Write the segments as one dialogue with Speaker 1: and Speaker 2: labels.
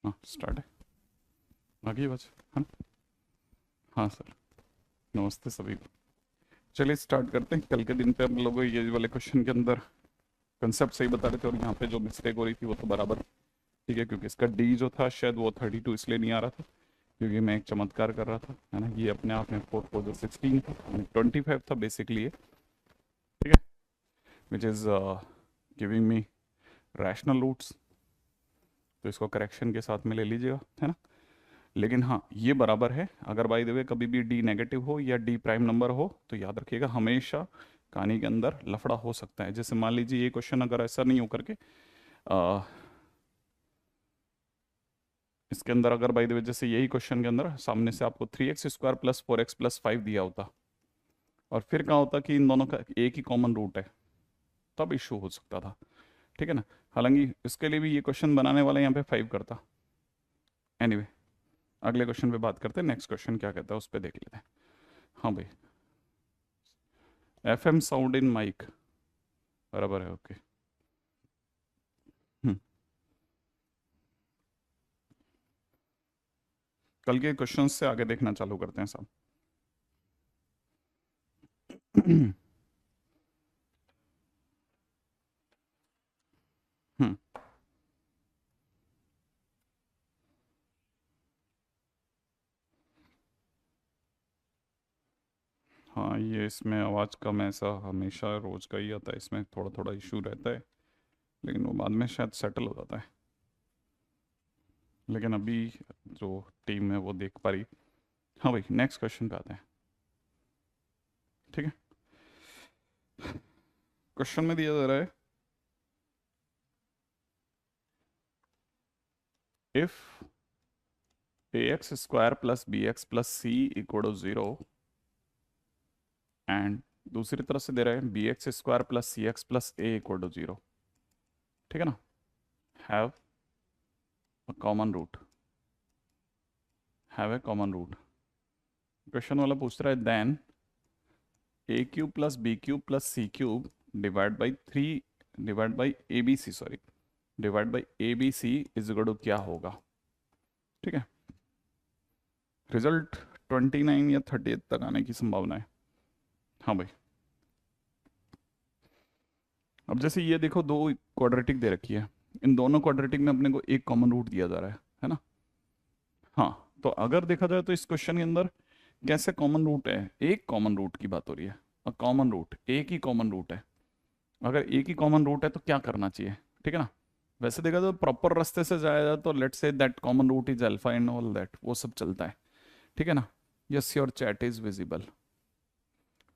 Speaker 1: हाँ स्टार्ट है, आगे बच है ना। हाँ सर, नमस्ते सभी को। चलिए स्टार्ट करते हैं। कल के दिन पे हम लोग ये वाले क्वेश्चन के अंदर कंसेप्ट सही बता रहे थे और यहाँ पे जो मिस्टेक हो रही थी वो तो बराबर ठीक है, क्योंकि इसका डी जो था शायद वो 32 इसलिए नहीं आ रहा था क्योंकि मैं एक चमत्कार कर रहा था, है ना। ये अपने आप में 4 जो 16 था, 25 था बेसिकली ये, ठीक है, which is giving me rational roots. तो इसको करेक्शन के साथ में ले लीजिएगा, है ना। लेकिन हाँ, ये बराबर है। अगर बाय द वे कभी भी डी नेगेटिव हो या डी प्राइम नंबर हो तो याद रखिएगा हमेशा कहानी के अंदर लफड़ा हो सकता है। जैसे मान लीजिए ये क्वेश्चन अगर ऐसा नहीं हो करके इसके अंदर अगर बाय द वे जैसे यही क्वेश्चन के अंदर सामने से आपको 3x² प्लस 4x प्लस 5 दिया होता और फिर क्या होता कि इन दोनों का एक ही कॉमन रूट है, तब इशू हो सकता था, ठीक है ना। हालांकि इसके लिए भी ये क्वेश्चन बनाने वाला यहाँ पे 5 करता। एनीवे अगले क्वेश्चन पे बात करते हैं। नेक्स्ट क्वेश्चन क्या कहता है उस पर देख लेते हैं। हाँ भाई, FM साउंड इन माइक बराबर है, ओके। कल के क्वेश्चंस से आगे देखना चालू करते हैं सब। हम्म, हाँ ये इसमें आवाज़ कम ऐसा हमेशा रोज का ही आता है, इसमें थोड़ा थोड़ा इशू रहता है लेकिन वो बाद में शायद सेटल हो जाता है। लेकिन अभी जो टीम है वो देख पा रही। हाँ भाई, नेक्स्ट क्वेश्चन पे आते हैं, ठीक है। क्वेश्चन में दिया जा रहा है if ax² plus bx plus c equal to 0 and दूसरी तरफ से दे रहा है bx² plus cx plus a equal to 0, ठीक है ना। Have a common root, have a common root. Question वाला पूछ रहा है then a³ plus b³ plus c³ divide by 3 divide by abc, sorry divide by abc is equal to क्या होगा, ठीक है। रिजल्ट 29 या 38 तक आने की संभावना है। हाँ भाई, अब जैसे ये देखो दो क्वाड्रेटिक दे रखी है, इन दोनों क्वाड्रेटिक में अपने को एक कॉमन रूट दिया जा रहा है ना। हाँ, तो अगर देखा जाए तो इस क्वेश्चन के अंदर कैसे कॉमन रूट है, एक कॉमन रूट की बात हो रही है। अ कॉमन रूट, एक ही कॉमन रूट है। अगर एक ही कॉमन रूट है तो क्या करना चाहिए, ठीक है ना। वैसे देखा जाए प्रॉपर रास्ते से जाया जाए तो let's say that common root is alpha and all that, वो सब चलता है, ठीक है ना। Yes your chat is visible,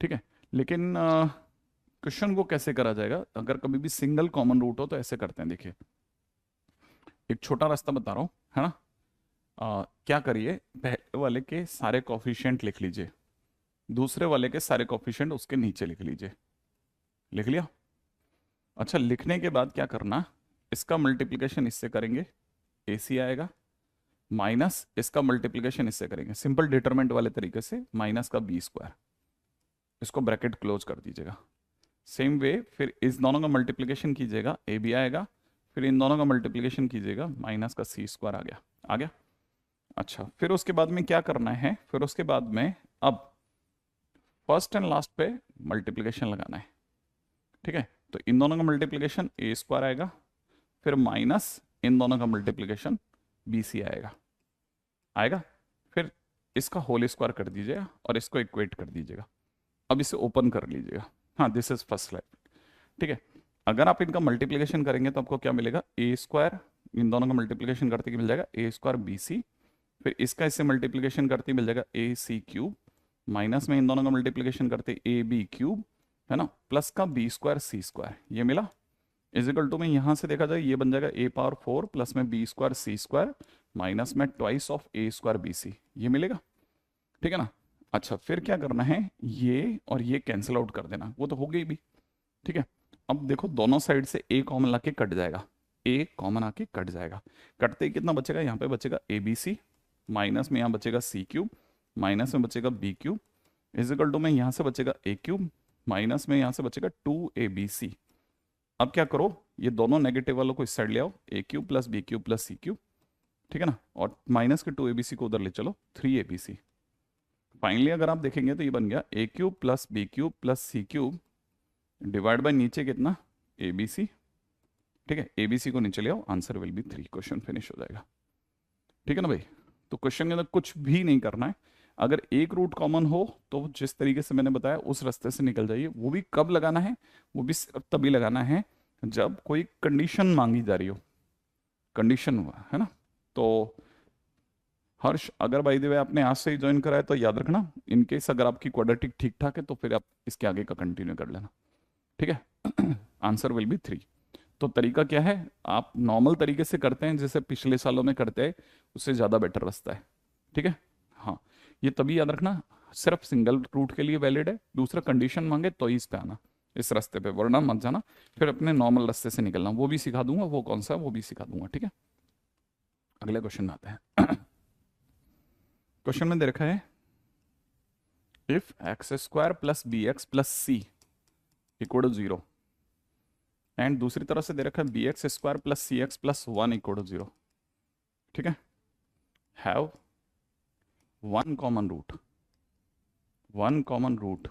Speaker 1: ठीक है। लेकिन क्वेश्चन को कैसे करा जाएगा, अगर कभी भी सिंगल कॉमन रूट हो तो ऐसे करते हैं। देखिए एक छोटा रास्ता बता रहा हूँ, है ना। क्या करिए, पहले वाले के सारे कॉफिशिएंट लिख लीजिए, दूसरे वाले के सारे कॉफिशिएंट उसके नीचे लिख लीजिए। लिख लिया। अच्छा, लिखने के बाद क्या करना, इसका मल्टीप्लिकेशन इससे करेंगे, AC आएगा, माइनस इसका मल्टीप्लिकेशन इससे करेंगे सिंपल डिटरमिनेंट वाले तरीके से, माइनस का b², इसको ब्रैकेट क्लोज कर दीजिएगा। सेम वे फिर इस दोनों का मल्टीप्लिकेशन कीजिएगा, AB आएगा, फिर इन दोनों का मल्टीप्लिकेशन कीजिएगा, माइनस का c² आ गया, आ गया। अच्छा, फिर उसके बाद में क्या करना है, फिर उसके बाद में अब फर्स्ट एंड लास्ट पे मल्टीप्लिकेशन लगाना है, ठीक है। तो इन दोनों का मल्टीप्लिकेशन a² आएगा, फिर माइनस इन दोनों का मल्टीप्लिकेशन BC आएगा, आएगा। फिर इसका होल स्क्वायर कर दीजिएगा और इसको इक्वेट कर दीजिएगा। अब इसे ओपन कर लीजिएगा। हाँ, दिस इज फर्स्ट स्लाइड, ठीक है। अगर आप इनका मल्टीप्लिकेशन करेंगे तो आपको क्या मिलेगा, a², इन दोनों का मल्टीप्लिकेशन करते ही मिल जाएगा a² BC, फिर इसका इससे मल्टीप्लिकेशन करते ही मिल जाएगा AC³ माइनस में इन दोनों का मल्टीप्लिकेशन करते AB³, है ना, प्लस का b² C², ये मिला। इजिकल टू में यहां से देखा जाए ये बन जाएगा a⁴ प्लस में b² C² माइनस में ट्वाइस ऑफ a² BC, ये मिलेगा, ठीक है ना। अच्छा, फिर क्या करना है, ये और ये कैंसिल आउट कर देना, वो तो हो गई भी, ठीक है। अब देखो दोनों साइड से a कॉमन लाके कट जाएगा, a कॉमन आके कट जाएगा, कटते ही कितना बचेगा, यहाँ पे बचेगा ABC, माइनस में यहाँ बचेगा C³ माइनस में बचेगा B³ इजिकल टू में यहाँ से बचेगा A³ माइनस में यहाँ से बचेगा 2ABC। अब क्या करो, ये दोनों नेगेटिव वालों को इस साइड ले आओ, A³ plus B³ plus C³, ठीक है ना, और माइनस के 2abc को उधर ले चलो, 3abc। फाइनली अगर आप देखेंगे तो ये बन गया a cube plus B cube plus C cube divide by नीचे कितना, abc। ठीक है, abc को नीचे ले आओ, answer will B 3, question finish हो जाएगा। ठीक है ना भाई, तो क्वेश्चन के अंदर कुछ भी नहीं करना है। अगर एक रूट कॉमन हो तो जिस तरीके से मैंने बताया उस रास्ते से निकल जाइए। वो भी कब लगाना है, वो भी सिर्फ तभी लगाना है जब कोई कंडीशन मांगी जा रही हो, कंडीशन हुआ है ना। तो हर्ष, अगर बाय द वे आपने आज से ही ज्वाइन करा है तो याद रखना, इन केस अगर आपकी क्वाड्रेटिक ठीक ठाक है तो फिर आप इसके आगे का कंटिन्यू कर लेना। ठीक है, आंसर विल बी 3। तो तरीका क्या है, आप नॉर्मल तरीके से करते हैं जैसे पिछले सालों में करते हैं, उससे ज़्यादा बेटर रास्ता है। ठीक है, हाँ, ये तभी याद रखना, सिर्फ सिंगल रूट के लिए वैलिड है, दूसरा कंडीशन मांगे तो ही इस पे आना, इस रास्ते पे, वरना मत जाना, फिर अपने नॉर्मल रास्ते से निकलना। वो भी सिखा दूंगा, वो कौन सा है वो भी सिखा दूंगा। ठीक है, अगले क्वेश्चन में आते हैं। क्वेश्चन में दे रखा है if x square plus B x plus C equal to 0, and दूसरी तरफ से दे रखा है B x square plus C x plus 1 equal to 0। ठीक है, have one common root, one common root.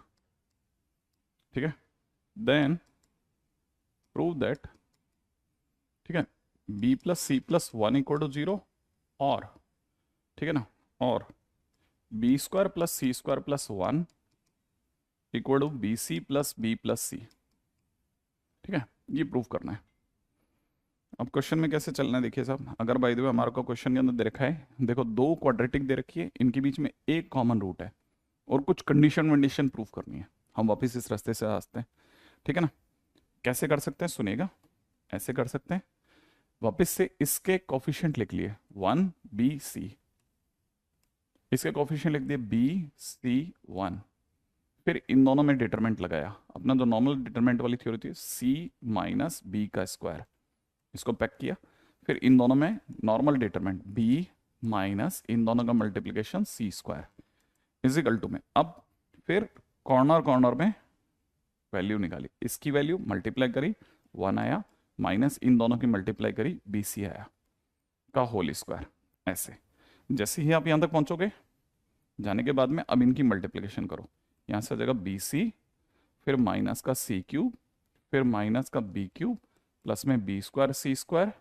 Speaker 1: ठीक है, देन प्रूव दैट, ठीक है, b plus C plus 1 equal to 0, और ठीक है ना, और B square plus C square plus 1 equal to B C plus B plus C. ठीक है, ये प्रूव करना है। अब क्वेश्चन में कैसे चलना है देखिए साहब, अगर बाय द वे हमारे को क्वेश्चन के अंदर दे रखा है, देखो दो क्वाड्रेटिक दे रखी है, इनके बीच में एक कॉमन रूट है और कुछ कंडीशन वंडीशन प्रूव करनी है, हम वापस इस रास्ते से आते हैं। ठीक है ना, कैसे कर सकते हैं सुनिएगा, ऐसे कर सकते हैं, वापस से इसके कोफिशिएंट लिख लिए 1 बी सी, इसके कोफिशिएंट लिख दिए बी सी 1, फिर इन दोनों में डिटरमेंट लगाया, अपना जो नॉर्मल डिटरमेंट वाली थ्योरी थी c माइनस बी का स्क्वायर, इसको पैक किया, फिर इन दोनों में नॉर्मल डिटरमेंट b माइनस इन दोनों का multiplication c square is equal to में, अब फिर कॉर्नर कॉर्नर में वैल्यू निकाली, इसकी वैल्यू मल्टीप्लाई करी 1 आया, माइनस इन दोनों की मल्टीप्लाई करी bc आया का होल स्क्वायर। ऐसे जैसे ही आप यहां तक पहुंचोगे, जाने के बाद में अब इनकी मल्टीप्लिकेशन करो, यहाँ से आ जाएगा बी सी, फिर माइनस का सी क्यूब, फिर माइनस का बी क्यूब, प्लस में B square C square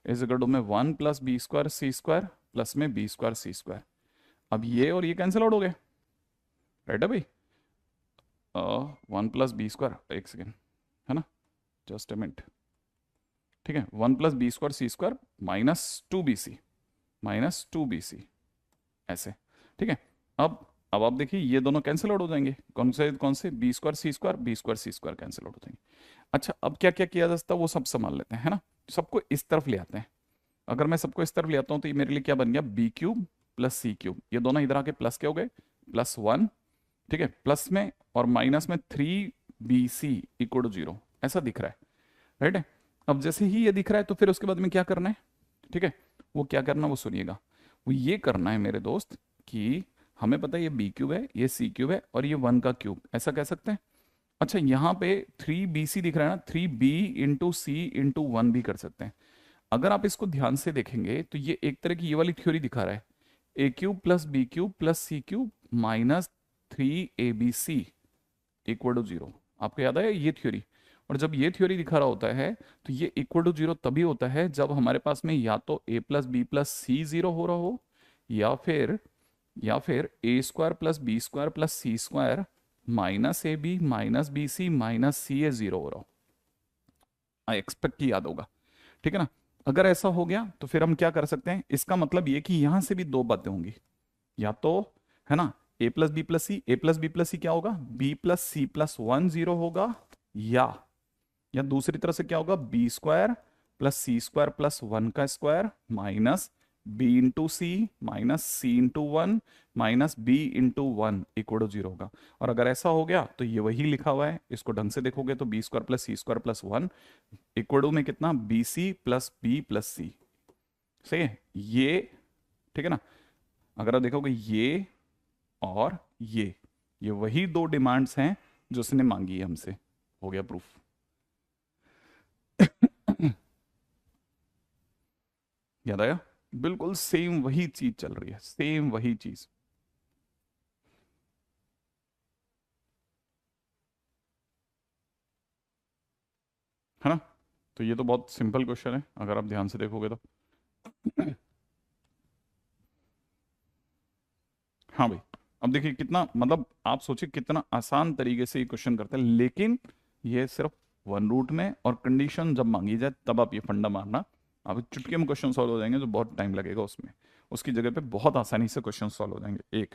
Speaker 1: is equal to में 1 plus B square C square plus में बी स्क्वायर सी स्क्वायर। अब ये और ये कैंसिल आउट हो गए, राइट है भाई, 1 प्लस बी स्क्वायर, एक सेकेंड है ना, जस्ट अ मिनट। ठीक है, 1 plus B square C square minus 2bc, minus 2bc ऐसे। ठीक है, अब आप देखिए ये दोनों कैंसिल आउट हो जाएंगे, कौन से B square C square, B square C square cancel out हो जाएंगे। अच्छा, अब क्या क्या किया जा सकता है वो सब संभाल लेते हैं, है ना, सबको इस तरफ ले आते हैं। अगर मैं सबको इस तरफ ले आता हूँ तो ये मेरे लिए क्या बन गया, B cube plus C cube, ये दोनों इधर आके प्लस क्या हो गए, +1। ठीक है, प्लस में और माइनस में 3bc इक्वल टू 0 ऐसा दिख रहा है, राइट है। अब जैसे ही ये दिख रहा है तो फिर उसके बाद में क्या करना है, ठीक है, वो क्या करना वो सुनिएगा, वो ये करना है मेरे दोस्त कि हमें पता है ये बी क्यूब है, ये सी क्यूब है और ये 1 का क्यूब, ऐसा कह सकते हैं। अच्छा, यहाँ पे 3bc दिख रहा है ना, 3b इंटू सी इंटू 1 भी कर सकते हैं। अगर आप इसको ध्यान से देखेंगे तो ये एक तरह की ये वाली थ्योरी दिखा रहा है, A cube plus B cube plus C cube minus 3abc equal to 0। आपको याद आया ये थ्योरी, और जब ये थ्योरी दिखा रहा होता है तो ये इक्वल टू 0 तभी होता है जब हमारे पास में या तो a plus B plus C 0 हो रहा हो, या फिर A square plus B square plus C square minus A B minus B C minus C A 0 हो रहा हो। आई एक्सपेक्ट की याद होगा, ठीक है ना। अगर ऐसा हो गया तो फिर हम क्या कर सकते हैं, इसका मतलब ये कि यहां से भी दो बातें होंगी, या तो है ना ए प्लस बी प्लस सी, ए प्लस बी प्लस सी क्या होगा, बी प्लस सी प्लस 1 0 होगा, या दूसरी तरह से क्या होगा, B square plus C square plus 1 का square minus B into C minus C into 1 minus B into 1 equal to 0 होगा। और अगर ऐसा हो गया तो ये वही लिखा हुआ है, इसको ढंग से देखोगे तो B square plus C square plus 1 equal to में कितना, B C plus B plus C. सही है ये, ठीक है ना। अगर आप देखोगे ये और ये वही दो डिमांड्स हैं जो उसने मांगी है हमसे, हो गया प्रूफ। याद आया, बिल्कुल सेम वही चीज चल रही है, सेम वही चीज। है ना? तो ये तो बहुत सिंपल क्वेश्चन है अगर आप ध्यान से देखोगे तो। हाँ भाई, अब देखिए कितना, मतलब आप सोचिए कितना आसान तरीके से ये क्वेश्चन करते हैं, लेकिन ये सिर्फ वन रूट में, और कंडीशन जब मांगी जाए तब आप ये फंडा मारना। आप चुटकी में क्वेश्चन सॉल्व हो जाएंगे, जो बहुत टाइम लगेगा उसमें, उसकी जगह पे बहुत आसानी से क्वेश्चन सॉल्व हो जाएंगे एक।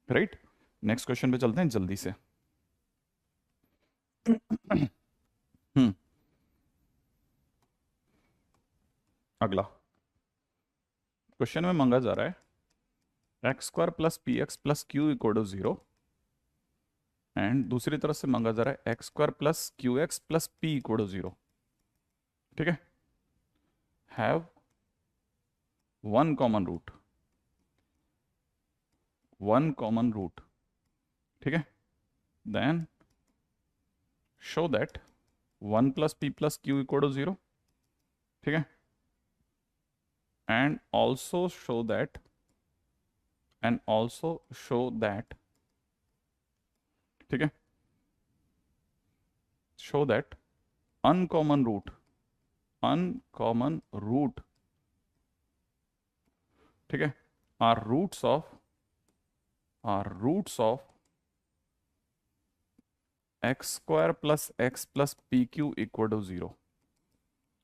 Speaker 1: राइट, नेक्स्ट क्वेश्चन पे चलते हैं जल्दी से। हम्म, अगला क्वेश्चन में मांगा जा रहा है x square plus P x plus Q equal to zero, and दूसरी तरफ से मांगा जा रहा है x square plus Q x plus P equal to zero. ठीक है, have one common root, one common root. ठीक है, then show that one plus P plus Q equal to zero. ठीक है, and also show that, and also show that, ठीक है, show that uncommon root, uncommon root, ठीक है, are roots of, are roots of x square plus P Q equal to zero.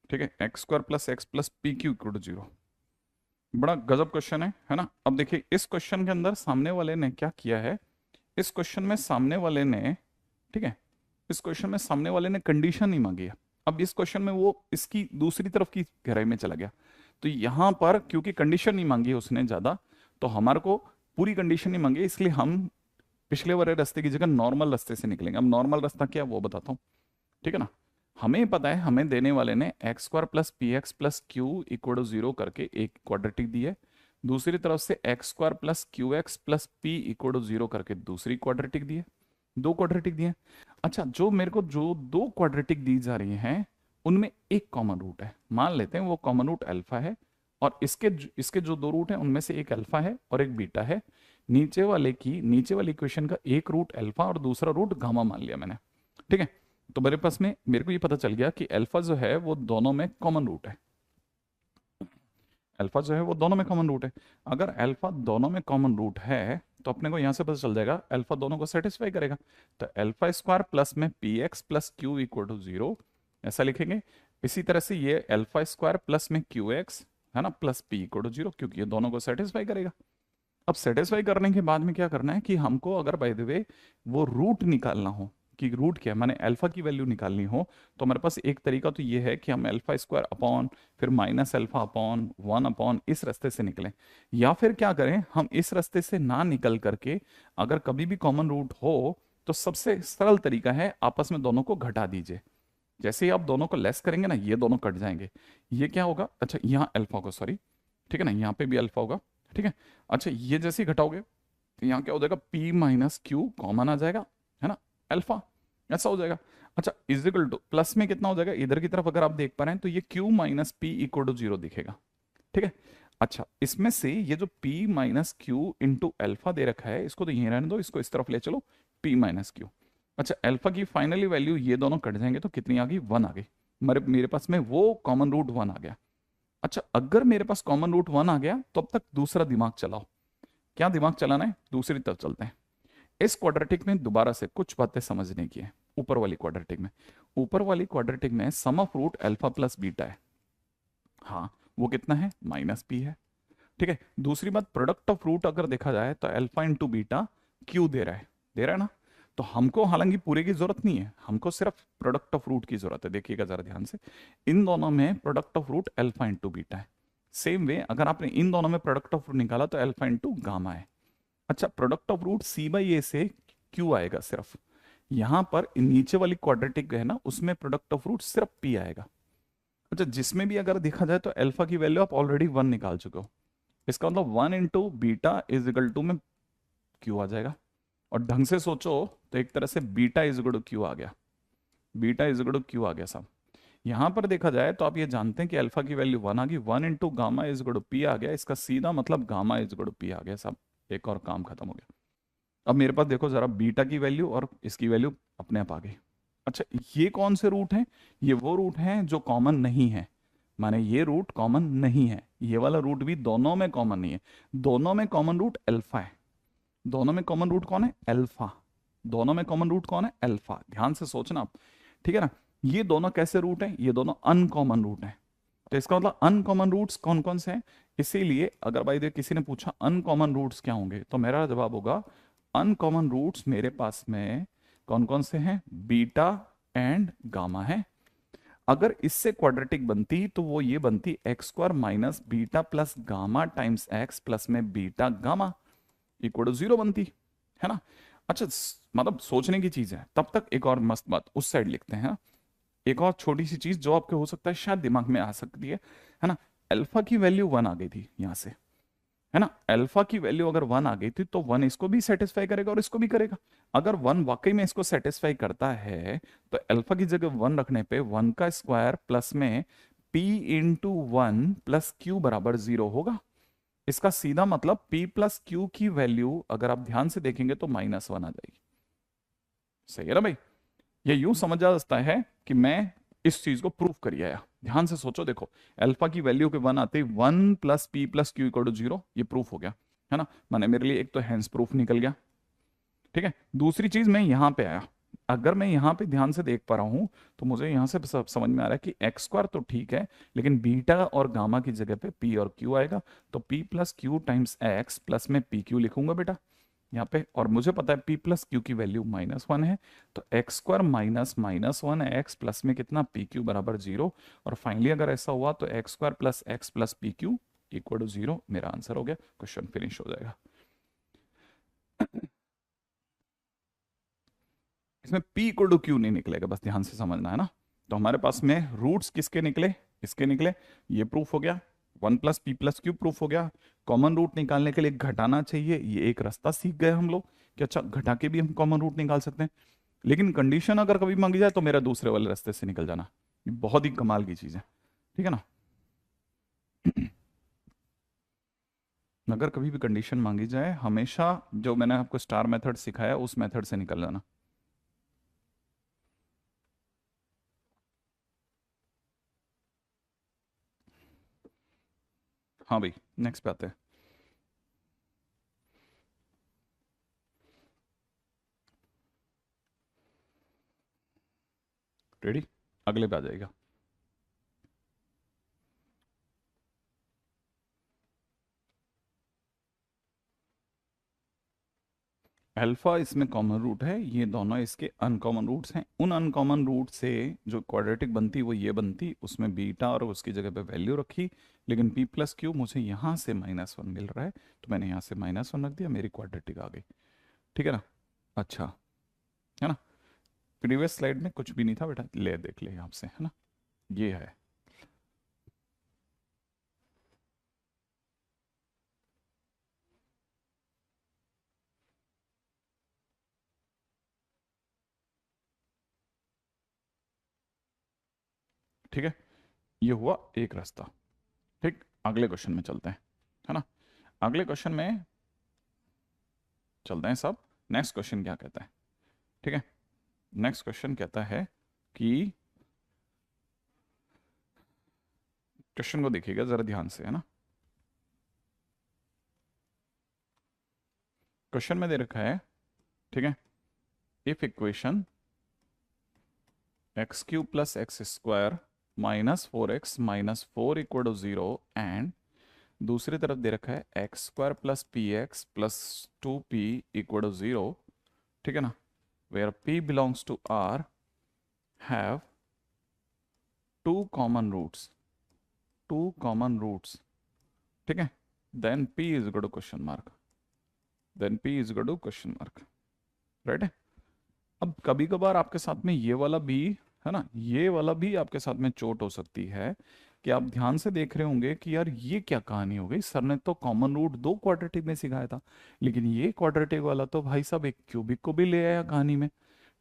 Speaker 1: ठीक है, x square plus P Q equal to zero. बड़ा गजब question है ना? अब देखिए इस क्वेश्चन के अंदर सामने वाले ने क्या किया है, इस क्वेश्चन में सामने वाले ने, ठीक है, इस क्वेश्चन में सामने वाले ने कंडीशन नहीं मांगी है। अब इस क्वेश्चन में वो इसकी दूसरी तरफ की गहराई में चला गया, तो यहां पर क्योंकि कंडीशन नहीं मांगी उसने ज्यादा, तो हमारे को पूरी कंडीशन नहीं मांगी, इसलिए हम पिछले वाले रास्ते की जगह नॉर्मल रास्ते से निकलेंगे। अब नॉर्मल रास्ता क्या है वो बताता हूँ, ठीक है ना? हमें पता है, हमें देने वाले ने x square plus P x plus Q equal to zero करके एक क्वाड्रेटिक दी है, दूसरी तरफ से x square plus Q x plus P equal to zero करके दूसरी क्वाड्रेटिक दी है, दो क्वाड्रेटिक दिए। अच्छा, जो मेरे को जो दो क्वाड्रेटिक दी जा रही हैं उनमें एक कॉमन रूट है, मान लेते हैं वो कॉमन रूट अल्फा है, और इसके जो दो रूट हैं उनमें से एक अल्फा है और एक बीटा है। नीचे वाली इक्वेशन का एक रूट अल्फा और दूसरा रूट गामा मान लिया मैंने। ठीक है, तो मेरे पास में मेरे को ये पता चल गया कि अल्फा जो है वो दोनों में कॉमन रूट है, अल्फा जो है वो दोनों में कॉमन रूट है। अगर अल्फा दोनों में कॉमन रूट है तो अपने को यहां से पता चल जाएगा अल्फा दोनों को सेटिस्फाई करेगा। तो अल्फा स्क्वायर प्लस में P x plus Q equal to zero, ऐसा लिखेंगे। इसी तरह से ये अल्फा स्क्वायर प्लस में क्यू एक्स है ना plus P equal to zero, क्योंकि ये दोनों को सेटिस्फाई करेगा। अब सेटिस्फाई करने के बाद में क्या करना है कि हमको अगर बाय द वे वो रूट निकालना हो, कि रूट क्या है, माने अल्फा की वैल्यू निकालनी हो, तो हमारे पास एक तरीका तो ये है कि हम अल्फा स्क्वायर अपॉन फिर minus alpha upon one upon इस रास्ते से निकलें, या फिर क्या करें हम इस रास्ते से ना निकल करके अगर कभी भी कॉमन रूट हो तो सबसे सरल तरीका है आपस में दोनों को घटा दीजिए। जैसे ही आप दोनों को लेस करेंगे ना, ये दोनों कट जाएंगे, ये क्या होगा, अच्छा यहाँ अल्फा होगा, सॉरी, ठीक है ना, यहाँ पे भी अल्फा होगा। ठीक है, अच्छा ये जैसे ही घटाओगे तो यहाँ क्या हो जाएगा, p माइनस क्यू कॉमन आ जाएगा, है ना, अल्फा, ऐसा हो जाएगा। अच्छा इजिकल टू प्लस में कितना हो जाएगा, इधर की तरफ अगर आप देख पा रहे हैं तो ये q minus P equal to zero दिखेगा। ठीक है, अच्छा इसमें से ये जो p minus Q into alpha दे रखा है, इसको तो यहीं रहने दो, इसको इस तरफ ले चलो, p माइनस क्यू। अच्छा अल्फा की फाइनली वैल्यू ये दोनों कट जाएंगे तो कितनी आ गई, वन आ गई। मेरे मेरे पास में वो कॉमन रूट वन आ गया। अच्छा अगर मेरे पास कॉमन रूट वन आ गया तो अब तक दूसरा दिमाग चलाओ। क्या दिमाग चलाना है, दूसरी तरफ चलते हैं। इस क्वाड्रेटिक में दोबारा से कुछ बातें समझने की है। ऊपर वाली क्वाड्रेटिक में, ऊपर वाली क्वाड्रेटिक में sum of root alpha plus beta है, हाँ वो कितना है, माइनस पी है। ठीक है, दूसरी बात प्रोडक्ट ऑफ रूट अगर देखा जाए तो अल्फा इंटू बीटा क्यू दे रहा है, दे रहा है ना। तो हमको हालांकि पूरे की जरूरत नहीं है, हमको सिर्फ प्रोडक्ट ऑफ रूट की जरूरत है। देखिएगा जरा ध्यान से, इन दोनों में product of root alpha into beta है। सेम वे अगर आपने इन दोनों में प्रोडक्ट ऑफ रूट निकाला तो अल्फा इंटू गामा है। अच्छा product of root C by A से क्यू आएगा सिर्फ, यहां पर नीचे वाली क्वाड्रेटिक है ना उसमें प्रोडक्ट ऑफ रूट सिर्फ पी आएगा। अच्छा जिसमें भी अगर देखा जाए तो अल्फा की वैल्यू आप ऑलरेडी वन निकाल चुके हो, इसका मतलब one into beta is equal to में क्यू आ जाएगा। और ढंग से सोचो तो एक तरह से beta is equal to Q आ गया, beta is equal to Q आ गया साहब। यहां पर देखा जाए तो आप ये जानते हैं कि अल्फा की वैल्यू 1 आ गई, 1 into gamma is equal to P आ गया, इसका सीधा मतलब gamma is equal to P आ गया साहब, एक और काम खत्म हो गया। अब मेरे पास देखो जरा बीटा की वैल्यू और इसकी वैल्यू अपने आप आ गई। अच्छा, ये कौन से रूट हैं? ये वो रूट हैं जो कॉमन नहीं है, माने ये रूट कॉमन नहीं है, ये वाला रूट भी दोनों में कॉमन नहीं है। दोनों में कॉमन रूट अल्फा है। दोनों में कॉमन रूट कौन है? अल्फा। दोनों में कॉमन रूट कौन है? अल्फा। ध्यान से सोचना आप, ठीक है ना। ये दोनों कैसे रूट हैं? ये दोनों अनकॉमन रूट हैं। तो इसका मतलब अनकॉमन रूट्स कौन कौन से हैं? इसीलिए अगर भाई देख किसी ने पूछा अनकॉमन रूट्स क्या होंगे, तो मेरा जवाब होगा अनकॉमन रूट्स मेरे पास में कौन कौन से हैं? बीटा एंड गामा है। अगर इससे क्वाड्रेटिक बनती तो वो ये बनती x square minus beta plus gamma times x plus में बीटा गामा इक्वल टू 0 बनती है ना। अच्छा, मतलब सोचने की चीज है। तब तक एक और मस्त बात उस साइड लिखते हैं, हाँ? एक और छोटी सी चीज जो आपके हो सकता है शायद दिमाग में आ सकती है ना। अल्फा की वैल्यू 1 आ गई थी यहां से, है ना। अल्फा की वैल्यू अगर 1 आ गई थी तो 1 इसको भी सेटिस्फाई करेगा और इसको भी करेगा। अगर 1 वाकई में इसको सेटिस्फाई करता है तो अल्फा की जगह 1 रखने पे 1 का स्क्वायर प्लस में p इंटू 1 प्लस क्यू बराबर 0 होगा। इसका सीधा मतलब p प्लस क्यू की वैल्यू अगर आप ध्यान से देखेंगे तो -1 आ जाएगी। सही है ना भाई? ये यूं समझा जाता है कि मैं इस चीज को प्रूफ कर आया। ध्यान से सोचो, देखो अल्फा की वैल्यू के 1 आते ही 1 plus P plus Q equal to 0, ये प्रूफ हो गया, है ना। माने मेरे लिए एक तो हैंस प्रूफ निकल गया, ठीक है। दूसरी चीज मैं यहां पे आया, अगर मैं यहाँ पे ध्यान से देख पा रहा हूं तो मुझे यहां से समझ में आ रहा है कि एक्स स्क्वायर तो ठीक है, लेकिन बीटा और गामा की जगह पे पी और क्यू आएगा। तो P plus Q times x plus में पी क्यू लिखूंगा बेटा यहाँ पे, और मुझे पता है p प्लस क्यू की वैल्यू -1 है। तो x square minus -1 x plus में कितना पी क्यू बराबर 0। और फाइनली अगर ऐसा हुआ तो x square plus x plus P Q equal to 0 मेरा आंसर हो गया, क्वेश्चन फिनिश हो जाएगा। इसमें p इक्वल टू क्यू नहीं निकलेगा, बस ध्यान से समझना है ना। तो हमारे पास में रूट्स किसके निकले? इसके निकले, ये प्रूफ हो गया। 1 plus P plus Q proof हो गया। कॉमन रूट निकालने के लिए घटाना चाहिए, ये एक रास्ता सीख गए हम लोग कि अच्छा घटा के भी हम कॉमन रूट निकाल सकते हैं। लेकिन कंडीशन अगर कभी मांगी जाए तो मेरा दूसरे वाले रास्ते से निकल जाना, ये बहुत ही कमाल की चीज है, ठीक है ना। अगर कभी भी कंडीशन मांगी जाए हमेशा जो मैंने आपको स्टार मेथड सिखाया उस मेथड से निकल जाना। हाँ भाई, नेक्स्ट पे आते हैं। रेडी? अगले पे आ जाएगा। अल्फा इसमें कॉमन रूट है, ये दोनों इसके अनकॉमन रूट्स हैं। उन अनकॉमन रूट से जो क्वाड्रेटिक बनती वो ये बनती, उसमें बीटा और उसकी जगह पे वैल्यू रखी। लेकिन p प्लस क्यू मुझे यहाँ से -1 मिल रहा है, तो मैंने यहाँ से -1 रख दिया, मेरी क्वाड्रेटिक आ गई, ठीक है ना। अच्छा, है ना। प्रीवियस स्लाइड में कुछ भी नहीं था बेटा, ले देख ले आपसे, है ना। ये है, ठीक है। ये हुआ एक रास्ता, ठीक। अगले क्वेश्चन में चलते हैं, है ना। अगले क्वेश्चन में चलते हैं सब। नेक्स्ट क्वेश्चन क्या कहता है, ठीक है। नेक्स्ट क्वेश्चन कहता है कि, क्वेश्चन को देखिएगा जरा ध्यान से, है ना। क्वेश्चन में दे रखा है, ठीक है, if equation x cube plus x square -4x -4 equal to 0 and दूसरी तरफ दे रखा है x square plus P x plus 2p equal to 0, ठीक है ना, where p belongs to r have two common roots, ठीक है, then p is equal to question mark, right है। अब कभी कभार आपके साथ में ये वाला भी, है ना, ये वाला भी आपके साथ में चोट हो सकती है कि आप ध्यान से देख रहे होंगे कि यार ये क्या कहानी हो गई, सर ने तो कॉमन रूट 2 क्वाड्रेटिक में सिखाया था, लेकिन ये क्वाड्रेटिक वाला तो भाई साहब एक क्यूबिक को भी ले आया कहानी में,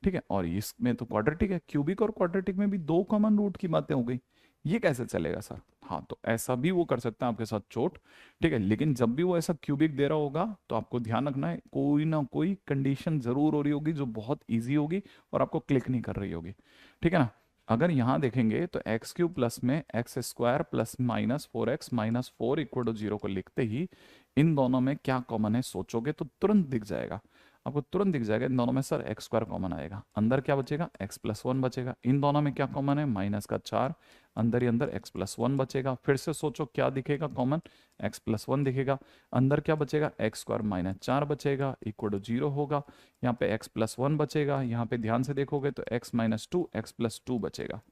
Speaker 1: ठीक है, और इसमें तो क्वाड्रेटिक है, क्यूबिक और क्वाड्रेटिक में भी दो कॉमन रूट की बातें हो गई, ये कैसे चलेगा सर? हाँ, तो ऐसा भी वो कर सकते हैं आपके साथ चोट, ठीक है, लेकिन जब भी वो ऐसा क्यूबिक दे रहा होगा तो आपको ध्यान रखना है कोई ना कोई कंडीशन जरूर हो रही होगी जो बहुत ईजी होगी और आपको क्लिक नहीं कर रही होगी, ठीक है ना। अगर यहाँ देखेंगे तो एक्स क्यूब प्लस में x square plus minus 4x minus 4 equal to 0 को लिखते ही इन दोनों में क्या कॉमन है सोचोगे तो तुरंत दिख जाएगा, आपको तुरंत दिख जाएगा इन दोनों में सर एक्स स्क्वायर कॉमन आएगा, अंदर क्या बचेगा एक्स प्लस वन बचेगा, इन दोनों में क्या कॉमन है माइनस का 4, अंदर ही अंदर एक्स प्लस वन बचेगा, फिर से सोचो क्या दिखेगा कॉमन, एक्स प्लस वन दिखेगा, अंदर क्या बचेगा एक्स स्क्वायर माइनस 4 बचेगा इक्वल टू 0 होगा, यहाँ पे एक्स प्लस वन बचेगा, यहाँ पे ध्यान से देखोगे तो x minus two x plus two बचेगा।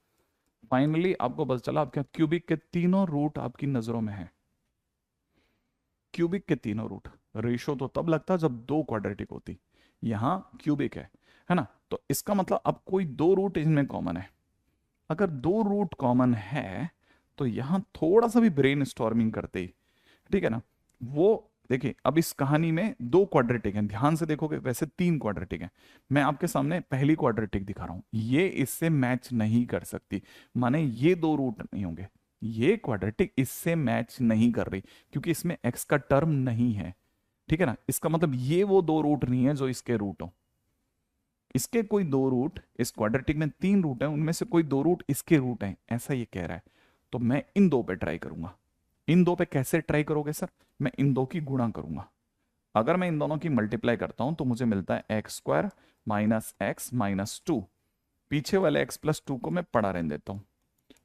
Speaker 1: फाइनली आपको पता चला आपके क्यूबिक के तीनों रूट आपकी नजरों में है, क्यूबिक के तीनों रूट। रेशो तो तब लगता जब दो क्वाड्रेटिक होती, यहां क्यूबिक है ना, तो इसका मतलब अब कोई दो रूट इनमें कॉमन है, अगर दो रूट कॉमन है तो यहां थोड़ा सा भी ब्रेन स्टॉर्मिंग करते ही, ठीक है ना, वो देखिए अब इस कहानी में दो क्वाड्रेटिक हैं, ध्यान से देखोगे वैसे तीन क्वाड्रेटिक हैं, मैं आपके सामने पहली क्वाड्रेटिक दिखा रहा हूं, ये इससे मैच नहीं कर सकती, माने ये दो रूट नहीं होंगे, ये क्वाड्रेटिक इससे मैच नहीं कर रही क्योंकि इसमें एक्स का टर्म नहीं है, ठीक है ना, इसका मतलब ये वो दो रूट नहीं है जो इसके रूट हो, इसके कोई दो रूट, इस क्वाड्रेटिक में तीन रूट हैं उनमें से कोई दो रूट इसके रूट हैं ऐसा ये कह रहा है, तो मैं इन दो पे ट्राई करूंगा। इन दो पे कैसे ट्राई करोगे सर? मैं इन दो की गुणा करूंगा, अगर मैं इन दोनों की मल्टीप्लाई करता हूं तो मुझे मिलता है x square minus x minus two, पीछे वाले एक्स प्लस टू को मैं पढ़ा रहने देता हूं,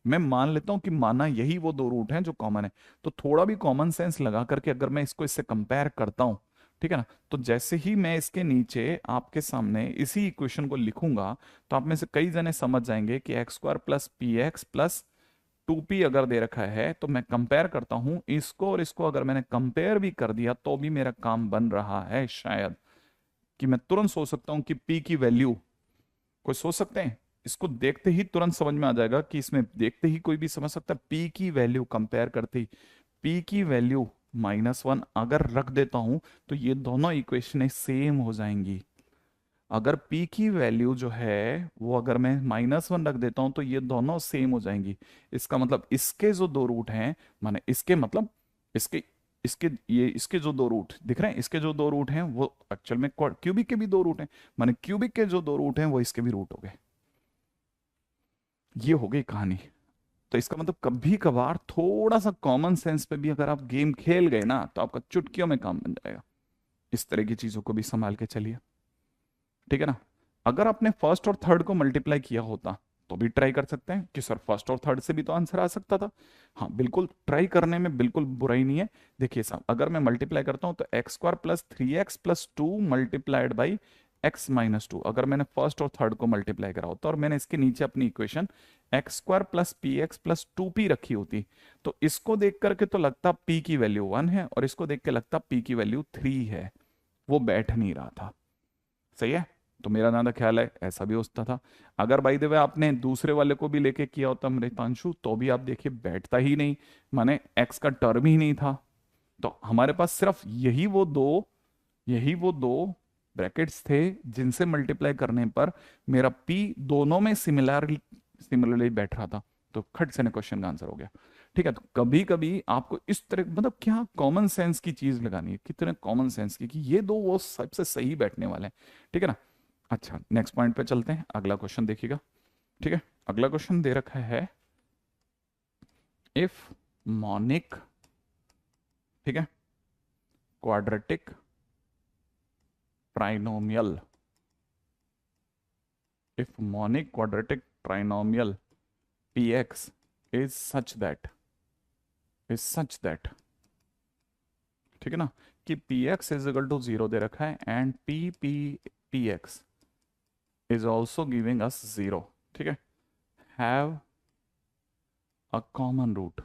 Speaker 1: मैं मान लेता हूं कि माना यही वो दो रूट हैं जो कॉमन है, तो थोड़ा भी कॉमन सेंस लगा करके अगर मैं इसको इससे कंपेयर करता हूं, ठीक है ना, तो जैसे ही मैं इसके नीचे आपके सामने इसी इक्वेशन को लिखूंगा तो आप में से कई जने समझ जाएंगे कि x square plus P x plus two P अगर दे रखा है तो मैं कंपेयर करता हूं इसको और इसको, अगर मैंने कंपेयर भी कर दिया तो भी मेरा काम बन रहा है, शायद कि मैं तुरंत सोच सकता हूं कि पी की वैल्यू, कोई सोच सकते हैं इसको देखते ही तुरंत समझ में आ जाएगा कि इसमें देखते ही कोई भी समझ सकता है पी की वैल्यू कंपेयर करते ही पी की वैल्यू -1 अगर रख देता हूं तो ये दोनों इक्वेशनें सेम हो जाएंगी, अगर p की वैल्यू जो है वो अगर मैं -1 रख देता हूं तो ये दोनों सेम हो जाएंगी, इसका मतलब इसके जो दो रूट हैं, माने इसके मतलब इसके इसके ये इसके जो दो रूट दिख रहे हैं, इसके जो दो रूट हैं वो एक्चुअल में क्यूबिक के भी दो रूट हैं, माने क्यूबिक के जो दो रूट हैं वो इसके भी रूट हो गए, ये हो गई कहानी। तो इसका मतलब कभी कभार थोड़ा सा कॉमन सेंस पे भी अगर आप गेम खेल गए ना तो आपका चुटकियों में काम बन जाएगा, इस तरह की चीजों को भी संभाल के चलिए, ठीक है ना। अगर आपने फर्स्ट और थर्ड को मल्टीप्लाई किया होता तो भी ट्राई कर सकते हैं कि सर फर्स्ट और थर्ड से भी तो आंसर आ सकता था, हाँ बिल्कुल ट्राई करने में बिल्कुल बुराई नहीं है। देखिए साहब अगर मैं मल्टीप्लाई करता हूं तो x square plus three x plus two multiplied by x minus two, अगर मैंने फर्स्ट और थर्ड को मल्टीप्लाई करा होता और मैंने इसके नीचे अपनी equation x square plus P x plus two P रखी होती तो इसको देख करके तो लगता पी की वैल्यू 1 है और इसको देख के लगता पी की वैल्यू 3 है, वो बैठ नहीं रहा था, सही है। तो मेरा ज्यादा ख्याल है ऐसा भी होता था, अगर बाई द वे आपने दूसरे वाले को भी लेके किया होता मृतांशु तो भी आप देखिए बैठता ही नहीं, माने एक्स का टर्म ही नहीं था, तो हमारे पास सिर्फ यही वो दो ब्रैकेट्स थे जिनसे मल्टीप्लाई करने पर मेरा पी दोनों में सिमिलरली बैठ रहा था, तो खट से क्वेश्चन का आंसर हो गया, ठीक है। तो कभी कभी आपको इस तरह मतलब क्या कॉमन सेंस की चीज लगानी है, कितने कॉमन सेंस की कि ये दो वो सबसे सही बैठने वाले हैं, ठीक है ना। अच्छा नेक्स्ट पॉइंट पे चलते हैं, अगला क्वेश्चन देखिएगा, ठीक है। अगला क्वेश्चन दे रखा है इफ मॉनिक, ठीक है, quadratic trinomial, if monic quadratic trinomial px is such that, ठीक है ना, कि px इज इक्वल टू 0 दे रखा है and px is also giving us 0, ठीक है, हैव अ कॉमन रूट,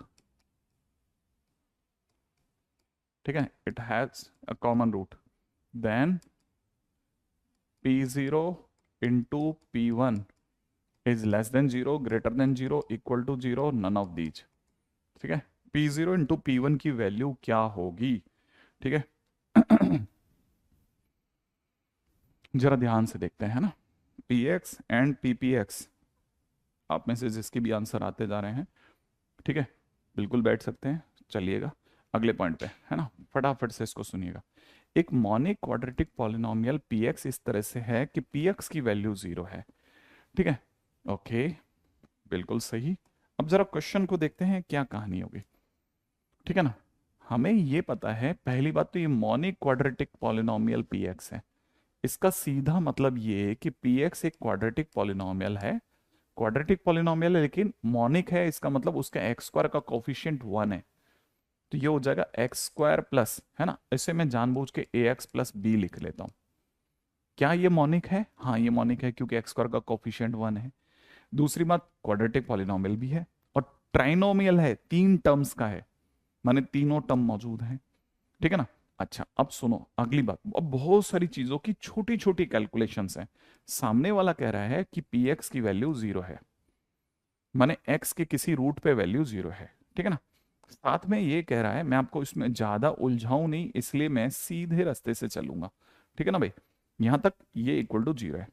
Speaker 1: ठीक है, it has a common root, then p0 into p1 is less than 0 greater than 0 equal to 0 none of these, ठीक है। p0 into p1 की value क्या होगी, ठीक है। जरा ध्यान से देखते हैं ना, P x and P P x, आप में से जिसके भी आंसर आते जा रहे हैं, ठीक है, बिल्कुल बैठ सकते हैं। चलिएगा अगले पॉइंट पे, है ना, फटाफट से इसको सुनिएगा। एक monic quadratic polynomial P x इस तरह से है कि पी एक्स की वैल्यू 0 है, ठीक है, ओके, बिल्कुल सही। अब जरा क्वेश्चन को देखते हैं क्या कहानी होगी, ठीक है ना। हमें ये पता है, पहली बात तो ये monic quadratic polynomial P x है। इसका सीधा मतलब ये है कि पी एक्स एक क्वाड्रेटिक पॉलिनोमियल है, क्वाड्रेटिक पॉलिनोमियल है लेकिन मोनिक है, इसका मतलब उसका एक्स स्क्वायर का कोफिशिएंट 1 है। तो ये हो जाएगा एक्स स्क्वायर प्लस, है ना, इसे मैं जानबूझ के ए एक्स प्लस बी लिख लेता हूं। क्या ये मोनिक है? हाँ ये मोनिक है, क्योंकि एक्स स्क्वायर का कोफिशिएंट 1 है। दूसरी बात, क्वाड्रेटिक पॉलिनोमियल भी है और ट्राइनोमियल है, 3 टर्म्स का है, माने तीनों टर्म मौजूद हैं, ठीक है ना। अच्छा अब सुनो अगली बात, अब बहुत सारी चीजों की छोटी छोटी कैलकुलेशंस हैं। सामने वाला कह रहा है कि पी एक्स की वैल्यू 0 है, माने एक्स के किसी रूट पे वैल्यू 0 है, ठीक है ना। साथ में ये कह रहा है, मैं आपको इसमें ज्यादा उलझाऊं नहीं, इसलिए मैं सीधे रास्ते से चलूंगा, ठीक है ना भाई, यहां तक ये इक्वल टू 0 है।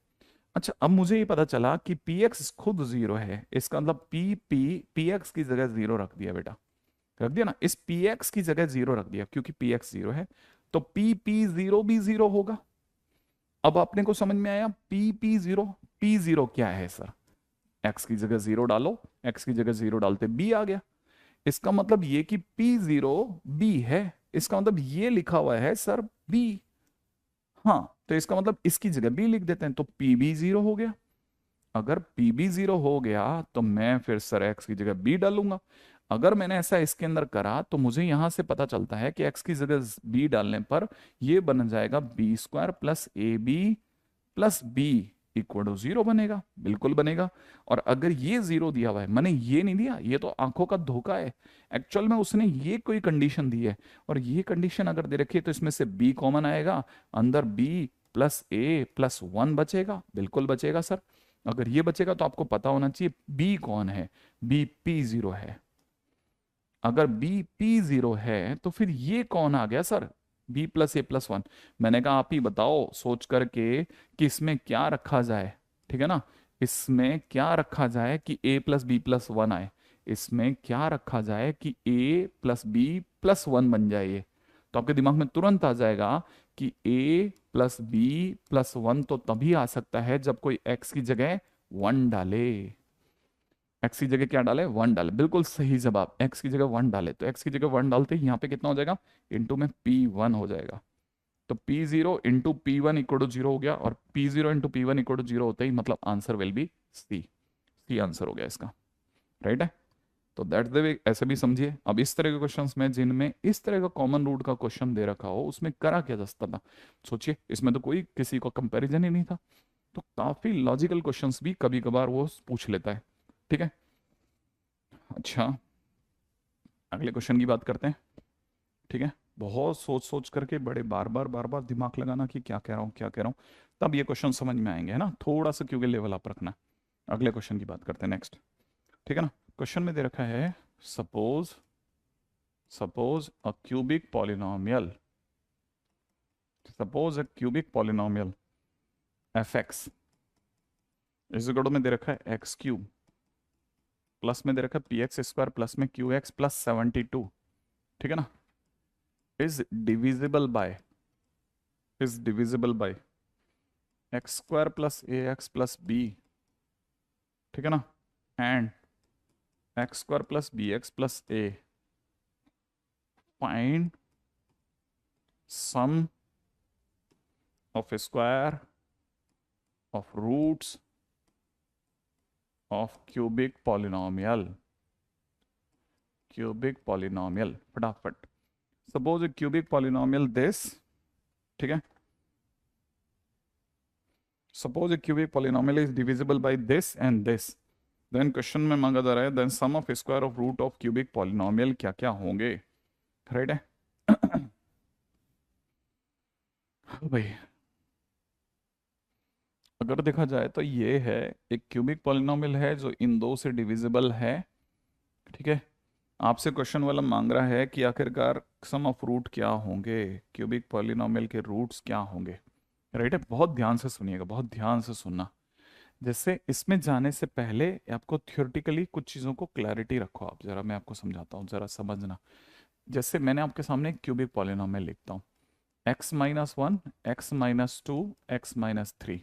Speaker 1: अच्छा अब मुझे ये पता चला कि पी एक्स खुद 0 है, इसका मतलब पी एक्स की जगह 0 रख दिया बेटा, रख दिया ना, इस पी एक्स की जगह 0 रख दिया क्योंकि पी एक्स 0 है, तो पी 0 भी 0 होगा। अब आपने को समझ में आया, पी जीरो क्या है सर? एक्स की जगह 0 डालो, एक्स की जगह 0 डालते बी आ गया, इसका मतलब ये कि P0 बी है, इसका मतलब ये लिखा हुआ है सर बी, हाँ तो इसका मतलब इसकी जगह बी लिख देते हैं, तो पी भी 0 हो गया। अगर पी भी 0 हो गया तो मैं फिर सर एक्स की जगह बी डालूंगा। अगर मैंने ऐसा इसके अंदर करा तो मुझे यहां से पता चलता है कि एक्स की जगह बी डालने पर ये बन जाएगा B square plus A B plus B equal to 0 बनेगा, बिल्कुल बनेगा। और अगर ये 0 दिया हुआ है, मैंने ये नहीं दिया, ये तो आंखों का धोखा है, एक्चुअल में उसने ये कोई कंडीशन दी है, और ये कंडीशन अगर दे रखी है तो इसमें से बी कॉमन आएगा, अंदर बी प्लस ए प्लस 1 बचेगा, बिल्कुल बचेगा सर। अगर ये बचेगा तो आपको पता होना चाहिए बी कौन है, बी P0 है। अगर बी P0 है तो फिर ये कौन आ गया sir? B plus A plus 1। मैंने कहा आप ही बताओ सोच करके कि इसमें क्या रखा जाए, ठीक है ना, इसमें क्या रखा जाए कि a प्लस बी प्लस 1 आए, इसमें क्या रखा जाए कि a प्लस बी प्लस 1 बन जाए ये, तो आपके दिमाग में तुरंत आ जाएगा कि a प्लस बी प्लस 1 तो तभी आ सकता है जब कोई x की जगह 1 डाले। एक्स की जगह क्या डाले? 1 डाले, बिल्कुल सही जवाब, एक्स की जगह 1 डाले, तो एक्स की जगह 1 डालते ही यहाँ पे कितना हो जाएगा, इंटू में P1 हो जाएगा, तो P0 into P1 equal to 0 हो गया, और P0 into P1 equal to 0 होते ही मतलब answer will be C answer हो गया इसका, राइट है। तो दैट्स द वे, ऐसे भी समझिए। अब इस तरह के क्वेश्चंस में जिनमें इस तरह का कॉमन रूट का क्वेश्चन दे रखा हो, उसमें करा क्या जा सकता था, सोचिए, इसमें तो कोई किसी को कंपैरिजन ही नहीं था, तो काफी लॉजिकल क्वेश्चंस भी कभी कभार वो पूछ लेता है, ठीक है। अच्छा अगले क्वेश्चन की बात करते हैं, ठीक है। बहुत सोच सोच करके, बड़े बार बार दिमाग लगाना कि क्या कह रहा हूँ क्या कह रहा हूँ, तब ये क्वेश्चन समझ में आएंगे, है ना, थोड़ा सा क्योंकि लेवल अप रखना। अगले क्वेश्चन की बात करते हैं नेक्स्ट, ठीक है ना। क्वेश्चन में दे रखा है, suppose suppose a cubic polynomial, suppose a cubic polynomial F x इस में दे रखा है एक्स क्यूब, प्लस में दे रखा है पी एक्स स्क्वायर, प्लस में क्यू एक्स प्लस 72, ठीक है ना, is divisible by X square plus A x plus B, ठीक है ना, and X square plus B x plus A, find sum of square of roots of cubic polynomial, फटाफट। Suppose a cubic polynomial this, ठीक है, suppose a cubic polynomial is divisible by this and this, then question में मांगा जा रहा है then sum of square of root of cubic polynomial क्या क्या होंगे, राइट है। हाँ भाई, अगर देखा जाए तो ये है एक क्यूबिक पॉलिनोमियल है जो इन दो से डिविजिबल है, ठीक है। आपसे क्वेश्चन वाला मांग रहा है कि आखिरकार सम ऑफ रूट क्या होंगे, क्यूबिक पॉलिनोमियल के रूट्स क्या होंगे, राइट है। बहुत ध्यान से सुनिएगा, बहुत ध्यान से सुनना, जैसे इसमें जाने से पहले आपको थियोरेटिकली कुछ चीज़ों को क्लैरिटी रखो आप जरा, मैं आपको समझाता हूँ, जरा समझना। जैसे मैंने आपके सामने क्यूबिक पॉलिनोमियल लिखता हूँ, x-1, x-2, x-3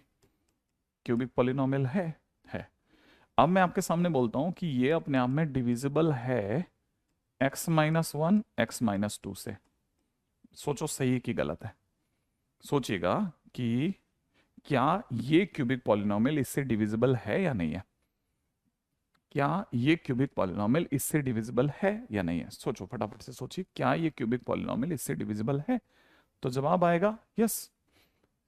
Speaker 1: cubic polynomial है। अब मैं आपके सामने बोलता हूँ कि ये अपने आप में डिविजिबल है x-1, x-2 से। सोचो सही है कि गलत है, सोचिएगा कि क्या ये क्यूबिक पॉलिनोमियल इससे डिविजिबल है या नहीं है। क्या ये क्यूबिक पॉलिनोमियल इससे डिविजिबल है या नहीं है, सोचो फटाफट से सोचिए, क्या ये क्यूबिक पॉलिनोमियल इससे डिविजिबल है। तो जवाब आएगा यस,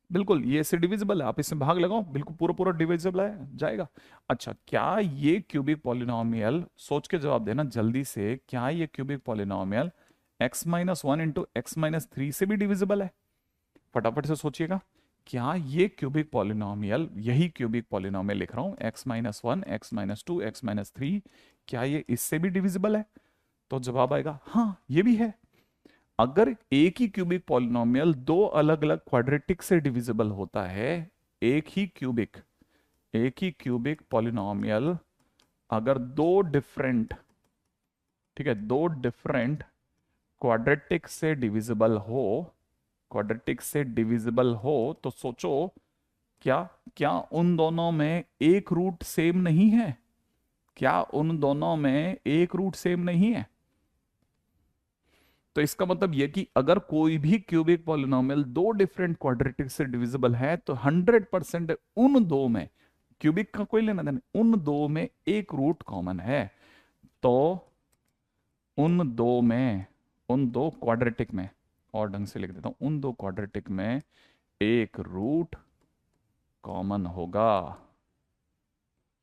Speaker 1: बिल्कुल ये इससे डिविजिबल है। आप इससे भाग लगाओ, बिल्कुल पूरा पूरा डिविजिबल है जाएगा। अच्छा, क्या ये क्यूबिक पॉलिनोमियल, सोच के जवाब देना जल्दी से, क्या ये cubic polynomial x-1 into x-3 से भी डिविजिबल है। फटाफट से सोचिएगा, क्या ये क्यूबिक पॉलिनोमियल, यही क्यूबिक पॉलिनोमियल लिख रहा हूं x-1, x-2, x-3, क्या ये इससे भी डिविजिबल है। तो जवाब आएगा हाँ ये भी है। अगर एक ही क्यूबिक पॉलिनोमियल दो अलग अलग क्वाड्रेटिक से डिविजिबल होता है, एक ही क्यूबिक पॉलिनोमियल अगर दो डिफरेंट, ठीक है, दो डिफरेंट क्वाड्रेटिक से डिविजिबल हो, क्वाड्रेटिक से डिविजिबल हो, तो सोचो क्या क्या उन दोनों में एक रूट सेम नहीं है, क्या उन दोनों में एक रूट सेम नहीं है। तो इसका मतलब यह कि अगर कोई भी क्यूबिक पॉलिनोमियल दो डिफरेंट क्वाड्रेटिक से डिविजिबल है तो 100% उन दो में, क्यूबिक का कोई लेना देना, उन दो में एक रूट कॉमन है। तो उन दो में, उन दो क्वाड्रेटिक में, और ढंग से लिख देता हूं, उन दो क्वाड्रेटिक में एक रूट कॉमन होगा।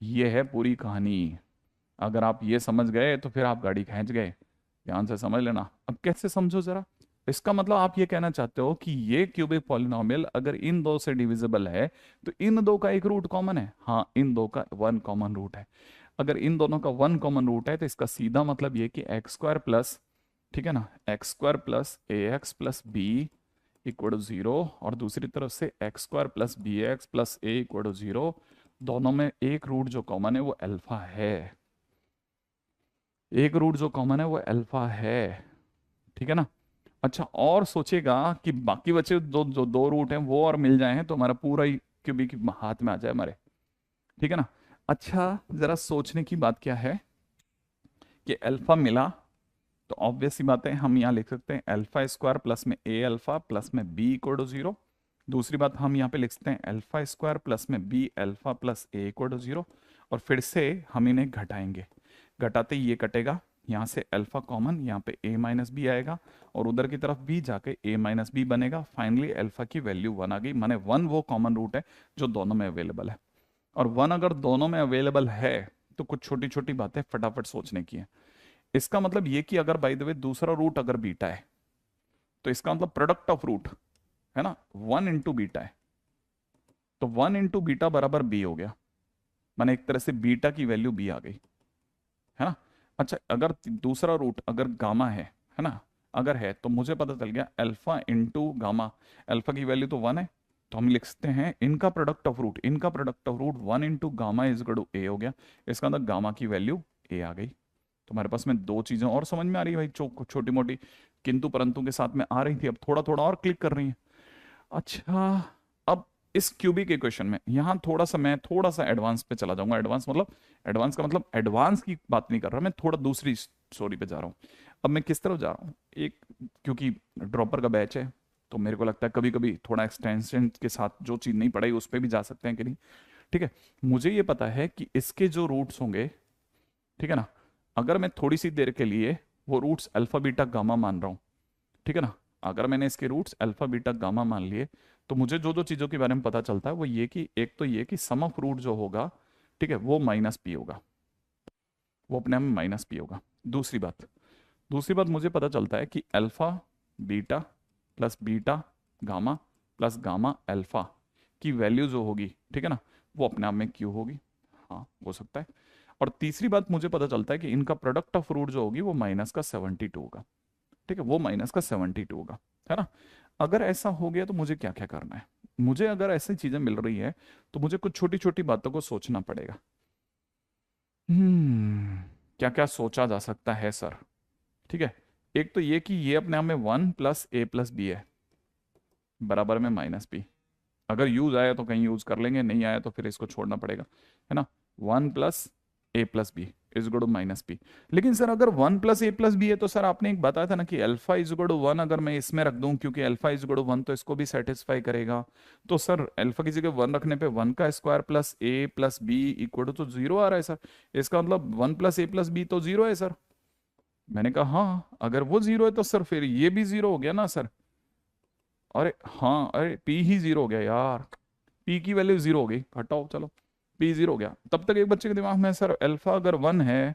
Speaker 1: यह है पूरी कहानी। अगर आप ये समझ गए तो फिर आप गाड़ी खींच गए, ध्यान से समझ लेना। अब कैसे समझो जरा, इसका मतलब आप ये कहना चाहते हो कि ये क्यूबिक पॉलिनोमियल अगर इन दो से डिविजिबल है तो इन दो का एक रूट कॉमन है। हाँ, इन दो का वन कॉमन रूट है। अगर इन दोनों का वन कॉमन रूट है तो इसका सीधा मतलब ये कि एक्स स्क्वायर प्लस, ठीक है ना, X square plus A x plus B equal 0, और दूसरी तरफ से x square plus B x plus A equal 0, दोनों में एक रूट जो कॉमन है वो अल्फा है। एक रूट जो कॉमन है वो अल्फा है, ठीक है ना। अच्छा, और सोचेगा कि बाकी बचे दो, जो दो रूट हैं वो और मिल जाए तो हमारा पूरा ही क्यूबिक हाथ में आ जाए हमारे, ठीक है ना। अच्छा, जरा सोचने की बात क्या है कि अल्फा मिला तो ऑब्वियस सी बात है हम यहाँ लिख सकते हैं अल्फा स्क्वायर प्लस में ए अल्फा प्लस में बी इक्वल टू 0। दूसरी बात हम यहाँ पे लिख सकते हैं अल्फा स्क्वायर प्लस में B alpha plus A equal to 0, और फिर से हम इन्हें घटाएंगे, घटाते ही ये कटेगा, यहाँ से अल्फा कॉमन, यहाँ पे a माइनस बी आएगा और उधर की तरफ भी जाके a माइनस बी बनेगा। फाइनली अल्फा की वैल्यू 1 आ गई, माने 1 वो कॉमन रूट है जो दोनों में अवेलेबल है। और 1 अगर दोनों में अवेलेबल है तो कुछ छोटी छोटी बातें फटाफट सोचने की है। इसका मतलब ये कि अगर बाय द वे दूसरा रूट अगर बीटा है तो इसका मतलब प्रोडक्ट ऑफ रूट है ना 1 इंटू बीटा है, तो 1 इंटू बीटा बराबर बी हो गया, माने एक तरह से बीटा की वैल्यू बी आ गई, है ना। अच्छा, अगर दूसरा रूट अगर गामा है ना, अगर है तो मुझे पता चल गया अल्फा इंटू गामा, अल्फा की वैल्यू तो 1 है, तो हम लिख सकते हैं इनका प्रोडक्ट ऑफ रूट, इनका product of root 1 into gamma is equal to A हो गया। इसका मतलब गामा की वैल्यू ए आ गई। तो हमारे पास में दो चीजें और समझ में आ रही है भाई, छोटी मोटी किंतु परंतु के साथ में आ रही थी, अब थोड़ा थोड़ा और क्लिक कर रही है। अच्छा, अब इस क्यूबिक इक्वेशन में यहाँ थोड़ा सा मैं थोड़ा सा एडवांस पे चला जाऊंगा। एडवांस मतलब, एडवांस का मतलब एडवांस की बात नहीं कर रहा, मैं थोड़ा दूसरी स्टोरी पे जा रहा हूँ। अब मैं किस तरफ जा रहा हूँ, एक, क्योंकि ड्रॉपर का बैच है तो मेरे को लगता है कभी कभी थोड़ा एक्सटेंशन के साथ जो चीज़ नहीं पढ़ाई उस पर भी जा सकते हैं कि नहीं, ठीक है। मुझे ये पता है कि इसके जो रूट्स होंगे, ठीक है ना, अगर मैं थोड़ी सी देर के लिए वो रूट्स अल्फा बीटा गामा मान रहा हूँ, ठीक है ना, अगर मैंने इसके रूट्स अल्फा बीटा गामा मान लिए तो मुझे जो जो चीज़ों के बारे में पता चलता है वो ये कि एक तो ये कि सम ऑफ रूट जो होगा, ठीक है, वो माइनस पी होगा, वो अपने आप में माइनस पी होगा। दूसरी बात मुझे पता चलता है कि alpha beta plus beta gamma plus gamma alpha की वैल्यू जो होगी, ठीक है ना, वो अपने आप में क्यू होगी। हाँ, हो सकता है। और तीसरी बात मुझे पता चलता है कि इनका प्रोडक्ट ऑफ रूट जो होगी वो -72 होगा, ठीक है, वो -72 होगा, है ना। अगर ऐसा हो गया तो मुझे क्या क्या करना है, मुझे अगर ऐसी चीजें मिल रही है तो मुझे कुछ छोटी छोटी बातों को सोचना पड़ेगा। क्या क्या सोचा जा सकता है सर? ठीक है, एक तो ये कि ये अपने आप में 1 + a + b है, बराबर में -b। अगर यूज आया तो कहीं यूज कर लेंगे, नहीं आया तो फिर इसको छोड़ना पड़ेगा, है ना। 1 + a + b is equal to -b। लेकिन सर अगर 1 + a + b है तो सर आपने एक बताया था ना कि अल्फा इज इक्वल टू 1 अगर मैं इसमें रख दूं, क्योंकि अल्फा इज इक्वल टू 1 तो इसको भी सेटिस्फाई करेगा। तो सर अल्फा की जगह 1 रखने पे 1 का square plus a + b equal to 0 आ रहा है सर। इसका मतलब 1 + a + b तो 0 है सर। मैंने कहा हाँ, अगर वो 0 है तो सर फिर ये भी 0 हो गया ना सर। अरे हाँ, अरे p ही 0 हो गया यार, p की वैल्यू 0 हो गई, हटाओ चलो, p 0 हो गया। तब तक एक बच्चे के दिमाग में सर अल्फा अगर 1 है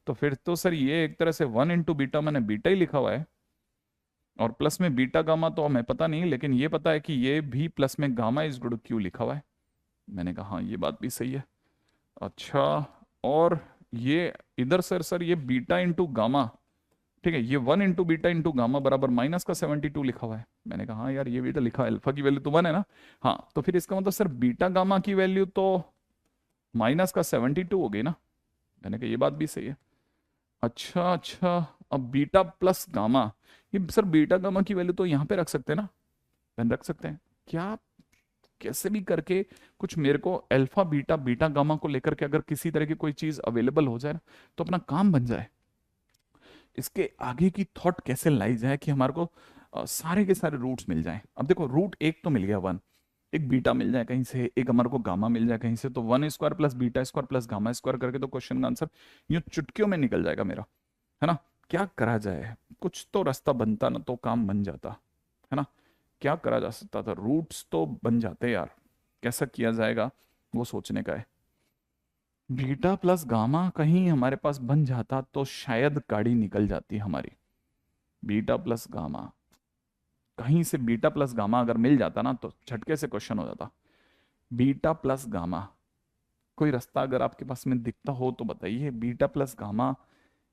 Speaker 1: तो फिर तो सर ये एक तरह से 1 × बीटा, मैंने बीटा ही लिखा हुआ है, और प्लस में बीटा गामा तो हमें पता नहीं, लेकिन ये पता है कि ये भी प्लस में gamma is equal to Q लिखा हुआ है। मैंने कहा हाँ ये बात भी सही है। अच्छा, और ये इधर सर ये बीटा इंटू गामा, ठीक है, ये 1 × बीटा इंटू गामा बराबर -72 लिखा हुआ है। मैंने कहा हाँ यार ये भी तो लिखा है, अल्फा की वैल्यू तो 1 है ना। हाँ, तो फिर इसका मतलब सर बीटा गामा की वैल्यू तो -72 हो गई ना। मैंने कहा ये बात भी सही है। अच्छा अच्छा, अब बीटा प्लस गामा, ये सर बीटा गामा की वैल्यू तो यहाँ पे रख सकते हैं ना, पेन रख सकते हैं क्या? कैसे भी करके कुछ मेरे को अल्फा बीटा बीटा गामा को लेकर के अगर किसी तरह की कोई चीज अवेलेबल हो जाए ना, तो अपना काम बन जाए। इसके आगे की थॉट कैसे लाई जाए कि हमारे को सारे के सारे रूट्स मिल जाएं। अब देखो रूट एक तो मिल गया 1, एक बीटा मिल जाए कहीं से, एक हमारे को गामा मिल जाए कहीं से, तो 1² + बीटा² + गामा² करके तो क्वेश्चन का आंसर यूं चुटकियों में निकल जाएगा मेरा, है ना। क्या करा जाए, कुछ तो रास्ता बनता ना तो काम बन जाता, है ना। क्या करा जा सकता था, रूट्स तो बन जाते यार, कैसा किया जाएगा वो सोचने का है। बीटा प्लस गामा कहीं हमारे पास बन जाता तो शायद गाड़ी निकल जाती हमारी। बीटा प्लस गामा, कहीं से बीटा प्लस गामा अगर मिल जाता ना तो झटके से क्वेश्चन हो जाता। बीटा प्लस गामा, कोई रास्ता अगर आपके पास में दिखता हो तो बताइए, बीटा प्लस गामा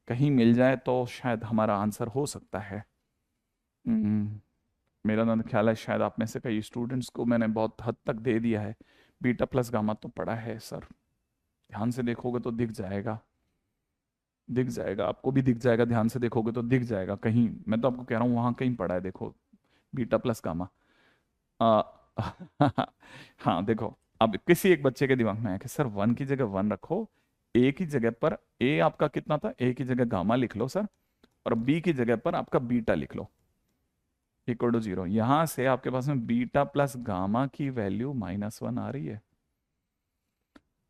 Speaker 1: कहीं मिल जाए तो शायद हमारा आंसर हो सकता है। हम्म, मेरा ना ख्याल है शायद आप में से कई स्टूडेंट्स को मैंने बहुत हद तक दे दिया है। बीटा प्लस गामा तो पढ़ा है सर, ध्यान से देखोगे तो दिख जाएगा, दिख जाएगा, आपको भी दिख जाएगा, ध्यान से देखोगे तो दिख जाएगा कहीं, मैं तो आपको कह रहा हूँ वहां कहीं पढ़ा है, देखो बीटा प्लस गामा। आ, हाँ देखो, अब किसी एक बच्चे के दिमाग में है कि सर 1 की जगह 1 रखो, ए की जगह पर ए आपका कितना था, ए की जगह गामा लिख लो सर, और बी की जगह पर आपका बीटा लिख लो इक्वल टू 0। यहां से आपके पास में बीटा प्लस गामा की वैल्यू -1 आ रही है।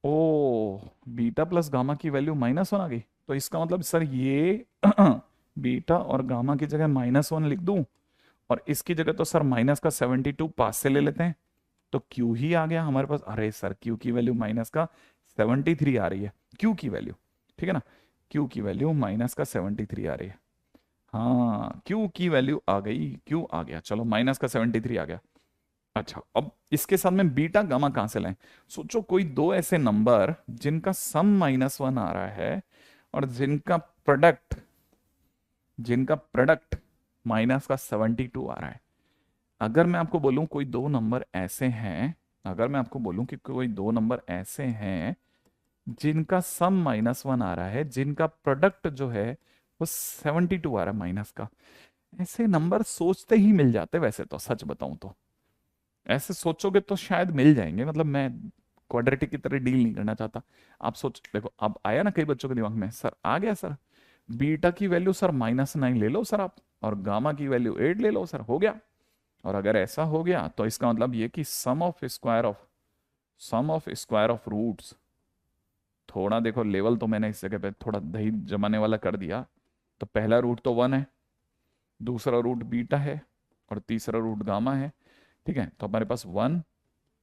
Speaker 1: ओ, बीटा प्लस गामा की वैल्यू -1 आ गई, तो इसका मतलब सर ये बीटा और गामा की जगह -1 लिख दूं, और इसकी जगह तो सर -72 पास से ले लेते हैं, तो क्यू ही आ गया हमारे पास। अरे सर क्यू की वैल्यू -73 आ रही है, क्यू की वैल्यू, ठीक है ना, क्यू की वैल्यू -73 आ रही है। हाँ क्यू की वैल्यू आ गई, क्यू आ गया, चलो -73 आ गया। अच्छा, अब इसके साथ में बीटा गामा कहां से लाएं? सोचो कोई दो ऐसे नंबर जिनका सम -1 आ रहा है और जिनका प्रोडक्ट -72 आ रहा है। अगर मैं आपको बोलूं कोई दो नंबर ऐसे हैं, अगर मैं आपको बोलूं कि कोई दो नंबर ऐसे हैं जिनका सम -1 आ रहा है, जिनका प्रोडक्ट जो है वो 72 आ रहा है माइनस का, ऐसे नंबर सोचते ही मिल जाते वैसे तो, सच बताऊं तो ऐसे सोचोगे तो शायद मिल जाएंगे, मतलब मैं क्वाड्रेटिक की तरह डील नहीं करना चाहता। आप सोच देखो, अब आया ना कई बच्चों के दिमाग में, सर आ गया सर, बीटा की वैल्यू सर -9 ले लो सर आप, और गामा की वैल्यू 8 ले लो सर, हो गया। और अगर ऐसा हो गया तो इसका मतलब ये कि सम ऑफ स्क्वायर ऑफ रूट्स, थोड़ा देखो लेवल तो मैंने इस जगह पे थोड़ा दही जमाने वाला कर दिया। तो पहला रूट तो 1 है, दूसरा रूट बीटा है, और तीसरा रूट गामा है। ठीक है, तो हमारे पास 1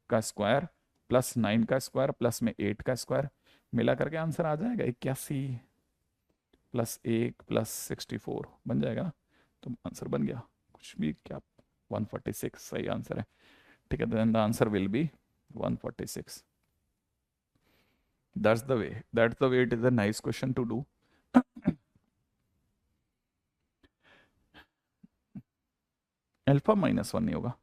Speaker 1: का स्क्वायर प्लस 9 का स्क्वायर प्लस में 8 का स्क्वायर मिला करके आंसर आ जाएगा 81 प्लस 1 प्लस 64 बन जाएगा ना। तो आंसर बन गया, कुछ भी क्या, 146 सही आंसर है। ठीक है, then the answer will be 146। That's the way it is a nice question to do. Alpha -1 नहीं होगा,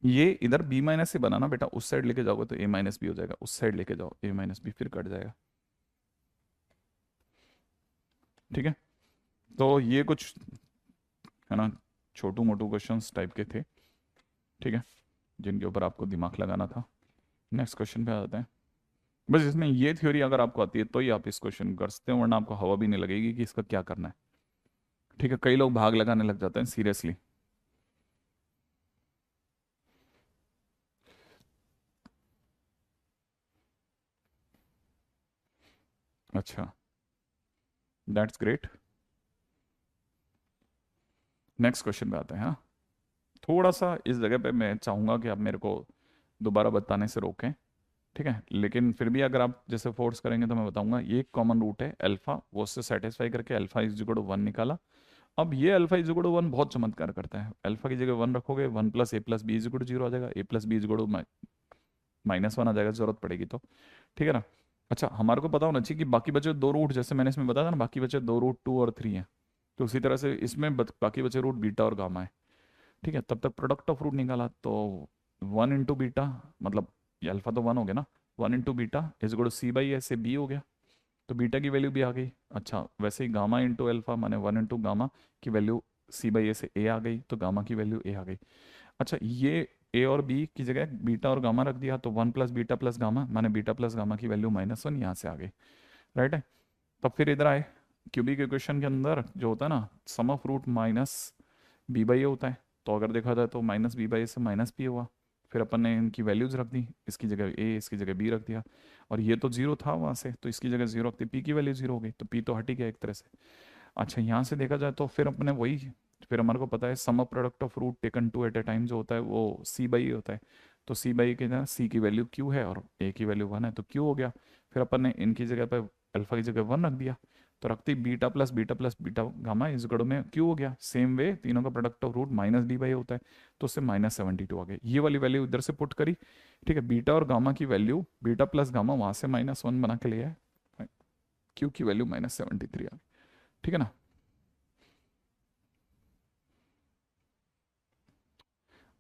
Speaker 1: ये इधर बी माइनस से बनाना बेटा, उस साइड लेके जाओगे तो ए माइनस बी हो जाएगा, उस साइड लेके जाओ ए माइनस बी, फिर कट जाएगा। ठीक है, तो ये कुछ है ना छोटू मोटू क्वेश्चंस टाइप के थे, ठीक है, जिनके ऊपर आपको दिमाग लगाना था। नेक्स्ट क्वेश्चन पे आ जाते हैं। बस इसमें ये थ्योरी अगर आपको आती है तो ही आप इस क्वेश्चन कर सकते हो, वरना आपको हवा भी नहीं लगेगी कि इसका क्या करना है। ठीक है, कई लोग भाग लगाने लग जाते हैं सीरियसली। अच्छा, दैट्स ग्रेट। नेक्स्ट क्वेश्चन पे आते हैं। हाँ, थोड़ा सा इस जगह पे मैं चाहूंगा कि आप मेरे को दोबारा बताने से रोकें, ठीक है, लेकिन फिर भी अगर आप जैसे फोर्स करेंगे तो मैं बताऊंगा। ये एक कॉमन रूट है अल्फा, वो उससे सेटिस्फाई करके अल्फा इज इक्वल टू 1 निकाला। अब ये अल्फा इज इक्वल टू 1 बहुत चमत्कार करता है। अल्फा की जगह 1 रखोगे, 1 plus A plus B is equal to 0 आ जाएगा, A plus B is equal to -1 आ जाएगा, जरूरत पड़ेगी तो। ठीक है ना। अच्छा, हमारे को पता होना चाहिए कि बाकी बचे दो रूट, जैसे मैंने इसमें बताया था ना, बाकी बचे दो रूट 2 और 3 हैं, तो उसी तरह से इसमें बाकी बचे रूट बीटा और गामा है। ठीक है, तब तक प्रोडक्ट ऑफ रूट निकाला तो 1 इंटू बीटा, मतलब ये अल्फा तो 1 हो गया ना, 1 into beta is equal to C by A से बी हो गया, तो बीटा की वैल्यू भी आ गई। अच्छा, वैसे ही गामा इंटू अल्फा माने 1 इंटू गामा की वैल्यू सी बाई ए से ए आ गई, तो गामा की वैल्यू ए आ गई। अच्छा, ये ए और बी की जगह बीटा और गामा रख दिया, तो 1 प्लस बीटा प्लस गामा माने बीटा प्लस गामा की वैल्यू -1 यहाँ से आ गई। राइट है। तब फिर इधर आए, क्यूबिक इक्वेशन के अंदर जो होता है ना, sum of root minus B by A होता है, तो अगर देखा जाए तो माइनस बी बाई ए से माइनस पी हुआ। फिर अपन ने इनकी वैल्यूज रख दी, इसकी जगह ए इसकी जगह बी रख दिया, और ये तो जीरो था वहाँ से, तो इसकी जगह जीरो रख दी, पी की वैल्यू जीरो हो गई, तो पी तो हट ही गया एक तरह से। अच्छा, यहाँ से देखा जाए तो फिर अपने वही, फिर हमारे को पता है sum of product of root taken two at a time जो होता है वो सी बाई ए होता है, तो सी बाई के जगह सी की वैल्यू क्यू है और ए की वैल्यू 1 है, तो क्यू हो गया। फिर अपन ने इनकी जगह पे अल्फा की जगह 1 रख दिया, तो रखती बीटा प्लस बीटा गामा इस गढ़ में क्यू हो गया। सेम वे तीनों का product of root minus D by होता है, तो उससे -72 आ गया, ये वाली वैल्यू इधर से पुट करी। ठीक है, बीटा और गामा की वैल्यू, बीटा प्लस गामा वहां से -1 बना के लिया है, क्यू की वैल्यू -73 आ गई। ठीक है ना।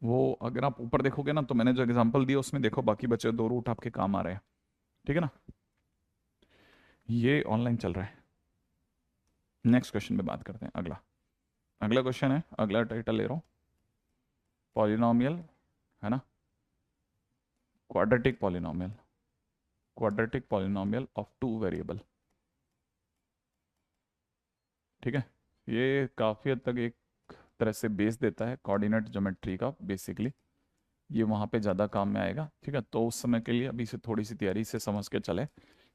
Speaker 1: वो अगर आप ऊपर देखोगे ना, तो मैंने जो एग्जांपल दिया उसमें देखो बाकी बचे दो रूट आपके काम आ रहे हैं। ठीक है ना, ये ऑनलाइन चल रहा है। नेक्स्ट क्वेश्चन पे बात करते हैं। अगला अगला क्वेश्चन है, अगला टाइटल ले रहा हूँ, पॉलिनोमियल, है ना, quadratic polynomial, quadratic polynomial of 2 variable. ठीक है, ये काफ़ी हद तक एक तरह से बेस देता है कोऑर्डिनेट ज्योमेट्री का बेसिकली, ये वहाँ पे ज़्यादा काम में आएगा। ठीक है, तो उस समय के लिए अभी से थोड़ी सी तैयारी से समझ के चले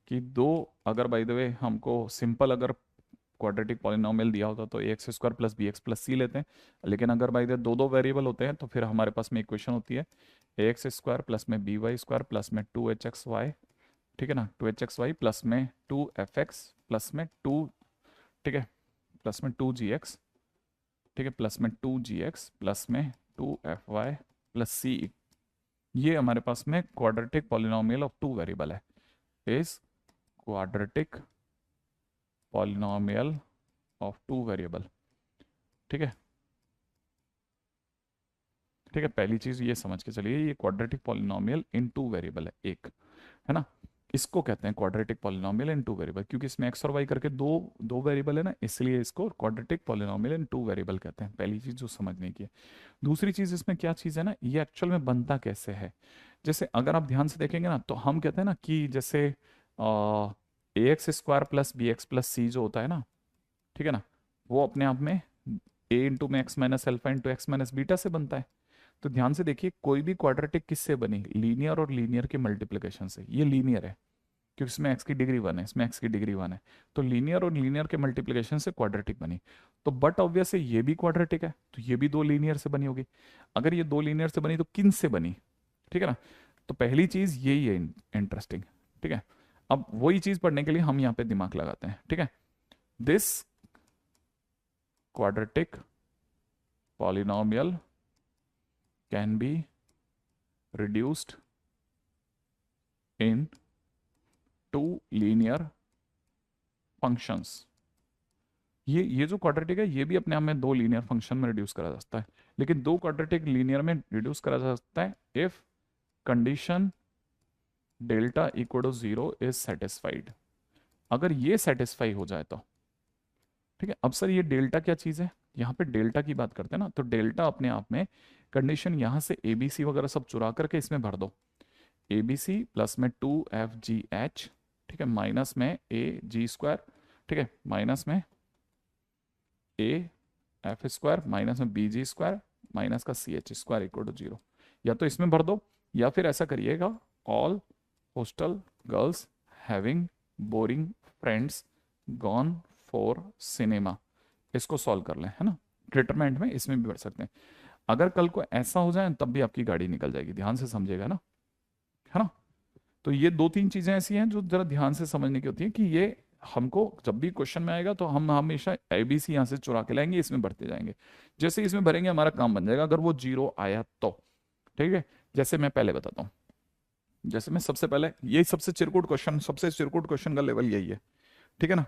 Speaker 1: कि दो, अगर बाय द वे हमको सिंपल अगर क्वाड्रेटिक पॉलिनोमियल दिया होता तो A X square plus B x plus C लेते हैं, लेकिन अगर बाय द दो दो वेरिएबल होते हैं तो फिर हमारे पास में इक्वेशन होती है ए एक्स स्क्वायर प्लस में बी वाई स्क्वायर प्लस में 2h(x)y। ठीक है ना, 2h(x)y प्लस में 2f(x) प्लस में 2, ठीक है, प्लस में 2g(x), ठीक है, प्लस में 2g(x) प्लस में 2fy प्लस सी। ये हमारे पास में क्वाड्रेटिक पॉलिनोमियल ऑफ 2 वेरिएबल है, is quadratic polynomial of 2 variable. ठीक है, ठीक है, पहली चीज ये समझ के चलिए, ये क्वाड्रेटिक पॉलिनोमियल इन 2 वेरिएबल है एक, है ना, इसको कहते हैं क्वाड्रेटिक पॉलिनोमियल इन 2 वेरिएबल, क्योंकि इसमें एक्स और वाई करके दो दो वेरिएबल है ना, इसलिए इसको क्वाड्रेटिक पॉलिनोमियल इन 2 वेरिएबल कहते हैं। पहली चीज जो समझने की है। दूसरी चीज इसमें क्या चीज है ना, ये एक्चुअल में बनता कैसे है। जैसे अगर आप ध्यान से देखेंगे ना, तो हम कहते हैं ना कि जैसे A X square plus B x plus C जो होता है ना, ठीक है ना, वो अपने आप में ए इंटू में x minus alpha into x minus beta से बनता है। तो ध्यान से देखिए, कोई भी क्वाड्रेटिक किससे बनी, लीनियर और लीनियर के मल्टीप्लिकेशन से। ये लीनियर है क्योंकि इसमें एक्स की डिग्री 1 है, इसमें एक्स की डिग्री 1 है, तो लीनियर और लीनियर के मल्टीप्लिकेशन से क्वाड्रेटिक बनी। तो बट ऑब्वियस है ये भी क्वाड्रेटिक है, तो ये भी दो लीनियर से बनी होगी। अगर ये दो लीनियर से बनी तो किन से बनी, ठीक है ना। तो पहली चीज यही है इंटरेस्टिंग। ठीक है, अब वही चीज पढ़ने के लिए हम यहाँ पे दिमाग लगाते हैं। ठीक है, this quadratic polynomial can be reduced into linear functions. ये जो क्वाड्रेटिक है ये भी अपने आप में दो लीनियर फंक्शन में रिड्यूस करा जा सकता है। लेकिन दो क्वाड्रेटिक लीनियर में रिड्यूस करा जा सकता है if condition delta equal to 0 is satisfied. अगर ये सेटिस्फाई हो जाए तो ठीक है। अब सर ये डेल्टा क्या चीज़ है, यहाँ पे डेल्टा की बात करते हैं ना, तो डेल्टा अपने आप में कंडीशन यहाँ से ए बी सी वगैरह सब चुरा करके इसमें भर दो। ए बी सी प्लस में 2FGH, ठीक है, माइनस में AG², ठीक है, माइनस में AF², माइनस में BG², माइनस का CH² इक्वल टू 0। या तो इसमें भर दो, या फिर ऐसा करिएगा, all hostel girls having boring friends gone for cinema, इसको सॉल्व कर लें, है ना। डिटरमिनेंट में इसमें भी भर सकते हैं। अगर कल को ऐसा हो जाए तब भी आपकी गाड़ी निकल जाएगी, ध्यान से समझिएगा ना, है ना। तो ये दो तीन चीजें ऐसी हैं जो जरा ध्यान से समझने की होती है कि ये हमको जब भी क्वेश्चन में आएगा तो हम हमेशा ABC यहाँ से चुरा के लाएंगे, इसमें भरते जाएंगे। जैसे इसमें भरेंगे हमारा काम बन जाएगा, अगर वो 0 आया तो ठीक है। जैसे मैं पहले बताता हूँ, जैसे मैं सबसे पहले, यही सबसे चिरकुट क्वेश्चन का लेवल यही है, ठीक है ना।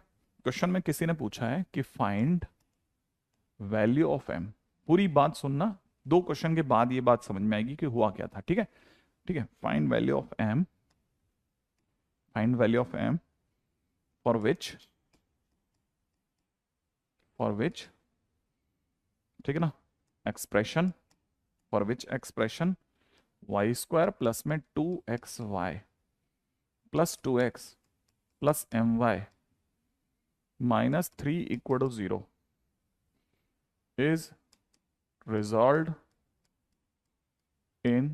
Speaker 1: क्वेश्चन में किसी ने पूछा है कि फाइंड वैल्यू ऑफ m, पूरी बात सुनना, 2 क्वेश्चन के बाद ये बात समझ में आएगी कि हुआ क्या था, ठीक है। ठीक है, find value of m, find value of m for which, ठीक है ना, expression, for which expression y² plus में 2xy plus 2x plus my minus 3 equal to 0 is resolved in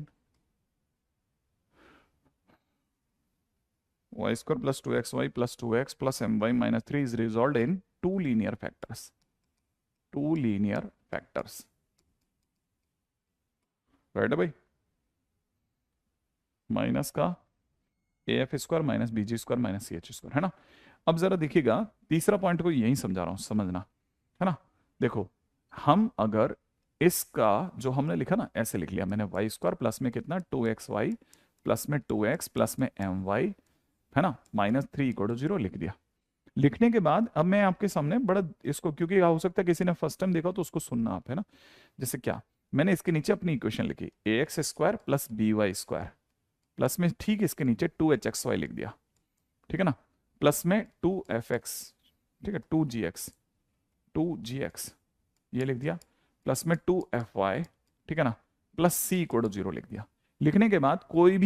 Speaker 1: y² plus 2xy plus 2x plus my minus 3 is resolved in two linear factors, right है भाई। Minus का AF² minus BG² minus CH², है ना। अब जरा देखिएगा, तीसरा point को यही समझा रहा हूं, समझना, है ना। देखो, हम अगर इसका जो हमने लिखा ना, ऐसे लिख लिया मैंने, y² प्लस में कितना 2xy प्लस में 2x प्लस में my, है ना, माइनस 3 इक्वल टू 0 लिख दिया। लिखने के बाद अब मैं आपके सामने बड़ा इसको, क्योंकि हो सकता है किसी ने फर्स्ट टाइम देखा तो उसको सुनना आप, है ना। जैसे क्या, मैंने इसके नीचे अपनी इक्वेशन लिखी AX² प्लस BY² प्लस में ठीक इसके नीचे 2HXY लिख दिया, ठीक है ना, प्लस में 2FX, ठीक है, 2GX ये लिख दिया, प्लस में 2FY, ठीक है ना, प्लस C इक्वल टू 0 लिख दिया। लिखने के बाद कोई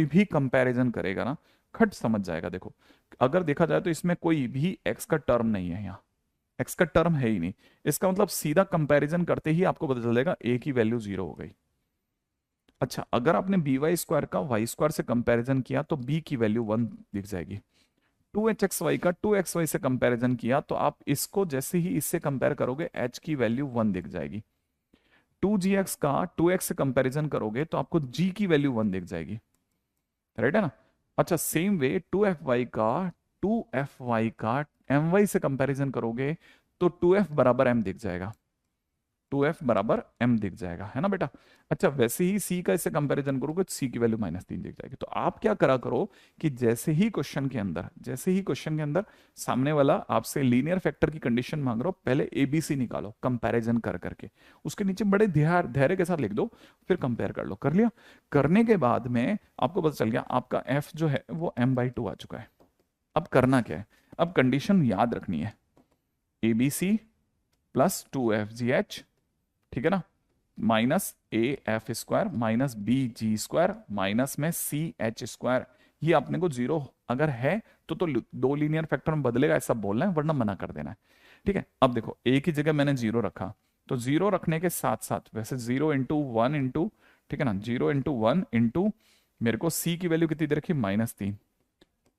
Speaker 1: भी कंपैरिजन करेगा ना, खट समझ जाएगा। देखो, अगर देखा जाए तो इसमें कोई भी x का टर्म नहीं है, यहाँ x का टर्म है ही नहीं, इसका मतलब सीधा कंपैरिजन करते ही आपको पता चलेगा a की वैल्यू 0 हो गई। अच्छा, अगर आपने BY² का y² से कंपैरिजन किया तो b की वैल्यू 1 दिख जाएगी। 2HXY का 2XY से कंपैरिजन किया तो आप इसको जैसे ही इससे कंपेयर करोगे h की वैल्यू 1 दिख जाएगी। 2GX का 2x से कंपैरिजन करोगे तो आपको g की वैल्यू 1 दिख जाएगी, राइट है ना। अच्छा, सेम वे 2FY का my से कंपैरिजन करोगे तो 2f बराबर m दिख जाएगा, 2f बराबर m दिख जाएगा, है ना बेटा। अच्छा, वैसे ही c का इससे कंपैरिजन करोगे तो c की वैल्यू -3 दिख जाएगी। तो आप क्या करा करो कि जैसे ही क्वेश्चन के अंदर सामने वाला आपसे लीनियर फैक्टर की कंडीशन मांग रहा हो, पहले ABC निकालो कंपैरिजन कर करके, उसके नीचे बड़े धैर्य के साथ लिख दो, फिर कंपेयर कर लो। कर लिया, करने के बाद में आपको पता चल गया आपका f जो है वो m/2 आ चुका है। अब करना क्या है, अब कंडीशन याद रखनी है, ABC प्लस 2FGH, ठीक है ना, minus AF² minus BG² minus में CH², ये आपने को 0 अगर है तो दो लीनियर फैक्टर में बदलेगा ऐसा बोलना है, वरना मना कर देना है, ठीक है। अब देखो, a की जगह मैंने 0 रखा, तो 0 रखने के साथ साथ वैसे 0 इंटू 1 इंटू, ठीक है ना, 0 इंटू 1 इंटू मेरे को c की वैल्यू कितनी दे रखी, -3,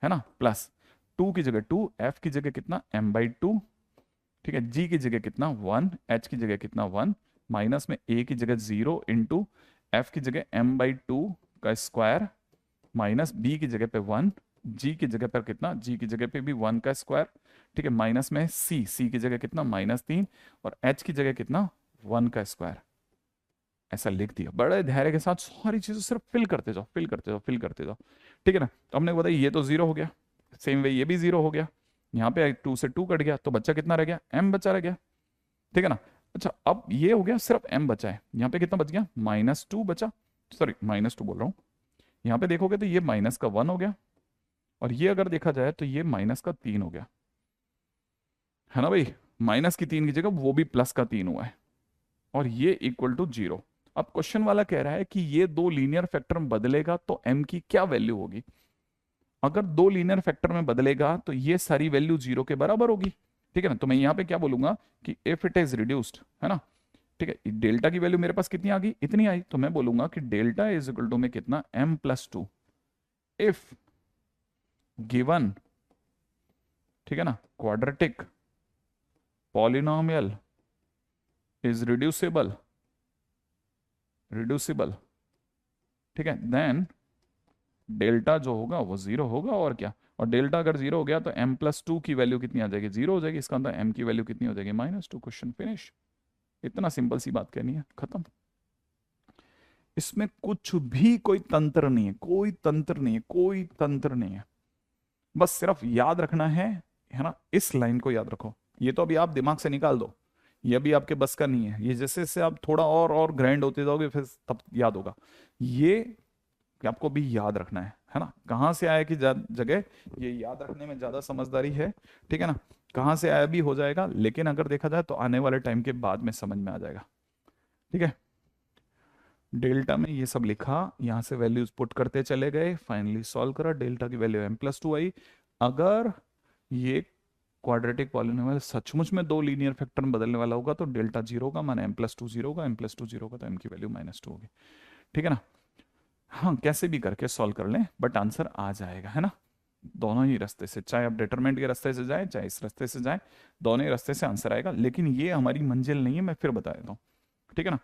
Speaker 1: है ना, प्लस 2 की जगह 2, f की जगह कितना m/2, ठीक है, g की जगह कितना 1, h की जगह कितना 1, माइनस में a की जगह 0 इंटू f की जगह m/2 का स्क्वायर, माइनस b की जगह पे 1, g की जगह पर कितना, g की जगह पे भी 1 का स्क्वायर, ठीक है, माइनस में c की जगह कितना -3 और h की जगह कितना 1 का स्क्वायर, ऐसा लिख दिया। बड़े धैर्य के साथ सारी चीजें सिर्फ फिल करते जाओ, ठीक है ना। तो हमने बताया ये तो 0 हो गया, सेम वे ये भी 0 हो गया, यहाँ पे 2 से 2 कट गया तो बच्चा कितना रह गया, m बच्चा रह गया, ठीक है ना। अच्छा अब ये हो गया, सिर्फ m बचा है। यहाँ पे कितना बच गया, -2 बचा, सॉरी -2 बोल रहा हूँ। यहाँ पे देखोगे तो ये -1 हो गया, और ये अगर देखा जाए तो ये -3 हो गया, है ना भाई। -3 की जगह वो भी +3 हुआ है, और ये इक्वल टू 0। अब क्वेश्चन वाला कह रहा है कि ये दो लीनियर फैक्टर में बदलेगा तो m की क्या वैल्यू होगी। अगर दो लीनियर फैक्टर में बदलेगा तो ये सारी वैल्यू 0 के बराबर होगी, ठीक है ना। तो मैं यहाँ पे क्या बोलूंगा कि इफ इट इज रिड्यूस्ड, है ना, ठीक है, डेल्टा की वैल्यू मेरे पास कितनी आ गई, इतनी आई, तो मैं बोलूंगा कि डेल्टा इज इक्वल टू में कितना, m+2 इफ गिवन, ठीक है ना, quadratic polynomial is reducible, reducible, ठीक है, देन डेल्टा जो होगा वो 0 होगा, और क्या। और डेल्टा अगर 0 हो गया तो m+2 की वैल्यू कितनी आ जाएगी, 0 हो जाएगी। इसका मतलब m की वैल्यू कितनी हो जाएगी, -2। Question finish. इतना सिंपल सी बात कहनी है, खत्म। इसमें कुछ भी कोई तंत्र नहीं है, कोई तंत्र नहीं है, कोई तंत्र नहीं है। बस सिर्फ याद रखना है ना, इस लाइन को याद रखो। ये तो अभी आप दिमाग से निकाल दो, ये अभी आपके बस का नहीं है। ये जैसे जैसे आप थोड़ा और ग्राइंड होते जाओगे फिर तब याद होगा। ये कि आपको भी याद रखना है ना, कहाँ से आया कि जगह, ये याद रखने में ज्यादा समझदारी है, ठीक है ना। कहाँ से आया भी हो जाएगा, लेकिन अगर देखा जाए तो आने वाले टाइम के बाद में समझ में आ जाएगा, ठीक है। डेल्टा में ये सब लिखा, यहाँ से वैल्यूज पुट करते चले गए, फाइनली सॉल्व करा, डेल्टा की वैल्यू m+2 आई। अगर ये क्वाड्रेटिक पॉलिनोमियल सचमुच में दो लीनियर फैक्टर में बदलने वाला होगा तो डेल्टा 0 का माना m+2 0 होगा, m+2 0 का तो m की वैल्यू -2 होगी, ठीक है ना। हाँ कैसे भी करके सॉल्व कर लें, बट आंसर आ जाएगा, है ना। दोनों ही रास्ते से, चाहे आप डिटरमिनेंट के रास्ते से जाए चाहे इस रास्ते से जाए, दोनों ही रास्ते से आंसर आएगा। लेकिन ये हमारी मंजिल नहीं है, मैं फिर बता देता हूँ, ठीक है ना।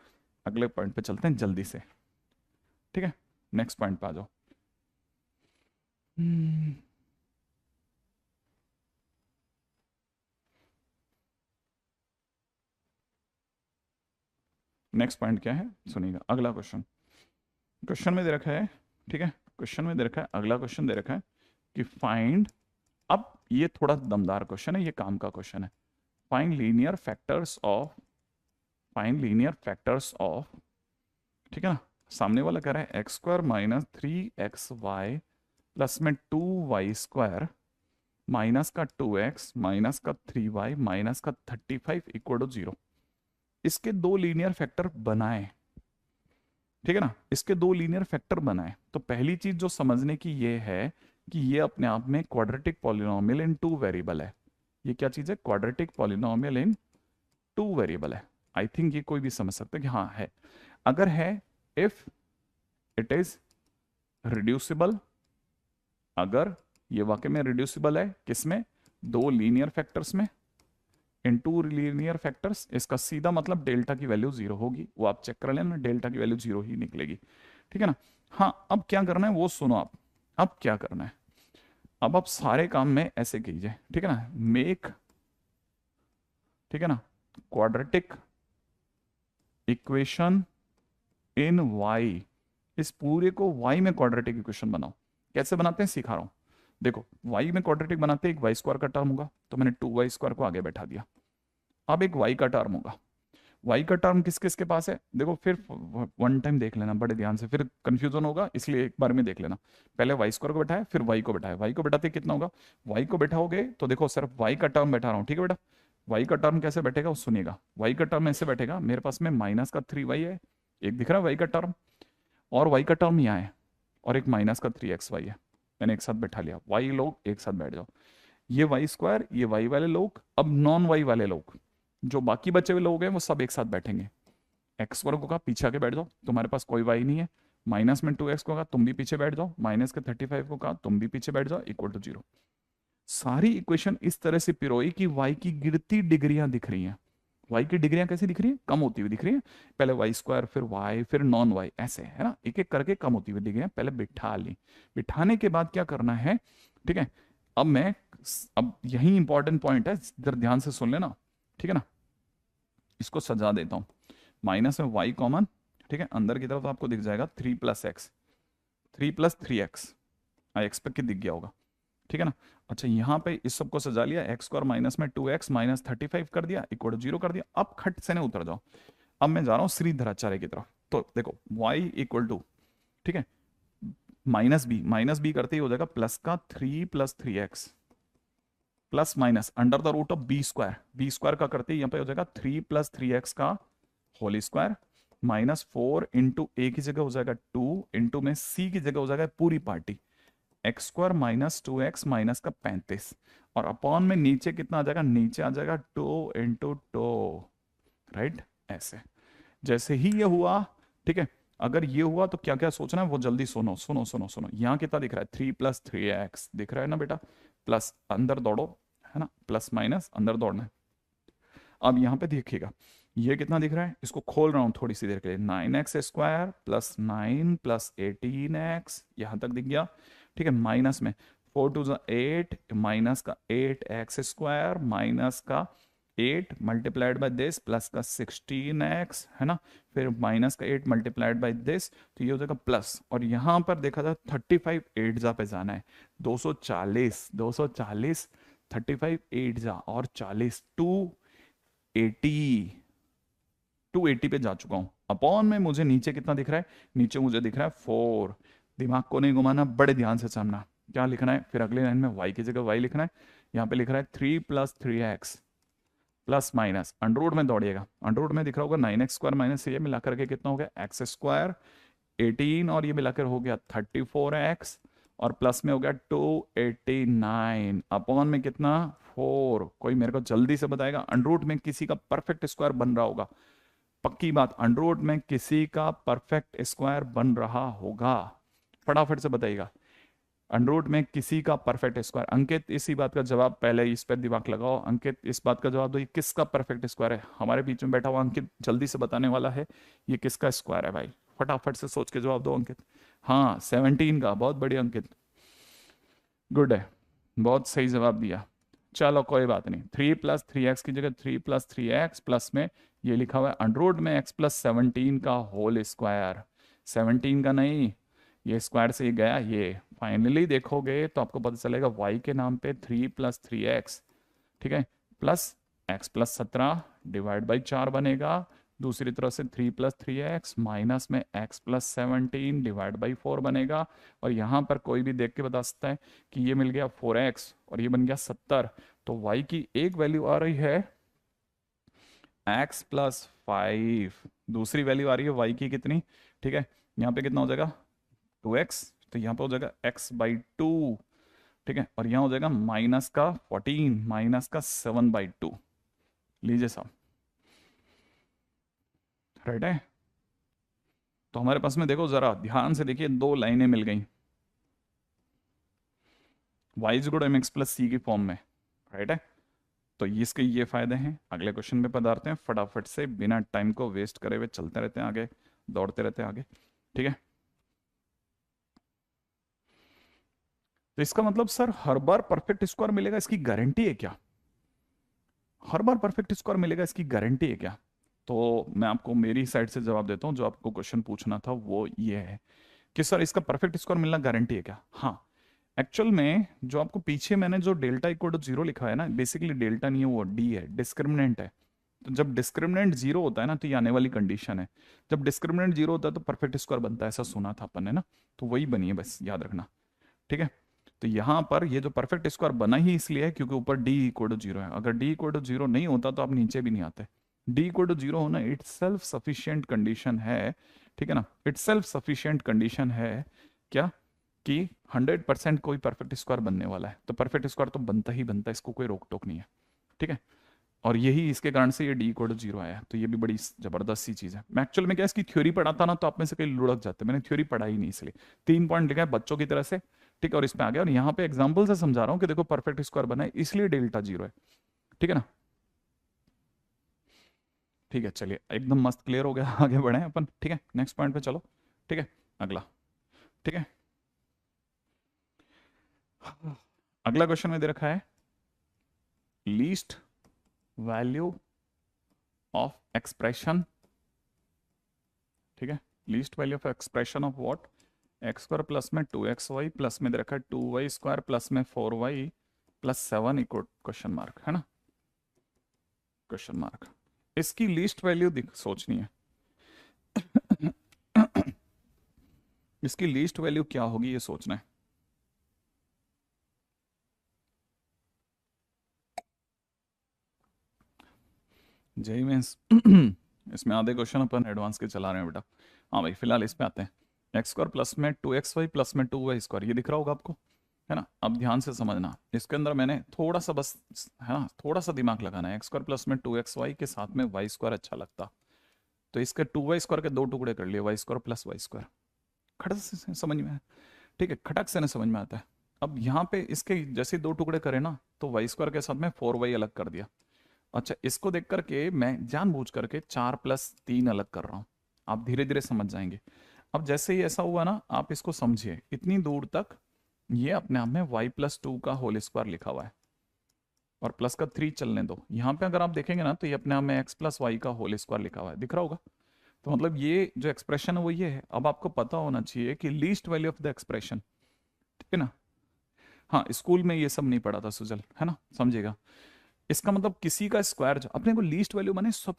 Speaker 1: अगले पॉइंट पे चलते हैं जल्दी से, ठीक है, नेक्स्ट पॉइंट पे आ जाओ। नेक्स्ट पॉइंट क्या है सुनिएगा, अगला क्वेश्चन। क्वेश्चन में दे रखा है, ठीक है, क्वेश्चन में दे रखा है, अगला क्वेश्चन दे रखा है कि फाइंड, अब ये थोड़ा दमदार क्वेश्चन है, ये काम का क्वेश्चन है। Find linear factors of, find linear factors of, ठीक है ना। सामने वाला कह रहा है x² - 3xy प्लस में 2y² माइनस का 2x माइनस का 3y माइनस का 35 इक्वल टू 0। इसके दो लीनियर फैक्टर बनाए, ठीक है ना, इसके दो लीनियर फैक्टर बनाए। तो पहली चीज जो समझने की ये है कि ये अपने आप में क्वाड्रेटिक पॉलिनोमियल इन 2 वेरिएबल है। ये क्या चीज है, क्वाड्रेटिक पॉलिनोमियल इन 2 वेरिएबल है। आई थिंक ये कोई भी समझ सकता है कि हाँ है। अगर है, इफ इट इज रिड्यूसिबल, अगर ये वाकई में रिड्यूसिबल है, किसमें, दो लीनियर फैक्टर्स में, इन 2 लीनियर फैक्टर्स, इसका सीधा मतलब डेल्टा की वैल्यू 0 होगी। वो आप चेक कर लेना, डेल्टा की वैल्यू 0 ही निकलेगी, ठीक है ना। हाँ अब क्या करना है वो सुनो आप, अब क्या करना है, अब आप सारे काम में ऐसे कीजिए, ठीक है ना, मेक, ठीक है ना, क्वाड्रेटिक इक्वेशन इन y, इस पूरे को y में क्वाड्रेटिक इक्वेशन बनाओ। कैसे बनाते हैं सिखा रहा हूं, देखो y में क्वाड्रेटिक बनाते हैं, एक y² का टर्म होगा, तो मैंने 2y² को आगे बैठा दिया। अब एक y का टर्म होगा, y का टर्म किस किस के पास है, देखो फिर वन टाइम देख लेना बड़े ध्यान से, फिर कंफ्यूजन होगा, इसलिए एक बार में देख लेना। पहले y² को बैठाया, फिर y को बैठाया, y को बैठाते कितना होगा, y को बैठाओगे तो देखो सिर्फ y का टर्म बैठा रहा हूँ, ठीक है बेटा। y का टर्म कैसे बैठेगा वो सुनिएगा, y का टर्म ऐसे बैठेगा, मेरे पास में माइनस का 3y है, एक दिख रहा है y का टर्म, और y का टर्म यहाँ है, और एक माइनस का 3xy है, मैंने एक साथ बैठा लिया। y लोग एक साथ बैठ जाओ, ये y², ये y वाले लोग, अब नॉन y वाले लोग, जो बाकी बचे हुए लोग हैं वो सब एक साथ बैठेंगे। x² को कहा पीछे आके बैठ जाओ, तुम्हारे पास कोई y नहीं है। माइनस में 2x को कहा तुम भी पीछे बैठ जाओ, माइनस के 35 को कहा तुम भी पीछे बैठ जाओ, इक्वल टू 0। सारी इक्वेशन इस तरह से पिरोई कि y की गिरती डिग्रियां दिख रही हैं। y की डिग्रियां कैसे दिख रही है, कम होती हुई दिख रही है। पहले y² फिर y फिर नॉन y, ऐसे है ना, एक एक करके कम होती हुई डिग्रियां पहले बिठा ली। बिठाने के बाद क्या करना है, ठीक है, अब मैं, अब यही इंपॉर्टेंट पॉइंट है, इधर ध्यान से सुन लेना, ठीक है ना। इसको सजा देता हूं, माइनस में y कॉमन, ठीक है, अंदर की तरफ तो आपको दिख जाएगा 3 + x, 3 + 3x, आई एक्सपेक्ट कि दिख गया होगा, ठीक है ना। अच्छा यहाँ पे इस सबको सजा लिया, एक्स स्क्वायर माइनस में 2x माइनस 35 कर दिया, इक्वल टू 0 कर दिया। अब खट से ना उतर जाओ, अब मैं जा रहा हूँ श्रीधराचार्य की तरफ। तो देखो y इक्वल टू, ठीक है, माइनस बी करते ही हो जाएगा प्लस का 3 + 3x plus minus under the root of b square का करते ही यहाँ पे हो जाएगा 3 + 3x का होल स्क्वायर माइनस 4 इंटू ए की जगह हो जाएगा 2 इंटू में सी की जगह हो जाएगा पूरी party x square minus 2x minus का 35 और अपॉन में नीचे कितना आ जाएगा, नीचे आ जाएगा 2 इंटू 2, राइट। ऐसे जैसे ही ये हुआ, ठीक है, अगर ये हुआ तो क्या क्या सोचना है वो जल्दी सुनो सुनो सुनो सुनो। यहाँ कितना दिख रहा है, 3 + 3x दिख रहा है ना बेटा, प्लस अंदर दौड़ो, है ना, प्लस माइनस अंदर दौड़ना है। अब यहाँ पे देखिएगा ये कितना दिख रहा है, इसको खोल रहा हूँ थोड़ी सी देर के लिए, 9x² प्लस 9 प्लस 18x, यहाँ तक दिख गया, ठीक है। माइनस में 4 2 8 माइनस का 8x² माइनस का 8 मल्टीप्लाइड बाय दिस प्लस का 16x, है ना, फिर माइनस का 8 मल्टीप्लाइड बाय दिस, तो ये हो जाएगा प्लस, और यहाँ पर देखा जाए 35 8 जा पे जाना है, 240 240 35 8 जा और 40 280 पे जा चुका हूं। अपॉन में मुझे नीचे कितना दिख रहा है, नीचे मुझे दिख रहा है 4। दिमाग को नहीं घुमाना, बड़े ध्यान से समझना क्या लिखना है। फिर अगले लाइन में y की जगह y लिखना है, यहाँ पे लिख रहा है 3 + 3x प्लस माइनस अंडररूट में दौड़िएगा, अंडररूट में दिख रहा होगा 9x² माइनस ये मिला करके कितना हो गया x² 18 और ये मिलाकर हो गया 34x और प्लस में हो गया 289 अपॉन में कितना 4। कोई मेरे को जल्दी से बताएगा अंडररूट में किसी का परफेक्ट स्क्वायर बन रहा होगा, पक्की बात, अंडररूट में किसी का परफेक्ट स्क्वायर बन रहा होगा, फटाफट से बताइएगा अंडररूट में किसी का परफेक्ट स्क्वायर। अंकित इसी बात का जवाब, पहले इस पर दिमाग लगाओ, अंकित इस बात का जवाब दो, ये किसका परफेक्ट स्क्वायर है। हमारे बीच में बैठा हुआ अंकित जल्दी से बताने वाला है ये किसका स्क्वायर है भाई, फटाफट से सोच के जवाब दो अंकित। हाँ 17 का, बहुत बढ़िया अंकित, गुड है, बहुत सही जवाब दिया। चलो कोई बात नहीं, 3 + 3x की जगह 3 + 3x प्लस में ये लिखा हुआ है अंडररूट में x + 17 का होल स्क्वायर, 17 का नहीं, ये स्क्वायर से ही गया ये, फाइनली देखोगे तो आपको पता चलेगा y के नाम पे 3 + 3x, ठीक है, प्लस x + 17 डिवाइड बाई 4 बनेगा, दूसरी तरफ से 3 + 3x माइनस में x + 17 डिवाइड बाई 4 बनेगा, और यहाँ पर कोई भी देख के बता सकता है कि ये मिल गया 4x और ये बन गया 70, तो y की एक वैल्यू आ रही है x + 5, दूसरी वैल्यू आ रही है y की कितनी, ठीक है, यहाँ पे कितना हो जाएगा 2x, तो यहाँ पे हो जाएगा x/2, ठीक है, और यहाँ हो जाएगा माइनस का 14 माइनस का 7/2, लीजिए साहब, राइट है। तो हमारे पास में देखो जरा ध्यान से देखिए, दो लाइनें मिल गई y=mx + c की फॉर्म में, राइट है। तो इसके ये फायदे हैं। अगले क्वेश्चन में पधारते हैं, फटाफट से बिना टाइम को वेस्ट करे हुए चलते रहते हैं आगे, दौड़ते रहते हैं आगे, ठीक है। तो इसका मतलब सर हर बार परफेक्ट स्कोर मिलेगा इसकी गारंटी है क्या, हर बार परफेक्ट स्कोर मिलेगा इसकी गारंटी है क्या। तो मैं आपको मेरी साइड से जवाब देता हूं, जो आपको क्वेश्चन पूछना था वो ये है कि सर इसका परफेक्ट स्कोर मिलना गारंटी है क्या। हाँ, एक्चुअल में जो आपको पीछे मैंने जो डेल्टा इक्वल टू 0 लिखा है ना, बेसिकली डेल्टा नहीं है वो डी है, डिस्क्रिमिनेंट है। तो जब डिस्क्रिमिनेंट 0 होता है ना तो ये आने वाली कंडीशन है, जब डिस्क्रिमिनेंट 0 होता है तो परफेक्ट स्कोर बनता है, ऐसा सुना था अपन ने ना, तो वही बनी है, बस याद रखना, ठीक है। तो यहाँ पर ये जो परफेक्ट स्क्वायर बना ही इसलिए है क्योंकि ऊपर d इक्वल टू 0 है, अगर d इक्वल टू 0 नहीं होता तो आप नीचे भी नहीं आते। d इक्वल टू 0 होना इट सेल्फ सफिशियंट कंडीशन है, ठीक है ना, इट सेल्फ सफिशियंट कंडीशन है क्या, कि 100% कोई परफेक्ट स्क्वायर बनने वाला है, तो परफेक्ट स्क्वायर तो बनता ही बनता है, इसको कोई रोक टोक नहीं है, ठीक है। और यही इसके कारण से ये d इक्वल टू 0 आया, तो ये भी बड़ी जबरदस्त सी चीज है। मैं एक्चुअल में क्या इसकी थ्योरी पढ़ाता ना तो आप में से कई लुढ़क जाते, मैंने थ्योरी पढ़ाई नहीं, इसलिए 3 पॉइंट लिखा है बच्चों की तरह से, ठीक है, और इस पे आ गया, और यहाँ पे एग्जाम्पल से समझा रहा हूँ कि देखो परफेक्ट स्क्वायर बना है इसलिए डेल्टा 0 है, ठीक है ना। ठीक है, चलिए एकदम मस्त क्लियर हो गया, आगे बढ़े अपन, ठीक है, नेक्स्ट पॉइंट पे चलो, ठीक है, अगला, ठीक है। अगला क्वेश्चन में दे रखा है लीस्ट वैल्यू ऑफ एक्सप्रेशन, ठीक है, least value of expression of what, x square plus में 2xy प्लस में दे रखा है 2y स्क्वायर प्लस में 4y plus 7 equal question mark, है ना, क्वेश्चन मार्क। इसकी लीस्ट वैल्यू सोचनी है। इसकी लीस्ट वैल्यू क्या होगी ये सोचना है। जेई मीन्स इसमें आधे क्वेश्चन अपन एडवांस के चला रहे हैं बेटा। हाँ भाई, फिलहाल इस पे आते हैं। एक्स स्क्वायर प्लस में 2xy प्लस में 2y स्क्वायर, ये दिख रहा होगा आपको, है ना। अब ध्यान से समझना, इसके अंदर मैंने थोड़ा सा बस, है ना, थोड़ा सा दिमाग लगाना है। एक्स स्क्वायर प्लस में 2xy के साथ में वाई स्क्वायर अच्छा लगता, तो इसके 2y स्क्वायर के दो टुकड़े कर लिए, Y square plus Y square. खटक से समझ में है, ठीक है, खटक से ना समझ में आता है। अब यहाँ पे इसके जैसे दो टुकड़े करे ना, तो वाई स्क्वायर के साथ में 4y अलग कर दिया। अच्छा, इसको देख करके मैं जानबूझ करके 4+3 अलग कर रहा हूँ, आप धीरे धीरे समझ जाएंगे। अब जैसे ही ऐसा हुआ ना, आप इसको समझिए, इतनी दूर तक ये अपने आप में y+2 का होल स्क्वायर लिखा हुआ है, और प्लस का 3 चलने दो। यहाँ पे अगर आप देखेंगे ना, तो ये अपने आप में x+y का होल स्क्वायर लिखा हुआ है, दिख रहा होगा। तो मतलब ये जो एक्सप्रेशन है वो ये है। अब आपको पता होना चाहिए कि least value of the expression, ठीक है ना। हाँ, स्कूल में ये सब नहीं पढ़ा था सुजल, है ना, समझेगा। इसका मतलब किसी का स्क्वायर जो अपने को लीस्ट वैल्यू माने सब,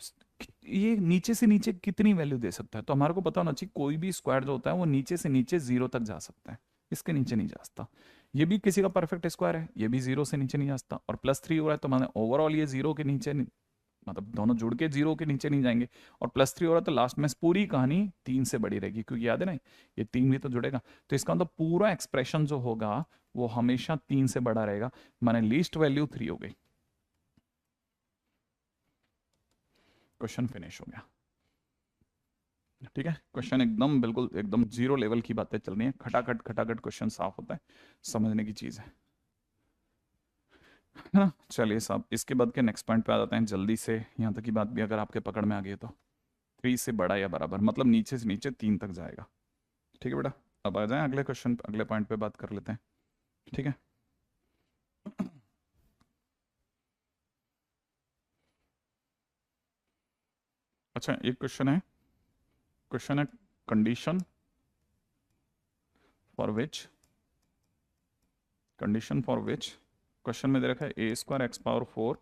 Speaker 1: ये नीचे से नीचे कितनी वैल्यू दे सकता है, तो हमारे को पता होना चाहिए कोई भी स्क्वायर जो होता है वो नीचे से नीचे 0 तक जा सकता है, इसके नीचे नहीं जा सकता। ये भी किसी का परफेक्ट स्क्वायर है, ये भी 0 से नीचे नहीं जा सकता, और +3 हो रहा है तो माने ओवरऑल ये 0 के नीचे मतलब दोनों जुड़ के 0 के नीचे नहीं जाएंगे। और +3 हो रहा है तो लास्ट में पूरी कहानी 3 से बड़ी रहेगी, क्योंकि याद है ना, ये 3 भी तो जुड़ेगा। तो इसका मतलब पूरा एक्सप्रेशन जो होगा वो हमेशा 3 से बड़ा रहेगा, माने लीस्ट वैल्यू 3 हो गई। क्वेश्चन फिनिश हो गया, ठीक है। क्वेश्चन एकदम बिल्कुल एकदम जीरो लेवल की बातें चल रही हैं, खटाखट खटाखट क्वेश्चन साफ होता है, समझने की चीज है ना। चलिए साहब, इसके बाद के नेक्स्ट पॉइंट पे आ जाते हैं जल्दी से। यहाँ तक की बात भी अगर आपके पकड़ में आ गई है तो 3 से बड़ा या बराबर, मतलब नीचे से नीचे 3 तक जाएगा, ठीक है बेटा। अब आ जाए अगले क्वेश्चन, अगले पॉइंट पे बात कर लेते हैं, ठीक है। अच्छा, एक क्वेश्चन है कंडीशन फॉर विच क्वेश्चन में दे रखा है a²x⁴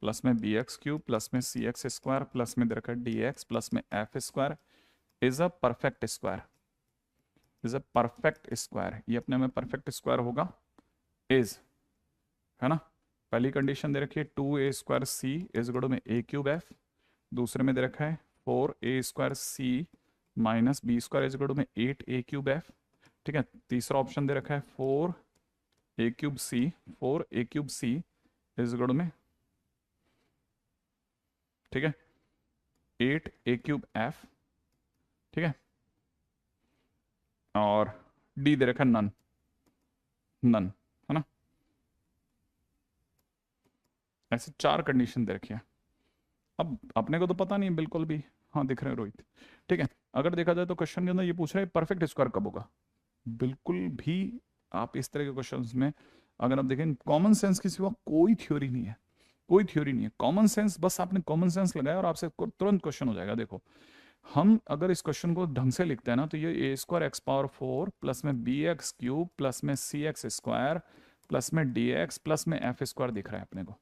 Speaker 1: प्लस में bx³ प्लस में cx² प्लस में दे रखा है dx प्लस में f² is a perfect square. ये अपने में परफेक्ट स्क्वायर होगा, इज, है ना। पहली कंडीशन दे रखी है 2a² इज इक्वल में a³ f, दूसरे में दे रखा है 4a² minus b² is equal में 8a³ f, ठीक है। तीसरा ऑप्शन दे रखा है 4a³ c इज इक्वल में, ठीक है, 8a³ f, ठीक है। और डी दे रखा है नन, है ना। ऐसे 4 कंडीशन दे रखी है। अब अपने को तो पता नहीं बिल्कुल भी, हाँ दिख रहे हैं रोहित, ठीक है। अगर देखा जाए तो क्वेश्चन के अंदर ये पूछ रहे हैं परफेक्ट स्क्वायर कब होगा। बिल्कुल भी आप इस तरह के क्वेश्चंस में अगर आप देखें, कॉमन सेंस के सिवा कोई थ्योरी नहीं है, कोई थ्योरी नहीं है। कॉमन सेंस, बस आपने कॉमन सेंस लगाया और आपसे तुरंत क्वेश्चन हो जाएगा। देखो, हम अगर इस क्वेश्चन को ढंग से लिखते हैं ना, तो ये a²x⁴ प्लस में bx³ प्लस में cx² प्लस में dx प्लस में f² दिख रहा है अपने को,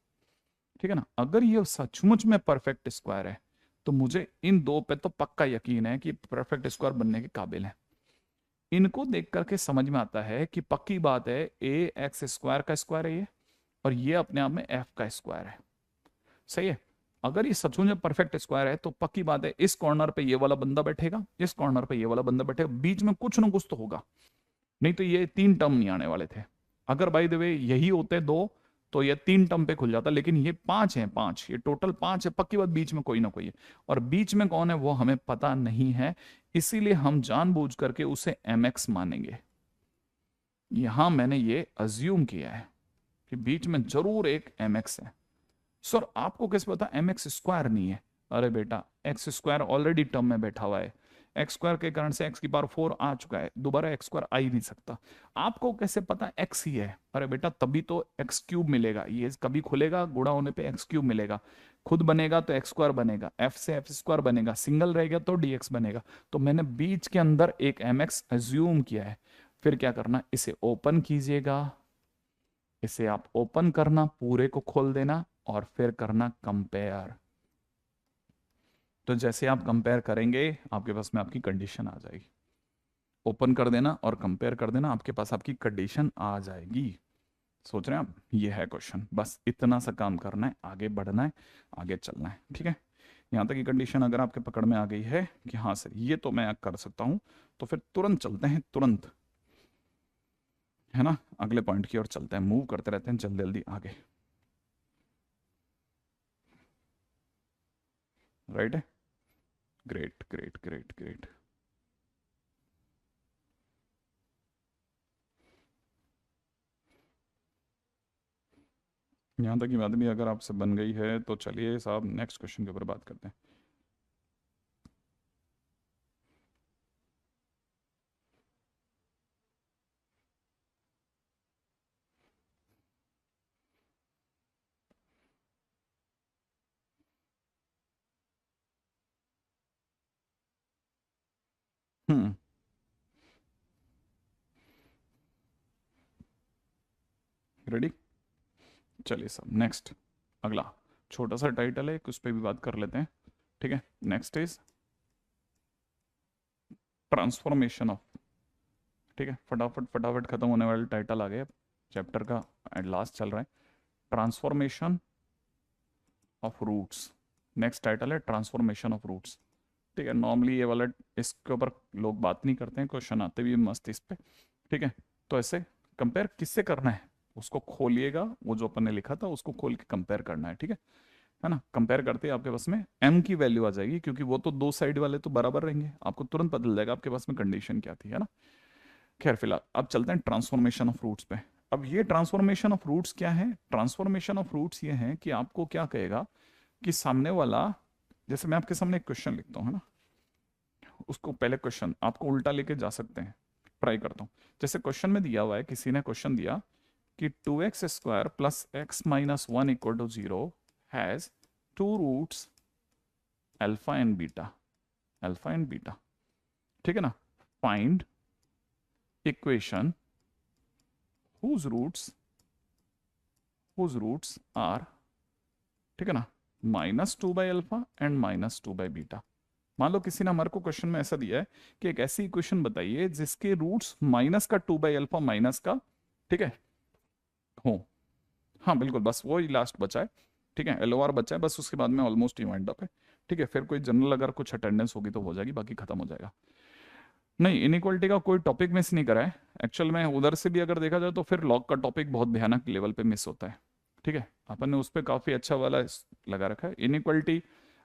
Speaker 1: ठीक है ना। अगर ये सचमुच में परफेक्ट स्क्वायर है तो मुझे इन दो पे तो पक्का यकीन है कि परफेक्ट स्क्वायर बनने के काबिल है। इनको देख करके समझ में आता है कि पक्की बात है ax² का स्क्वायर है ये, और ये अपने आप में f का स्क्वायर है, सही है। अगर ये सचमुच में परफेक्ट स्क्वायर है तो पक्की बात है इस कॉर्नर पे ये वाला बंदा बैठेगा, इस कॉर्नर पे ये वाला बंदा बैठेगा, बीच में कुछ ना कुछ तो होगा, नहीं तो ये 3 टर्म नहीं आने वाले थे। अगर बाय द वे यही होते 2 तो ये 3 टर्म पे खुल जाता, लेकिन ये 5 है, 5, ये टोटल 5 है, पक्की बात बीच में कोई ना कोई है, और बीच में कौन है वो हमें पता नहीं है, इसीलिए हम जानबूझ करके उसे mx मानेंगे। यहां मैंने ये अज्यूम किया है कि बीच में जरूर एक mx है। सर आपको कैसे पता mx स्क्वायर नहीं है? अरे बेटा, x स्क्वायर ऑलरेडी टर्म में बैठा हुआ है, एक्स स्क्वायर के कारण से एक्स की पावर 4 आ चुका है, दोबारा एक्स स्क्वायर आ ही नहीं सकता। आपको कैसे पता एक्स ही है? अरे बेटा तभी तो एक्स क्यूब मिलेगा, ये कभी खुलेगा गुणा होने पे एक्स क्यूब मिलेगा, खुद बनेगा तो एक्स स्क्वायर बनेगा, एफ से एफ स्क्वायर बनेगा, सिंगल रहेगा तो डीएक्स बनेगा। तो मैंने बीच के अंदर एक एम एक्स एज्यूम किया है। फिर क्या करना, इसे ओपन कीजिएगा, इसे आप ओपन करना, पूरे को खोल देना और फिर करना कंपेयर। तो जैसे आप कंपेयर करेंगे आपके पास में आपकी कंडीशन आ जाएगी, ओपन कर देना और कंपेयर कर देना, आपके पास आपकी कंडीशन आ जाएगी। सोच रहे हैं आप, ये है क्वेश्चन, बस इतना सा काम करना है, आगे बढ़ना है, आगे चलना है, ठीक है। यहाँ तक की कंडीशन अगर आपके पकड़ में आ गई है कि हाँ सर ये तो मैं कर सकता हूँ, तो फिर तुरंत चलते हैं, तुरंत, है ना, अगले पॉइंट की ओर चलते हैं, मूव करते रहते हैं जल्दी जल्दी आगे, राइट है। Great great great great. यहाँ तक की बात भी अगर आपसे बन गई है तो चलिए साहब नेक्स्ट क्वेश्चन के ऊपर बात करते हैं। हम्म, रेडी, चलिए साहब नेक्स्ट, अगला छोटा सा टाइटल है, उस पर भी बात कर लेते हैं, ठीक है। नेक्स्ट इज ट्रांसफॉर्मेशन ऑफ, ठीक है, फटाफट फटाफट खत्म होने वाले टाइटल आ गए, अब चैप्टर का एट लास्ट चल रहा है, transformation of roots. Next title है ट्रांसफॉर्मेशन ऑफ रूट्स, ठीक है। नॉर्मली ये वाला इसके ऊपर लोग बात नहीं करते हैं, क्वेश्चन आते भी मस्त इस पे, ठीक है। तो ऐसे कंपेयर किससे करना है, उसको खोलिएगा, वो जो अपन ने लिखा था उसको खोल के कंपेयर करना है, ठीक है ना। कंपेयर करते हैं आपके पास में m की वैल्यू आ जाएगी, क्योंकि वो तो दो साइड वाले तो बराबर रहेंगे, आपको तुरंत पता चल जाएगा आपके पास में कंडीशन क्या थी, है ना। खैर फिलहाल अब चलते हैं ट्रांसफॉर्मेशन ऑफ रूट्स पे। अब ये ट्रांसफॉर्मेशन ऑफ रूट्स क्या है, ट्रांसफॉर्मेशन ऑफ रूट्स ये है कि आपको क्या कहेगा कि सामने वाला, जैसे मैं आपके सामने एक क्वेश्चन लिखता हूँ, है ना, उसको पहले क्वेश्चन आपको उल्टा लेके जा सकते हैं, ट्राई करता हूँ। जैसे क्वेश्चन में दिया हुआ है, किसी ने क्वेश्चन दिया कि 2x² plus x minus 1 equal to 0 has two roots alpha and beta, alpha and beta, ठीक है ना। Find equation whose roots are, ठीक है ना, -2/अल्फा एंड -2/बीटा। मान लो किसी ने हमारे को क्वेश्चन में ऐसा दिया है कि एक ऐसी इक्वेशन बताइए जिसके रूट्स -2/अल्फा माइनस का, ठीक है, हो। हाँ बिल्कुल, बस वो ही लास्ट बचा है, ठीक है, LOR बचा है बस, उसके बाद में ऑलमोस्ट ही वाइंड अप है, ठीक है। फिर कोई जनरल अगर कुछ अटेंडेंस होगी तो हो जाएगी, बाकी खत्म हो जाएगा। नहीं, इनइक्वालिटी का कोई टॉपिक मिस नहीं करा है एक्चुअल में, उधर से भी अगर देखा जाए तो फिर लॉग का टॉपिक बहुत भयानक लेवल पे मिस होता है, ठीक है। अपन ने उस पर काफ़ी अच्छा वाला लगा रखा है, इनइक्वालिटी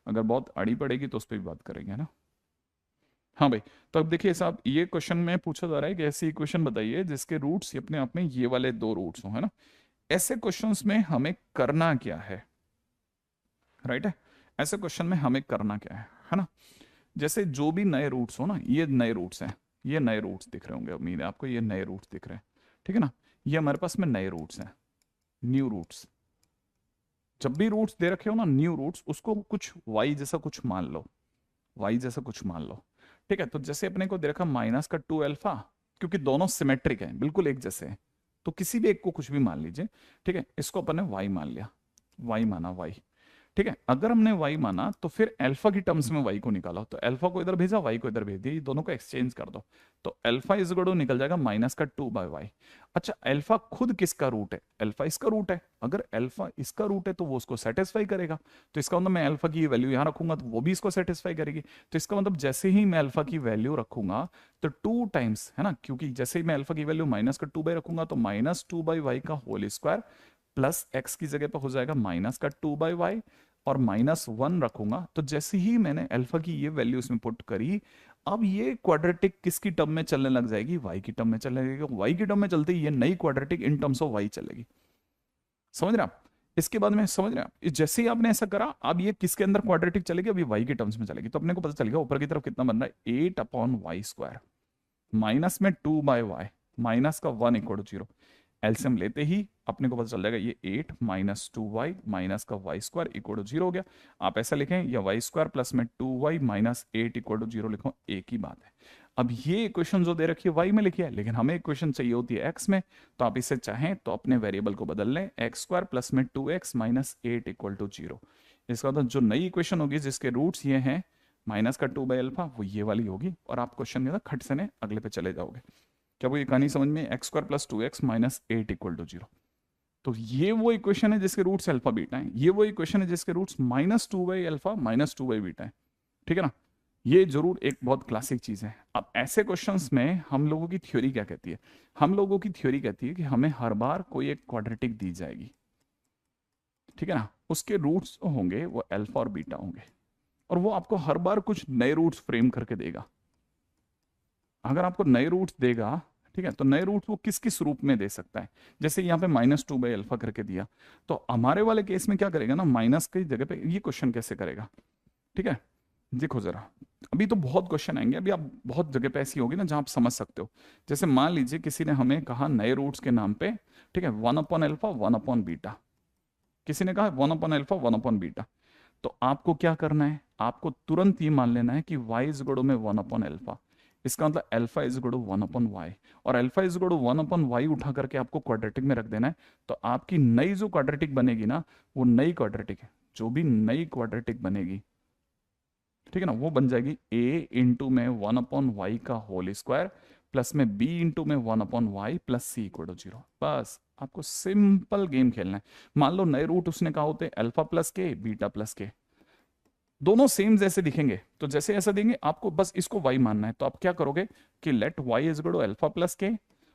Speaker 1: अगर बहुत आड़ी पड़ेगी तो उस पर भी बात करेंगे, है ना। हाँ भाई, तो अब देखिए साहब, ये क्वेश्चन में पूछा जा रहा है कि ऐसी इक्वेशन बताइए जिसके रूट्स अपने आप में ये वाले दो रूट्स हो, है ना। ऐसे क्वेश्चंस में हमें करना क्या है, राइट है, ऐसे क्वेश्चन में हमें करना क्या है ना। जैसे जो भी नए रूट्स हो ना, ये नए रूट्स हैं, ये नए रूट्स दिख रहे होंगे, उम्मीद है आपको ये नए रूट्स दिख रहे हैं, ठीक है ना। ये हमारे पास में नए रूट्स हैं, न्यू रूट्स। जब भी रूट्स दे रखे हो ना न्यू रूट्स, उसको कुछ y जैसा कुछ मान लो, y जैसा कुछ मान लो, ठीक है। तो जैसे अपने को दे रखा -2 अल्फा, क्योंकि दोनों सिमेट्रिक हैं, बिल्कुल एक जैसे हैं, तो किसी भी एक को कुछ भी मान लीजिए, ठीक है। इसको अपन ने y मान लिया, y माना y, ठीक है। अगर हमने y माना तो फिर अल्फा की टर्म्स में y को निकालो, तो अल्फा को इधर भेजा, y को इधर भेज दिया, ये दोनों को एक्सचेंज कर दो, तो अल्फा इज इक्वल टू निकल जाएगा -2/y। अच्छा, अल्फा खुद किसका रूट है, अल्फा इसका रूट है, अगर अल्फा इसका रूट है तो वो उसको सेटिस्फाई करेगा, तो इसका मतलब मैं अल्फा की वैल्यू यहाँ रखूंगा तो वो भी इसको सेटिस्फाई करेगी। तो इसका मतलब जैसे ही मैं अल्फा की वैल्यू रखूंगा तो 2 टाइम्स, है ना, क्योंकि जैसे ही मैं अल्फा की वैल्यू -2 रखूंगा तो -2/y का होल स्क्वायर प्लस x की जगह पर हो जाएगा -2/y, और -1 रखूंगा, तो जैसे ही मैंने अल्फा की ये वैल्यू इसमें पुट करी, अब ये क्वाड्रेटिक किसकी टर्म में चलने लग जाएगी, y की टर्म में चलने लगेगी, y की टर्म में चलते ही ये नई quadratic in terms of y चलेगी, समझ रहे आप। इसके बाद में समझ रहे हैं आप, जैसे ही आपने ऐसा करा, अब ये किसके अंदर क्वाड्रेटिक चलेगी, अभी वाई के टर्म्स में चलेगी, तो अपने को पता चलेगा ऊपर की तरफ कितना बन रहा है, 8/y², माइनस में 2/y, माइनस का 1 इक्वल टू 0। एलसीएम लेते ही अपने को पता चल जाएगा ये 8 माइनस 2y माइनस का y² इक्वल टू 0 हो गया। आप ऐसा लिखें, या y² प्लस में 2y माइनस 8 इक्वल टू 0 लिखो, एक ही बात है। अब ये इक्वेशन जो दे रखी है y में लिखी है, लेकिन हमें इक्वेशन चाहिए होती है x में, तो आप इसे चाहें तो अपने वेरिएबल को बदल लें, x² प्लस में 2x माइनस 8 इक्वल टू 0। इसका मतलब जो नई इक्वेशन होगी जिसके रूट्स ये हैं माइनस का 2/α, वो ये वाली होगी, और आप क्वेश्चन के अंदर खट से अगले पे चले जाओगे। क्या वो ये कहानी समझ में, x² plus 2x minus 8 equal to 0। तो ये वो इक्वेशन है जिसके रूट्स अल्फा बीटा है, ये वो इक्वेशन है जिसके रूट्स -2/α माइनस 2/बीटा है, ठीक है ना। ये जरूर एक बहुत क्लासिक चीज है। अब ऐसे क्वेश्चंस में हम लोगों की थ्योरी क्या कहती है, हम लोगों की थ्योरी कहती है कि हमें हर बार कोई एक क्वाड्रेटिक दी जाएगी, ठीक है ना, उसके रूट्स होंगे वो अल्फा और बीटा होंगे, और वो आपको हर बार कुछ नए रूट्स फ्रेम करके देगा। अगर आपको नए रूट्स देगा, ठीक है, तो नए रूट्स वो किस किस रूप में दे सकता है, जैसे यहाँ पे -2/α करके दिया, तो हमारे वाले केस में क्या करेगा ना, माइनस की जगह पे ये क्वेश्चन कैसे करेगा, ठीक है। देखो जरा, अभी तो बहुत क्वेश्चन आएंगे, अभी आप बहुत जगह पे ऐसी होगी ना जहां आप समझ सकते हो। जैसे मान लीजिए किसी ने हमें कहा नए रूट्स के नाम पे, ठीक है, 1/α 1/β, किसी ने कहा 1/α 1/β, तो आपको क्या करना है, आपको तुरंत ये मान लेना है कि y इज इक्वल टू में 1/α, इसका मतलब alpha is equal to 1/y, और alpha is equal to 1/y उठा करके आपको क्वाड्रेटिक में रख देना है। तो आपकी नई जो क्वाड्रेटिक बनेगी ना, वो नई क्वाड्रेटिक है, जो भी नई क्वाड्रेटिक बनेगी, ठीक है ना, वो बन जाएगी a इंटू में 1/y का होल स्क्वायर प्लस में b इंटू में 1/y plus c equal to 0। बस आपको सिंपल गेम खेलना है। मान लो नए रूट उसने कहा होते अल्फा प्लस के बीटा प्लस के, दोनों सेम जैसे दिखेंगे, तो जैसे ऐसा देंगे आपको बस इसको y मानना है, तो आप क्या करोगे कि let y is equal to alpha plus k,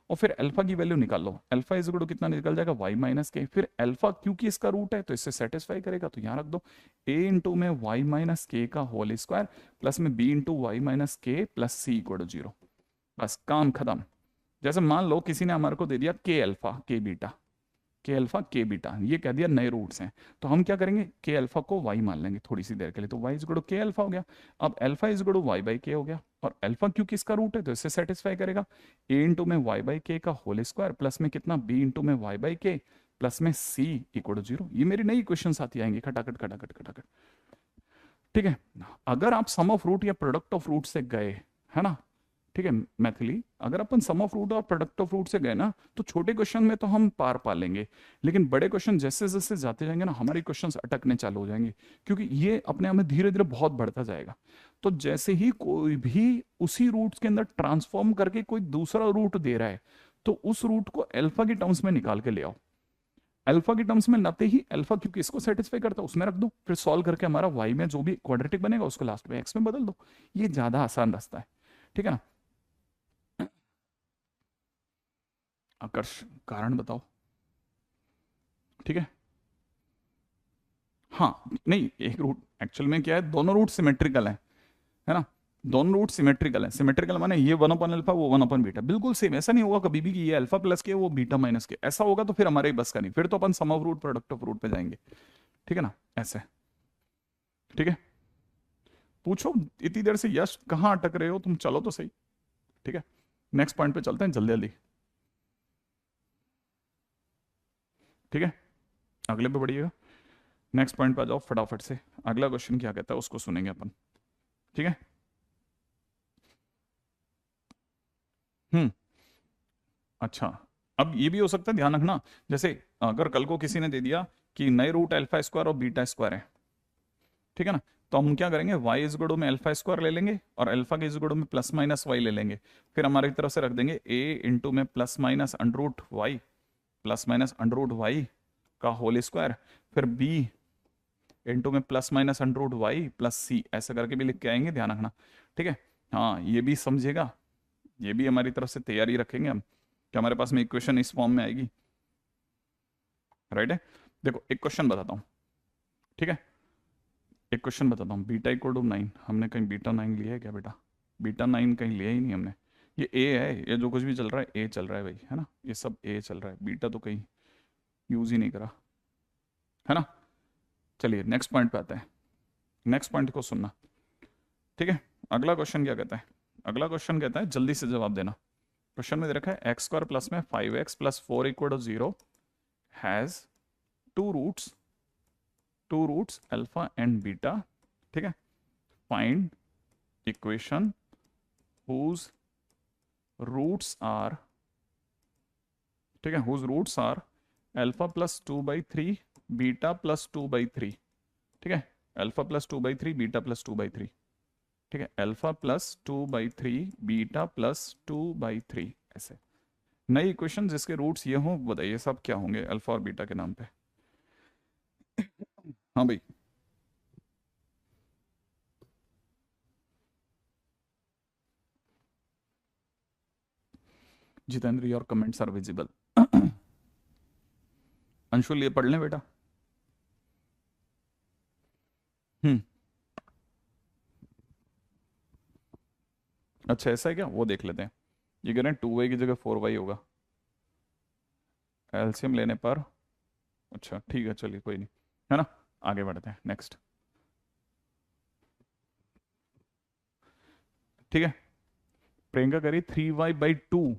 Speaker 1: और फिर अल्फा की वैल्यू निकाल लो, अल्फा इज इक्वल टू कितना निकल जाएगा y माइनस के, फिर अल्फा क्योंकि इसका रूट है तो इससे सेटिस्फाई करेगा, तो यहाँ रख दो a इंटू में y माइनस के का होल स्क्वायर प्लस में b इंटू वाई माइनस के प्लस c इक्वल टू 0। बस काम खत्म। जैसे मान लो किसी ने हमारे को दे दिया के अल्फा के बीटा, के अल्फा के बीटा, ये कह दिया नए रूट्स हैं, तो हम क्या करेंगे, के अल्फा को y मान लेंगे थोड़ी सी देर के लिए, तो y is equal to k alpha हो गया। अब alpha is equal to y by k हो गया, और अल्फा क्योंकि इसका रूट है तो इससे सेटिस्फाई करेगा, a इंटू में वाई बाई के का होल स्क्वायर प्लस में कितना b इंटू में वाई बाई के प्लस में c इक्वल टू 0। ये मेरी नई क्वेश्चन आती आएंगे खटाखट खटाखट खटाखट, ठीक है। अगर आप सम ऑफ रूट या प्रोडक्ट ऑफ रूट से गए, है ना, ठीक है, मैथिली, अगर अपन सम ऑफ रूट और प्रोडक्ट ऑफ रूट से गए ना, तो छोटे क्वेश्चन में तो हम पार पा लेंगे, लेकिन बड़े क्वेश्चन जैसे जैसे जाते जाएंगे ना, हमारे क्वेश्चंस अटकने चालू हो जाएंगे, क्योंकि ये अपने आप में धीरे धीरे बहुत बढ़ता जाएगा। तो जैसे ही कोई भी उसी रूट के अंदर ट्रांसफॉर्म करके कोई दूसरा रूट दे रहा है, तो उस रूट को अल्फा के टर्म्स में निकाल के ले आओ, अल्फा के टर्म्स में लाते ही अल्फा क्योंकि इसको सेटिस्फाई करता है उसमें रख दो, फिर सॉल्व करके हमारा वाई में जो भी क्वाड्रेटिक बनेगा उसको लास्ट में एक्स में बदल दो। ये ज्यादा आसान रास्ता है, ठीक है ना। आकर्ष कारण बताओ, ठीक है। हाँ, नहीं, एक रूट एक्चुअल में क्या है, दोनों रूट सिमेट्रिकल है ना, दोनों रूट सिमेट्रिकल है। सिमेट्रिकल माने ये 1/अल्फा वो 1/बीटा, बिल्कुल सेम। ऐसा नहीं होगा कभी भी कि ये अल्फा प्लस के वो बीटा माइनस के, ऐसा होगा तो फिर हमारे ही बस का नहीं, फिर तो अपन sum of root product of root पे जाएंगे, ठीक है ना, ऐसे, ठीक है। पूछो इतनी देर से यश कहाँ अटक रहे हो तुम, चलो तो सही, ठीक है। नेक्स्ट पॉइंट पे चलते हैं जल्दी जल्दी, ठीक है, अगले पे बढ़िएगा। नेक्स्ट पॉइंट पे आ जाओ फटाफट से, अगला क्वेश्चन क्या कहता है उसको सुनेंगे अपन, ठीक है। हम्म, अच्छा, अब ये भी हो सकता है, ध्यान रखना, जैसे अगर कल को किसी ने दे दिया कि नए रूट अल्फा स्क्वायर और बीटा स्क्वायर है, ठीक है ना, तो हम क्या करेंगे, y इज इक्वल टू में अल्फा स्क्वायर ले लेंगे और अल्फा के इज इक्वल टू में प्लस माइनस वाई ले लेंगे, फिर हमारी तरफ से रख देंगे a इंटू में plus minus under root y plus minus under root y का होल स्क्वायर, फिर b इंटू में plus minus under root y plus सी, ऐसा करके भी लिख के आएंगे, ध्यान रखना, ठीक है। हाँ, ये भी समझेगा, ये भी हमारी तरफ से तैयारी रखेंगे हम कि हमारे पास में इक्वेशन इस फॉर्म में आएगी, राइट है। देखो एक क्वेश्चन बताता हूँ, ठीक है, एक क्वेश्चन बताता हूँ, बीटा इक्वल टू 9, हमने कहीं बीटा 9 लिया है क्या बेटा, बीटा 9 कहीं लिया ही नहीं हमने, ये ए है, ये जो कुछ भी चल रहा है ए चल रहा है भाई, है ना, ये सब ए चल रहा है, बीटा तो कहीं यूज ही नहीं करा, है ना। चलिए नेक्स्ट पॉइंट पे आते हैं, नेक्स्ट पॉइंट को सुनना, ठीक है। अगला क्वेश्चन क्या कहता है, अगला क्वेश्चन कहता है जल्दी से जवाब देना। क्वेश्चन में दे रखा है एक्स स्क्वायर प्लस में 5x+4 = 0 has two roots alpha and beta, ठीक है। Find equation whose roots are, ठीक है, whose roots are alpha plus 2/3 beta plus 2/3, ठीक है। अल्फा प्लस 2/3 बीटा प्लस 2/3, ठीक है। अल्फा प्लस 2/3 बीटा प्लस 2/3, ऐसे नई इक्वेशन जिसके रूट्स ये हों, बताइए सब क्या होंगे अल्फा और बीटा के नाम पे। हाँ भाई, Jitendra your comments are visible. Anshul ये पढ़ लें बेटा। हम्म, अच्छा ऐसा है क्या, वो देख लेते हैं। ये कह रहे हैं 2y की जगह 4y होगा एलसीएम लेने पर। अच्छा ठीक है, चलिए कोई नहीं, है ना। आगे बढ़ते हैं नेक्स्ट, ठीक है। प्रियंका करी 3y/2।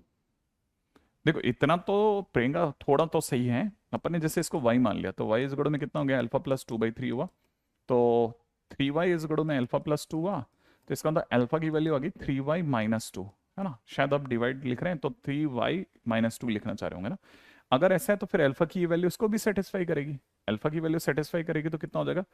Speaker 1: देखो इतना तो प्रियंका थोड़ा तो सही है, अपन ने जैसे इसको y मान लिया तो y इज इक्वल में कितना हो गया, अल्फा प्लस 2/3 हुआ। तो 3y इज इक्वल में अल्फा प्लस 2 हुआ, तो इसका मतलब अल्फा की वैल्यू आ गई 3y-2, है ना। शायद आप डिवाइड लिख रहे हैं तो 3y-2 लिखना चाह रहे होंगे ना। अगर ऐसा है तो फिर अल्फा की वैल्यू इसको भी सेटिस्फाई करेगी, अल्फा की वैल्यू सेटिस्फाई करेगी तो कितना हो जाएगा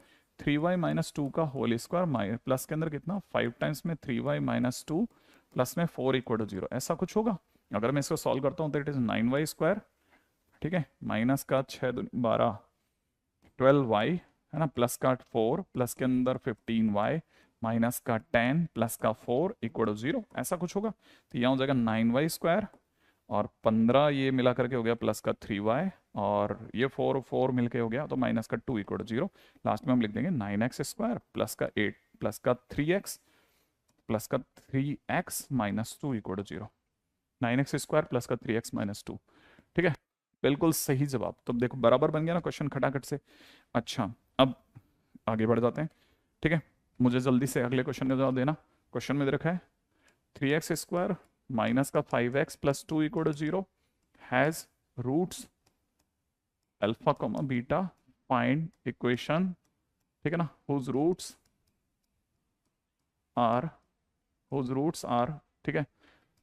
Speaker 1: 3y-2 का होल स्क्वायर प्लस के अंदर कितना 5 टाइम्स में 3y-2 प्लस में 4 = 0, ऐसा कुछ होगा। अगर मैं इसको सॉल्व करता हूँ तो इट इज 9y², ठीक है, माइनस का 6×12 12y, है ना, प्लस का 4 प्लस के अंदर 15y माइनस का 10 प्लस का 4 = 0, ऐसा कुछ होगा। तो यहाँ हो जाएगा 9y² और 15 ये मिला करके हो गया प्लस का 3y और ये 4 मिलके हो गया तो माइनस का 2 = 0। लास्ट में हम लिख देंगे 9x² प्लस का 8 प्लस का 3x प्लस का 3x-2 = 0। 9x² प्लस का 3x-2, ठीक है, बिल्कुल सही जवाब। तो देखो बराबर बन गया ना क्वेश्चन खटाखट से। अच्छा अब आगे बढ़ जाते हैं, ठीक है। मुझे जल्दी से अगले क्वेश्चन का जवाब देना। क्वेश्चन में दे रखा है 3x² माइनस का 5x plus 2 = 0 has roots alpha comma beta, find equation, ठीक है ना, हुज रूट्स आर, ठीक है,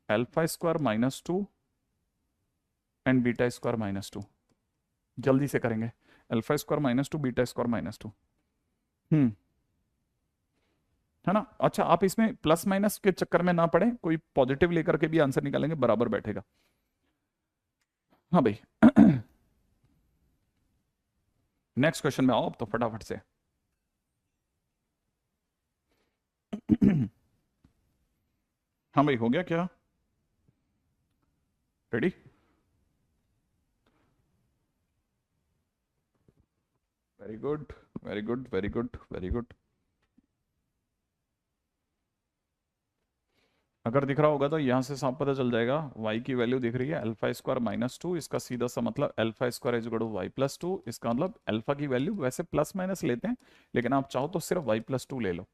Speaker 1: अल्फा² -2 एंड बीटा²-2। जल्दी से करेंगे, अल्फा² -2 बीटा²-2। हम्म, है ना। अच्छा आप इसमें प्लस माइनस के चक्कर में ना पड़े, कोई पॉजिटिव लेकर के भी आंसर निकालेंगे बराबर बैठेगा। हाँ भाई नेक्स्ट क्वेश्चन में आओ अब तो फटाफट से। हाँ भाई हो गया क्या, ready. Very good very good very good very good. अगर दिख रहा होगा तो यहाँ से साफ पता चल जाएगा, y की वैल्यू दिख रही है अल्फा² -2, इसका सीधा सा मतलब अल्फा² = y+2, इसका मतलब अल्फा की वैल्यू वैसे प्लस माइनस लेते हैं लेकिन आप चाहो तो सिर्फ y+2 ले लो।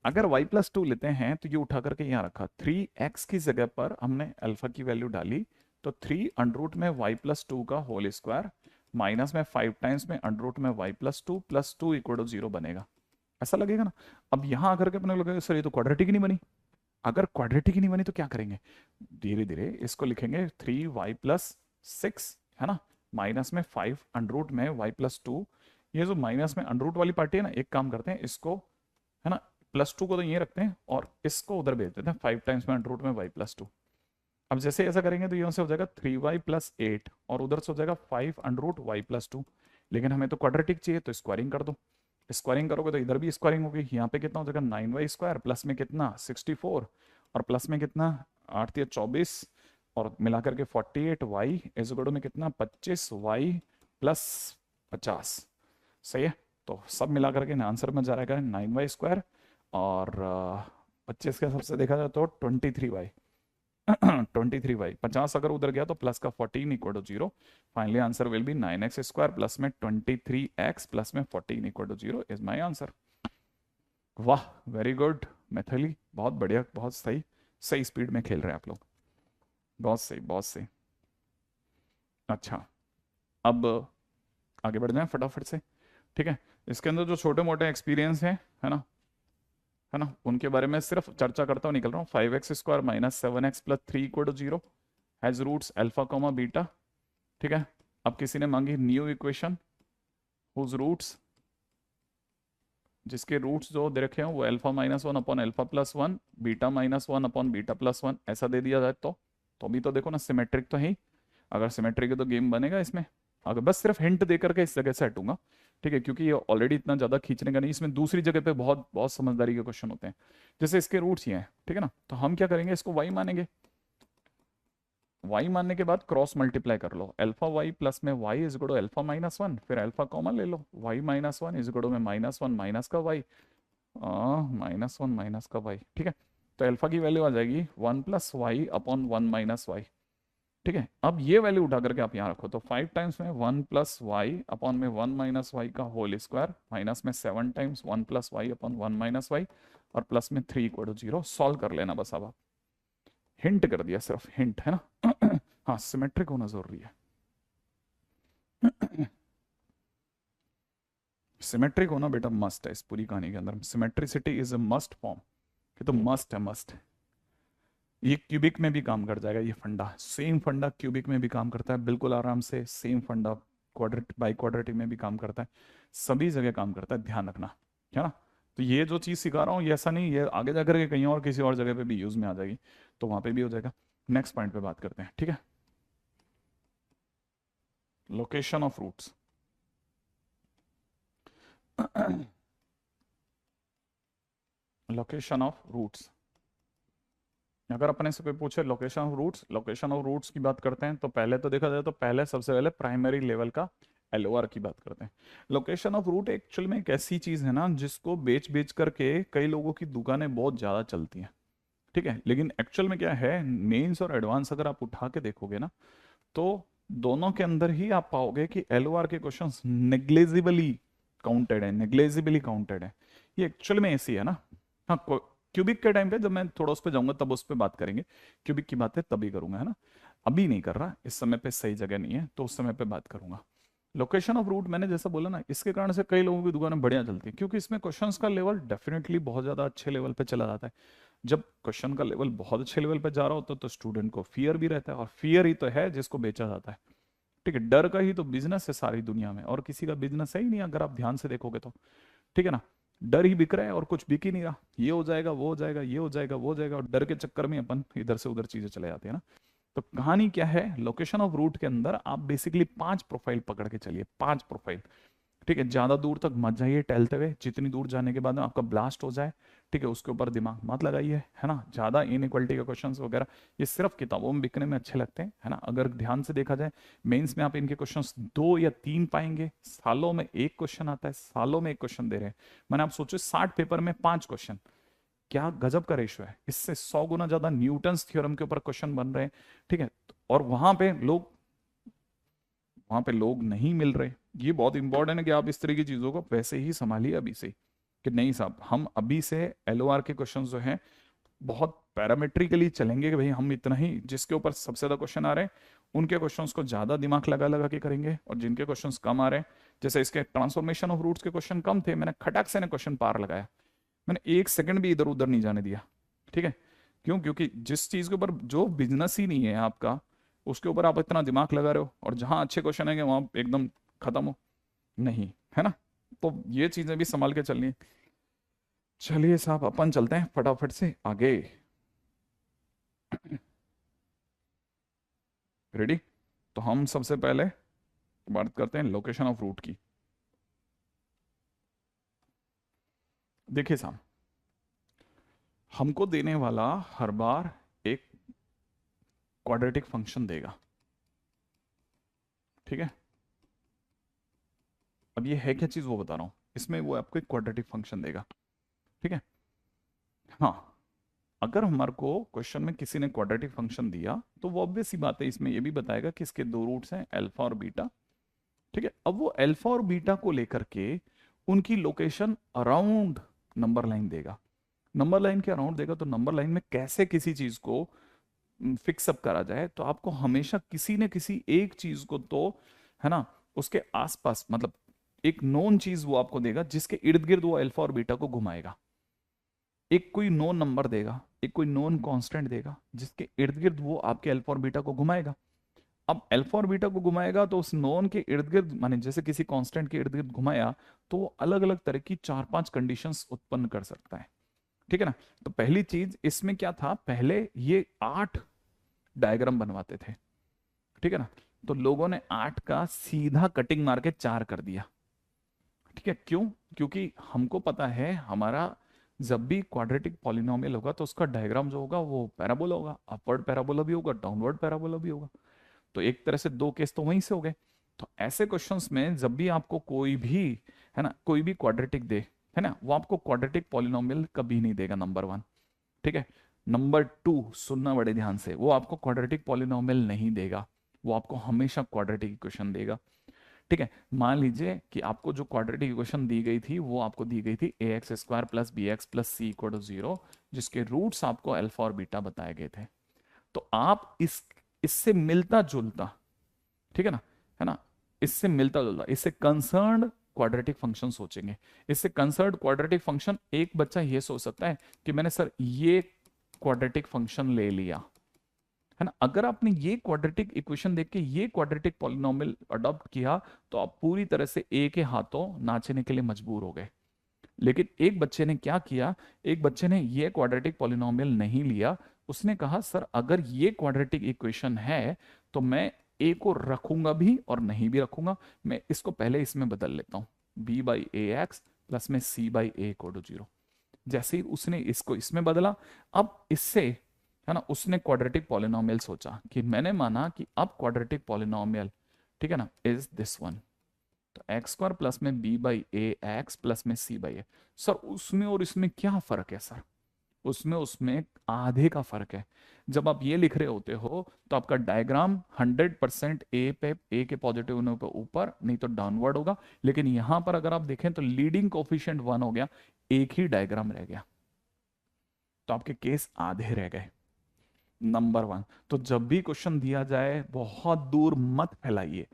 Speaker 1: अगर y+2 लेते हैं तो ये उठा करके यहाँ रखा, 3x की जगह पर हमने अल्फा की वैल्यू डाली तो 3 में y+2 का होल स्क्वायर माइनस में 5 टाइम्स में √ में y+2 प्लस 2 = 0 बनेगा, ऐसा लगेगा ना। अब यहाँ आकर के अपने लगेगा सर ये तो क्वाड्रेटिक ही नहीं बनी। अगर क्वाड्रेटिक ही नहीं बनी तो क्या करेंगे, धीरे धीरे इसको लिखेंगे 3y+6, है ना, माइनस में 5 √ में y+2। ये जो माइनस में √ वाली पार्टी है ना, एक काम करते हैं इसको, है ना, +2 को तो ये रखते हैं और इसको उधर भेज देते हैं 5 टाइम्स में √ में y+2। अब जैसे ऐसा करेंगे तो यहाँ से हो जाएगा 3y+8 और उधर से हो जाएगा 5 √ y+2। लेकिन हमें तो क्वाड्रेटिक चाहिए तो स्क्वायरिंग कर दो, स्क्वायरिंग करोगे तो इधर भी स्क्वायरिंग होगी, यहाँ पे कितना हो जाएगा 9y² प्लस में कितना 64 और प्लस में कितना 8 या 24 और मिलाकर के 48y इज इक्वल में कितना 25y + 50, सही है। तो सब मिला करके आंसर में जा रहेगा 9y² और 25 के हिसाब से देखा जाए तो 23y। 23y, 50 अगर उधर गया तो प्लस का 14 equal to 0। Finally answer will be 9x square plus में 23x प्लस में 14 equal to 0 is my answer. वाह, वेरी गुड मैथिली, बहुत बढ़िया, बहुत सही, सही स्पीड में खेल रहे हैं आप लोग, बहुत सही बहुत सही। अच्छा, अब आगे बढ़ जाएं फटाफट से, ठीक है। इसके अंदर जो छोटे मोटे एक्सपीरियंस हैं, है ना, उनके बारे में सिर्फ चर्चा करता हुआ निकल रहा हूँ। 5x square minus 7x plus 3 equal to 0 has roots alpha comma beta, ठीक है। अब किसी ने मांगी न्यू इक्वेशन हुज रूट्स, जिसके रूट्स जो दे रखे हैं वो alpha minus 1 upon alpha plus 1, beta minus 1 upon beta plus 1 ऐसा दे दिया जाए तो अभी तो देखो ना सिमेट्रिक तो है ही। अगर सिमेट्रिक है तो गेम बनेगा इसमें। अगर बस सिर्फ हिंट दे करके इस जगह से हटूंगा, ठीक है, क्योंकि ये ऑलरेडी इतना ज्यादा खींचने का नहीं, इसमें दूसरी जगह पे बहुत बहुत समझदारी के क्वेश्चन होते हैं। जैसे इसके रूट्स ये हैं, ठीक है ना, तो हम क्या करेंगे, इसको वाई मानेंगे। वाई मानने के बाद क्रॉस मल्टीप्लाई कर लो, अल्फा वाई प्लस में Y is equal to alpha minus 1, फिर अल्फा कॉमन ले लो, Y minus 1 is equal to में माइनस 1 माइनस का वाई, माइनस 1 माइनस का वाई, ठीक है। तो अल्फा की वैल्यू आ जाएगी 1 plus Y upon 1 minus Y, ठीक है। अब ये वैल्यू उठा करके आप यहाँ रखो, तो 5 टाइम्स में 1 प्लस वाई अपॉन में 1 माइनस वाई का होल स्क्वायर, माइनस में 7 times 1 plus Y upon 1 minus y, और प्लस में 3 इक्वल टू 0। सॉल्व कर लेना बस। अब आप हिंट कर दिया, सिर्फ हिंट है ना। हाँ, सिमेट्रिक होना जरूरी है। सिमेट्रिक होना बेटा मस्ट है इस पूरी कहानी के अंदर। Symmetricity is a must form, ये तो मस्ट है, मस्ट। ये क्यूबिक में भी काम कर जाएगा, ये फंडा, सेम फंडा क्यूबिक में भी काम करता है बिल्कुल आराम से, सेम फंडा क्वाड्रेट बाई क्वाड्रेटिक में भी काम करता है, सभी जगह काम करता है, ध्यान रखना, है ना। तो ये जो चीज़ सिखा रहा हूँ, ये ऐसा नहीं ये आगे जाकर के कहीं और किसी और जगह पे भी यूज में आ जाएगी, तो वहां पे भी हो जाएगा। नेक्स्ट पॉइंट पे बात करते हैं, ठीक है। Location of roots. Location of roots, अगर अपने से कोई पूछे लोकेशन ऑफ रूट्स की बात करते हैं, तो पहले तो देखा जाए तो पहले सबसे पहले प्राइमरी लेवल का एलओआर की बात करते हैं। लोकेशन ऑफ रूट एक्चुअल में एक ऐसी चीज है ना, जिसको बेच बेच करके कई लोगों की दुकानें बहुत ज्यादा चलती हैं, ठीक है। लेकिन एक्चुअल में क्या है, मेंस और एडवांस अगर आप उठा के देखोगे ना, तो दोनों के अंदर ही आप पाओगे कि एलओआर के क्वेश्चंस नेग्लेजिबली काउंटेड है, नेग्लेजिबली काउंटेड है। ये एक्चुअल में ऐसी है ना। हाँ, क्यूबिक के टाइम पे जब मैं थोड़ा उस पर जाऊंगा तब उस पर बात करेंगे, क्यूबिक की बातें तभी करूंगा, है ना। अभी नहीं कर रहा, इस समय पे सही जगह नहीं है, तो उस समय पे बात करूंगा। लोकेशन ऑफ रूट मैंने जैसा बोला ना, इसके कारण से कई लोगों की दुकानें बढ़िया चलती है, क्योंकि इसमें क्वेश्चंस का लेवल डेफिनेटली बहुत ज्यादा अच्छे लेवल पे चला जाता है। जब क्वेश्चन का लेवल बहुत अच्छे लेवल पे जा रहा होता है तो स्टूडेंट को फियर भी रहता है, और फियर ही तो है जिसको बेचा जाता है, ठीक है। डर का ही तो बिजनेस है सारी दुनिया में, और किसी का बिजनेस है ही नहीं अगर आप ध्यान से देखोगे तो, ठीक है ना। डर ही बिक रहा है और कुछ बिक ही नहीं रहा, ये हो जाएगा वो हो जाएगा, ये हो जाएगा वो हो जाएगा, और डर के चक्कर में अपन इधर से उधर चीजें चले जाती है ना। तो कहानी क्या है, लोकेशन ऑफ रूट के अंदर आप बेसिकली 5 प्रोफाइल पकड़ के चलिए, 5 प्रोफाइल, ठीक है। ज्यादा दूर तक मत जाइए टहलते हुए, जितनी दूर जाने के बाद में आपका ब्लास्ट हो जाए, ठीक है, उसके ऊपर दिमाग मत लगाइए, है ना। ज्यादा इनइक्वालिटी के क्वेश्चंस वगैरह ये सिर्फ किताबों में बिकने में अच्छे लगते हैं, है ना। अगर ध्यान से देखा जाए, मेंस में आप इनके क्वेश्चंस 2 या 3 पाएंगे, सालों में एक क्वेश्चन आता है, सालों में एक क्वेश्चन दे रहे हैं। मैंने आप सोचो 60 पेपर में 5 क्वेश्चन, क्या गजब का रेशो है। इससे 100 गुना ज्यादा न्यूटन्स थ्योरम के ऊपर क्वेश्चन बन रहे हैं, ठीक है। और वहां पे लोग नहीं मिल रहे। ये बहुत इंपॉर्टेंट है कि आप इस तरह की चीजों को वैसे ही संभालिए अभी से, कि नहीं साहब हम अभी से एलओआर के क्वेश्चंस जो हैं बहुत पैरामेट्रिकली चलेंगे, कि भाई हम इतना ही जिसके ऊपर सबसे ज्यादा क्वेश्चन आ रहे हैं उनके क्वेश्चंस को ज्यादा दिमाग लगा लगा के करेंगे, और जिनके क्वेश्चंस कम आ रहे हैं, जैसे इसके ट्रांसफॉर्मेशन ऑफ रूट्स के क्वेश्चन कम थे, मैंने खटाक से क्वेश्चन पार लगाया, मैंने एक सेकंड भी इधर उधर नहीं जाने दिया, ठीक है। क्यों? क्योंकि जिस चीज के ऊपर जो बिजनेस ही नहीं है आपका, उसके ऊपर आप इतना दिमाग लगा रहे हो, और जहां अच्छे क्वेश्चन है वहां एकदम खत्म हो, नहीं, है ना। तो ये चीजें भी संभाल के चलनी है। चलिए साहब अपन चलते हैं फटाफट से आगे। रेडी? तो हम सबसे पहले बात करते हैं लोकेशन ऑफ रूट की। देखिए साहब, हमको देने वाला हर बार एक क्वाड्रेटिक फंक्शन देगा, ठीक है। अब ये है क्या चीज वो बता रहा हूं, इसमें वो आपको एक क्वाड्रेटिक फंक्शन देगा, ठीक है। हाँ, अगर हमारे को क्वेश्चन में किसी ने क्वाड्रेटिक फंक्शन दिया तो वो ऑब्वियस सी बात है, इसमें ये भी बताएगा कि इसके दो रूट्स हैं अल्फा और बीटा। ठीक है, अब वो अल्फा और बीटा को लेकर के उनकी लोकेशन अराउंड नंबर लाइन देगा। नंबर लाइन के अराउंड देगा तो नंबर लाइन में कैसे किसी चीज को फिक्स अप करा जाए, तो आपको हमेशा किसी न किसी एक चीज को तो, है ना, उसके आसपास, मतलब एक नोन चीज वो आपको देगा जिसके इर्द गिर्द वो अल्फा और बीटा को घुमाएगा। एक कोई नोन नंबर देगा, एक कोई नोन कांस्टेंट देगा जिसके इर्द गिर्द वो आपके अल्फा और बीटा को घुमाएगा। अब अल्फा और बीटा को घुमाएगा तो उस नोन के इर्द गिर्द, माने जैसे किसी कांस्टेंट के इर्द गिर्द घुमाया, तो वो अलग अलग तरह की 4-5 कंडीशंस उत्पन्न कर सकता है। ठीक है ना। तो पहली चीज इसमें क्या था, पहले ये 8 डायग्राम बनवाते थे। ठीक है ना। तो लोगों ने 8 का सीधा कटिंग मार के 4 कर दिया। ठीक है, क्यों? क्योंकि हमको पता है हमारा जब भी क्वाड्रेटिक पॉलिनोमियल होगा तो उसका डायग्राम जो होगा वो पैराबोला होगा, अपवर्ड पैराबोला भी होगा, डाउनवर्ड पैराबोला भी होगा। तो एक तरह से दो केस तो वहीं से हो गए। तो ऐसे क्वेश्चंस में जब भी आपको कोई भी, है ना, कोई भी क्वाड्रेटिक दे, है ना, वो आपको क्वाड्रेटिक पॉलिनोमियल कभी नहीं देगा, नंबर 1। ठीक है। नंबर 2, सुनना बड़े ध्यान से, वो आपको क्वाड्रेटिक पॉलिनोमियल नहीं देगा, वो आपको हमेशा क्वाड्रेटिक इक्वेशन देगा। ठीक है। मान लीजिए कि आपको जो क्वाड्रेटिक इक्वेशन दी गई थी वो आपको दी गई थी ax² plus bx plus c equal to 0, जिसके रूट्स आपको अल्फा और बीटा बताए गए थे। तो आप इससे मिलता जुलता, ठीक है ना, इससे मिलता जुलता, इससे कंसर्न्ड क्वाड्रेटिक फंक्शन सोचेंगे। इससे कंसर्न्ड क्वाड्रेटिक फंक्शन, एक बच्चा ये सोच सकता है कि मैंने सर ये क्वाड्रेटिक फंक्शन ले लिया, है ना। अगर आपने ये क्वाड्रेटिक इक्वेशन देख के ये क्वाड्रेटिक पॉलिनोमियल अडॉप्ट किया तो आप पूरी तरह से ए के हाथों नाचने के लिए मजबूर हो गए। लेकिन एक बच्चे ने क्या किया, एक बच्चे ने ये क्वाड्रेटिक पॉलिनोमियल नहीं लिया, उसने कहा सर अगर ये क्वाड्रेटिक इक्वेशन है तो मैं ए को रखूंगा भी और नहीं भी रखूंगा, मैं इसको पहले इसमें बदल लेता हूं, b by a x plus में c by a equal to 0। जैसे ही उसने इसको इसमें बदला, अब इससे, है ना, उसने क्वाड्रेटिक पॉलिनोमियल सोचा कि मैंने माना कि अब क्वाड्रेटिक पॉलिनोमियल, ठीक है ना, इज दिस वन। तो x² प्लस में b by a x plus में c बाई ए। सर उसमें और इसमें क्या फर्क है सर? उसमें आधे का फर्क है। जब आप ये लिख रहे होते हो तो आपका डायग्राम 100% ए पे, ए के पॉजिटिव होने पे ऊपर, नहीं तो डाउनवर्ड होगा। लेकिन यहां पर अगर आप देखें तो लीडिंग कोफिशिएंट 1 हो गया, एक ही डायग्राम रह गया, तो आपके केस आधे रह गए। नंबर 1, तो जब भी क्वेश्चन दिया जाए बहुत दूर मत फैलाइए,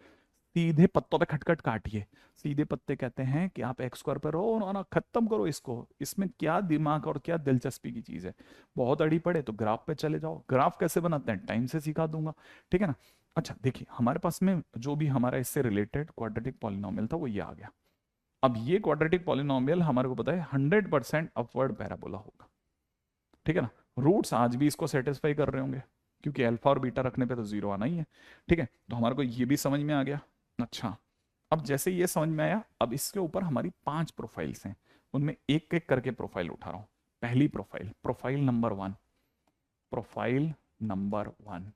Speaker 1: सीधे पत्तों पे खटखट काटिए। सीधे पत्ते कहते हैं कि आप x² पर रहो और ना खत्म करो इसको, इसमें क्या दिमाग और क्या दिलचस्पी की चीज है। बहुत अड़ी पड़े तो ग्राफ पे चले जाओ, ग्राफ कैसे बनाते हैं टाइम से सिखा दूंगा। ठीक है ना। अच्छा देखिए, हमारे पास में जो भी हमारा इससे रिलेटेड क्वाड्रेटिक पॉलिनोमियल था वो ये आ गया। अब ये क्वाड्रेटिक पॉलिनोमियल हमारे को पता है 100% अपवर्ड पैराबोला होगा। ठीक है ना। रूट्स आज भी इसको सेटिस्फाई कर रहे होंगे क्योंकि अल्फा और बीटा रखने पे तो 0 आना ही है। ठीक है, तो हमारे को ये भी समझ में आ गया। अच्छा, अब जैसे ये समझ में आया, अब इसके ऊपर हमारी 5 प्रोफाइल्स हैं, उनमें एक एक करके प्रोफाइल उठा रहा हूं। पहली profile, profile number 1। Profile number 1,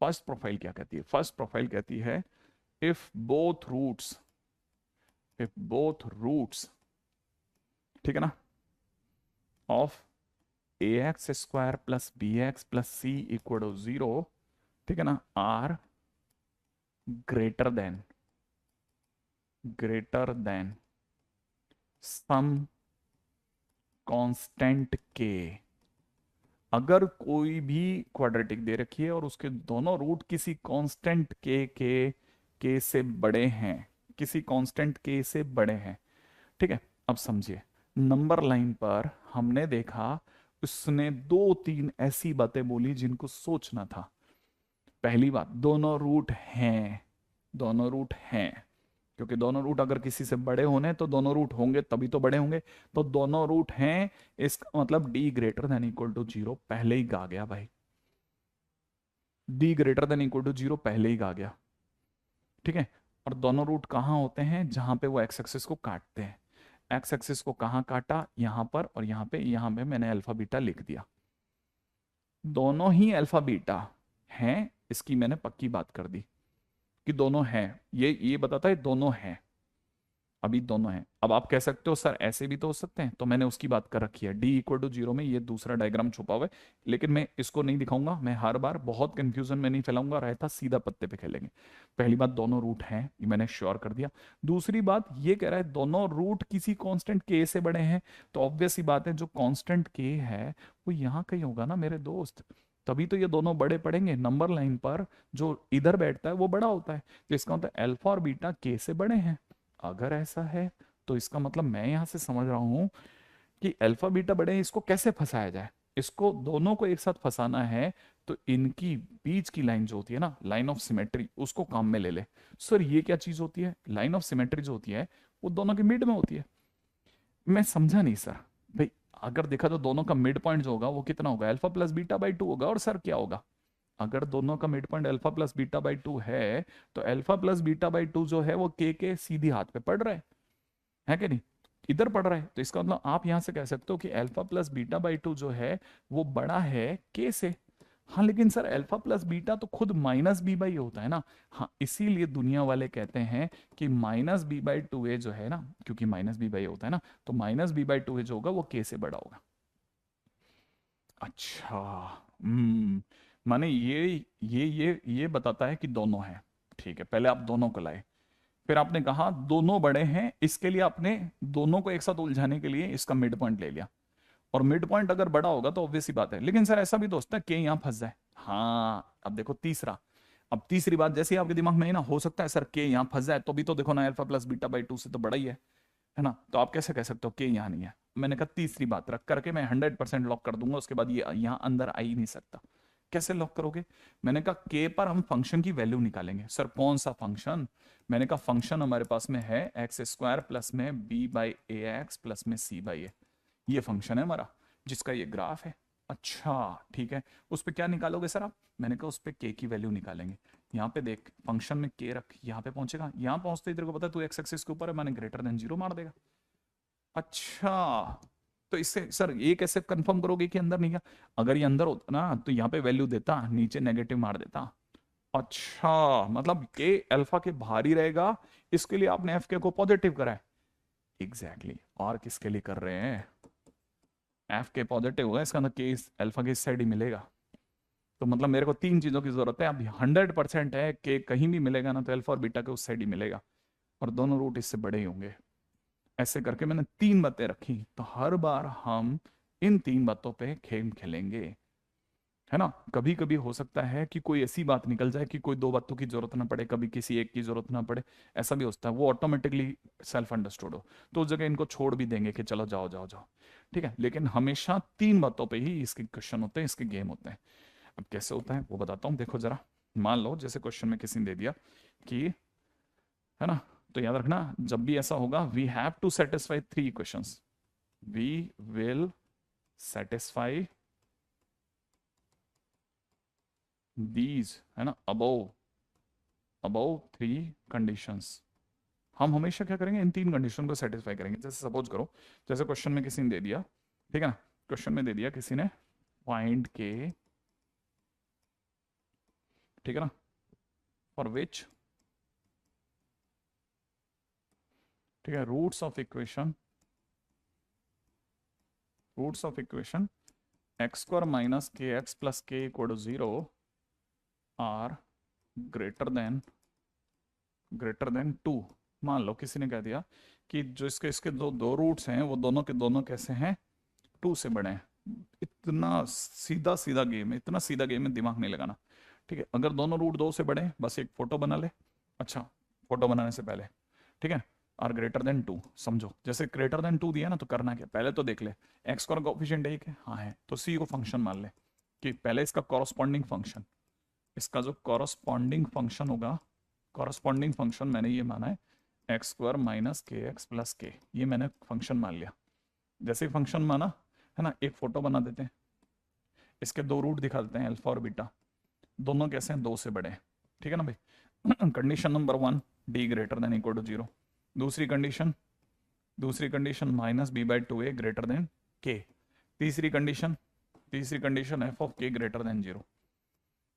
Speaker 1: first profile क्या कहती है? फर्स्ट प्रोफाइल कहती है if both roots, if both roots, ठीक है ना, of ax² plus bx plus c equal to 0, ठीक है ना, are greater than some constant k. अगर कोई भी क्वाड्रेटिक दे रखी है और उसके दोनों रूट किसी कांस्टेंट के से बड़े हैं, किसी कांस्टेंट के से बड़े हैं। ठीक है, अब समझिए, नंबर लाइन पर हमने देखा उसने 2-3 ऐसी बातें बोली जिनको सोचना था। पहली बात, दोनों रूट हैं, दोनों रूट हैं, क्योंकि दोनों रूट अगर किसी से बड़े होने तो दोनों रूट होंगे तभी तो बड़े होंगे। तो दोनों रूट हैं, इसका मतलब d greater than equal to 0 पहले ही गा गया भाई, d greater than equal to 0 पहले ही गा गया। ठीक है, और दोनों रूट कहाँ होते हैं? जहां पे वो एक्स एक्सिस को काटते हैं। एक्स एक्सिस को कहाँ काटा? यहां पर, और यहाँ पे मैंने अल्फा बीटा लिख दिया। दोनों ही अल्फा बीटा हैं, इसकी मैंने पक्की बात कर दी कि दोनों हैं, ये बताता है दोनों हैं। अभी दोनों हैं। अब आप कह सकते हो सर ऐसे भी तो हो सकते हैं, तो मैंने उसकी बात कर रखी है, डी इक्वल टू जीरो में ये दूसरा डायग्राम छुपा हुआ है, लेकिन मैं इसको नहीं दिखाऊंगा, मैं हर बार बहुत कंफ्यूजन में नहीं फैलाऊंगा, रहता सीधा पत्ते पे खेलेंगे। पहली बात, दोनों रूट हैं, ये मैंने श्योर कर दिया। दूसरी बात, ये कह रहा है दोनों रूट किसी कांस्टेंट के से बड़े हैं, तो ऑब्वियस ही बात है जो कांस्टेंट के है वो यहाँ कहीं होगा ना मेरे दोस्त, तभी तो ये दोनों बड़े पड़ेंगे। नंबर लाइन पर जो इधर बैठता है वो बड़ा होता है, तो इसका मतलब अल्फा और बीटा के से बड़े हैं। अगर ऐसा है तो इसका मतलब मैं यहां से समझ रहा हूं कि अल्फा बीटा बड़े हैं, इसको कैसे फंसाया जाए, इसको दोनों को एक साथ फंसाना है, तो इनकी बीच की लाइन जो होती है ना, लाइन ऑफ सिमेट्री, उसको काम में ले ले। सर ये क्या चीज होती है? लाइन ऑफ सिमेट्री जो होती है वो दोनों के मिड में होती है। मैं समझा नहीं सर। भाई अगर देखा तो दोनों का मिड पॉइंट जो होगा वो कितना होगा, alpha plus beta by two होगा। और सर क्या होगा, अगर दोनों का mid point alpha plus beta by two है, तो alpha plus beta by two जो है वो के सीधी हाथ पे पड़ रहा है कि नहीं, इधर पड़ रहा है, तो इसका मतलब आप यहां से कह सकते हो कि alpha plus beta by two जो है वो बड़ा है के से। हाँ लेकिन सर अल्फा प्लस बीटा तो खुद माइनस बी बाई होता है ना। हाँ इसीलिए दुनिया वाले कहते हैं कि माइनस बी बाई टू ए जो है ना, क्योंकि माइनस बी बाई होता है ना, तो माइनस बी बाई टू ए जो होगा वो के से बड़ा होगा। अच्छा, माने ये बताता है कि दोनों हैं। ठीक है, पहले आप दोनों को लाए, फिर आपने कहा दोनों बड़े हैं, इसके लिए आपने दोनों को एक साथ उलझाने के लिए इसका मिड पॉइंट ले लिया, और मिड पॉइंट अगर बड़ा होगा तो ऑब्वियस ही बात है। लेकिन सर ऐसा भी तो होता है कि यहाँ फंस जाए। हाँ अब देखो तीसरा, अब तीसरी बात जैसे ही आपके दिमाग में आई ना, हो सकता है सर के यहाँ फंस जाए, तो भी तो देखो ना alpha plus beta by two से तो बड़ा ही है ना, तो आप कैसे कह सकते हो कि यहाँ नहीं है। मैंने कहा तीसरी बात रख करके मैं 100% लॉक कर दूंगा, उसके बाद ये यहाँ अंदर आ ही नहीं सकता। कैसे लॉक करोगे? मैंने कहा के पर हम फंक्शन की वैल्यू निकालेंगे। सर कौन सा फंक्शन? मैंने कहा फंक्शन हमारे पास में है एक्स स्क्वायर प्लस में b by a x plus में सी बाई ए, ये फंक्शन है हमारा जिसका ये ग्राफ है। अच्छा ठीक है, उस पर क्या निकालोगे सर आप? मैंने कहा उस पर के की वैल्यू निकालेंगे। यहाँ पे देख फंक्शन में के रख, यहाँ पे पहुंचेगा, यहाँ पहुंचते ही तेरे को पता है तू एक्स एक्सिस के ऊपर है, मैंने ग्रेटर देन जीरो मार देगा। अच्छा, तो इससे सर ये कैसे कंफर्म करोगे कि अंदर नहीं गया? अगर ये अंदर होता ना तो यहाँ पे वैल्यू देता, नीचे नेगेटिव मार देता। अच्छा मतलब के अल्फा के बाहर ही रहेगा, इसके लिए आपने एफ के को पॉजिटिव करा है। Exactly exactly. और किसके लिए कर रहे हैं? एफ के पॉजिटिव होगा, इसका मतलब के अल्फा के इस साइड ही मिलेगा। तो मतलब मेरे को तीन चीजों की जरूरत है, अभी 100% है कि कहीं भी मिलेगा ना तो अल्फा और बीटा के उस साइड ही मिलेगा, और दोनों रूट इससे बड़े ही होंगे। ऐसे करके मैंने तीन बातें रखी, तो हर बार हम इन तीन बातों पे खेल खेलेंगे, है ना। कभी कभी हो सकता है कि कोई ऐसी बात निकल जाए कि कोई दो बातों की जरूरत ना पड़े, कभी किसी एक की जरूरत ना पड़े, ऐसा भी होता है, वो ऑटोमेटिकली सेल्फ अंडरस्टूड हो, तो उस जगह इनको छोड़ भी देंगे कि चलो जाओ जाओ जाओ, ठीक है। लेकिन हमेशा तीन बातों पे ही इसके क्वेश्चन होते हैं, इसके गेम होते हैं। अब कैसे होता है वो बताता हूँ, देखो जरा। मान लो जैसे क्वेश्चन में किसी ने दे दिया कि, है ना, तो याद रखना जब भी ऐसा होगा we have to satisfy three equations, we will satisfy these, है ना, अबव थ्री कंडीशंस। हम हमेशा क्या करेंगे, इन तीन कंडीशन को सेटिस्फाई करेंगे। जैसे सपोज करो, जैसे क्वेश्चन में किसी ने दे दिया, ठीक है ना, क्वेश्चन में दे दिया किसी ने फाइंड के, ठीक है ना, फॉर विच, ठीक है, roots of equation x square minus k x plus k equal to zero are greater than two. मान लो किसी ने कह दिया कि जो इसके इसके दो दो रूट्स हैं वो दोनों के दोनों कैसे हैं, टू से बड़े हैं। इतना सीधा सीधा गेम है, इतना सीधा गेम है, दिमाग नहीं लगाना, ठीक है। अगर दोनों रूट दो से बड़े हैं, बस एक फोटो बना ले। अच्छा, फोटो बनाने से पहले, ठीक है, आर ग्रेटर देन टू, समझो जैसे ग्रेटर देन टू दिया ना, तो करना क्या, पहले तो देख ले एक्स का कोफिशिएंट एक है, हाँ है, तो सी को फंक्शन मान ले कि पहले इसका कॉरस्पॉन्डिंग फंक्शन, इसका जो कॉरस्पॉन्डिंग फंक्शन होगा, कॉरस्पॉन्डिंग फंक्शन मैंने ये माना है x square minus k x plus के, ये मैंने फंक्शन मान लिया। जैसे ही फंक्शन माना, है ना, एक फोटो बना देते हैं, इसके दो रूट दिखा देते हैं अल्फा और बीटा, दोनों कैसे हैं, दो से बड़े हैं, ठीक है ना भाई। Condition number one, D greater than equal to zero. दूसरी condition minus B by two A greater than K. तीसरी condition F of K greater than zero.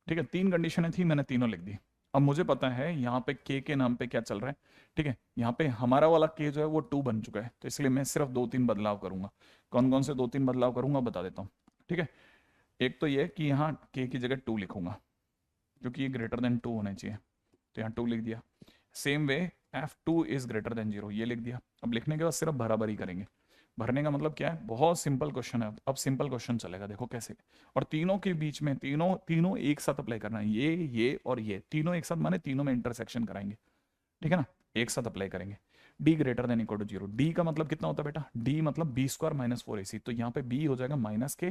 Speaker 1: ठीक है, तीन कंडीशनें थी, मैंने तीनों लिख दी। अब मुझे पता है यहाँ पे के नाम पे क्या चल रहा है, ठीक है, यहाँ पे हमारा वाला के जो है वो 2 बन चुका है, तो इसलिए मैं सिर्फ 2-3 बदलाव करूंगा। कौन कौन से 2-3 बदलाव करूंगा बता देता हूँ, ठीक है। एक तो ये कि यहाँ के की जगह 2 लिखूंगा, क्योंकि ये ग्रेटर देन 2 होना चाहिए, तो यहाँ 2 लिख दिया। Same way F2 is greater then 0, ये लिख दिया। अब लिखने के बाद सिर्फ भराभरी करेंगे। भरने का मतलब क्या है, बहुत सिंपल क्वेश्चन है। अब सिंपल क्वेश्चन चलेगा, देखो कैसे। और तीनों के बीच में तीनों तीनों एक साथ अप्लाई करना है, ये और ये तीनों एक साथ, माने तीनों में इंटरसेक्शन कराएंगे, ठीक है ना, एक साथ अप्लाई करेंगे। D greater than equal to 0, d का मतलब कितना होता है बेटा, डी मतलब बी स्क्वायर माइनस 4ac, तो यहाँ पे बी हो जाएगा माइनस के,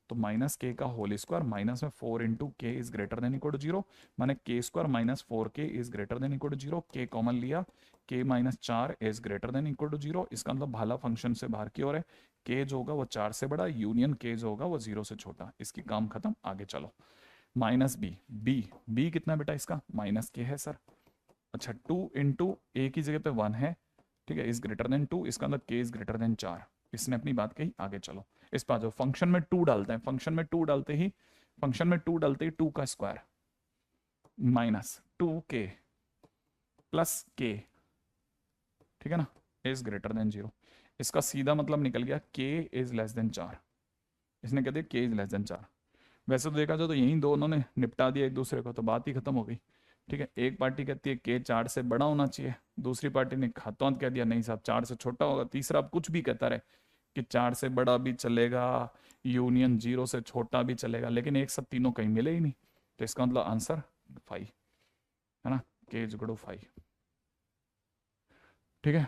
Speaker 1: तो माइनस के का होल स्क्वायर माइनस में 4 into k is greater than equal to 0, माने k square minus 4k is greater than equal to 0, k common लिया, k minus 4 is greater than equal to 0, इसका मतलब भाला फंक्शन से बाहर की ओर है, के जो होगा वो 4 से बड़ा, यूनियन के जो होगा वो 0 से छोटा, इसकी काम खत्म, आगे चलो। माइनस बी, बी कितना है बेटा इसका, माइनस के है सर, अच्छा 2 इंटू ए की जगह पे 1 है, ठीक है, इज ग्रेटर देन 2, इसका मतलब के इज ग्रेटर देन 4, इसने अपनी बात कही, आगे चलो। इस पास जो फंक्शन में 2 डालते हैं, फंक्शन में 2 डालते ही 2 का स्क्वायर माइनस 2k प्लस के, ठीक है ना, इज ग्रेटर देन 0, इसका सीधा मतलब निकल गया के इज लेस देन 4, इसने कह दिया के इज लेस देन 4। वैसे तो देखा जाए तो यही दोनों ने निपटा दिया एक दूसरे को, तो बात ही खत्म हो गई, ठीक है। एक पार्टी कहती है के 4 से बड़ा होना चाहिए, दूसरी पार्टी ने हाथों हाथ कह दिया नहीं साहब 4 से छोटा होगा, तीसरा अब कुछ भी कहता रहे कि 4 से बड़ा भी चलेगा, यूनियन 0 से छोटा भी चलेगा, लेकिन एक साथ तीनों कहीं मिले ही नहीं, तो इसका मतलब आंसर 5 है ना, के इज इक्वल टू 5, ठीक है,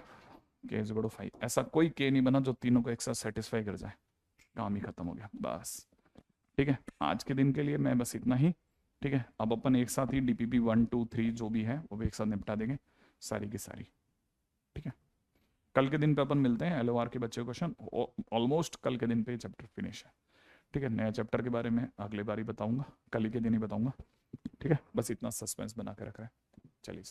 Speaker 1: के इज इक्वल टू 5। ऐसा कोई के नहीं बना जो तीनों को एक साथ सेटिस्फाई कर जाए, काम ही खत्म हो गया बस, ठीक है। आज के दिन के लिए मैं बस इतना ही, ठीक है। अब अपन एक साथ ही DPP 1 2 3 जो भी है वो भी एक साथ निपटा देंगे सारी की सारी, ठीक है। कल के दिन पे अपन मिलते हैं, LOR के बच्चे क्वेश्चन ऑलमोस्ट कल के दिन पे चैप्टर फिनिश है, ठीक है। नया चैप्टर के बारे में अगली बार ही बताऊंगा, कल ही के दिन ही बताऊंगा, ठीक है। बस इतना सस्पेंस बना के रख रहा है, चलिए।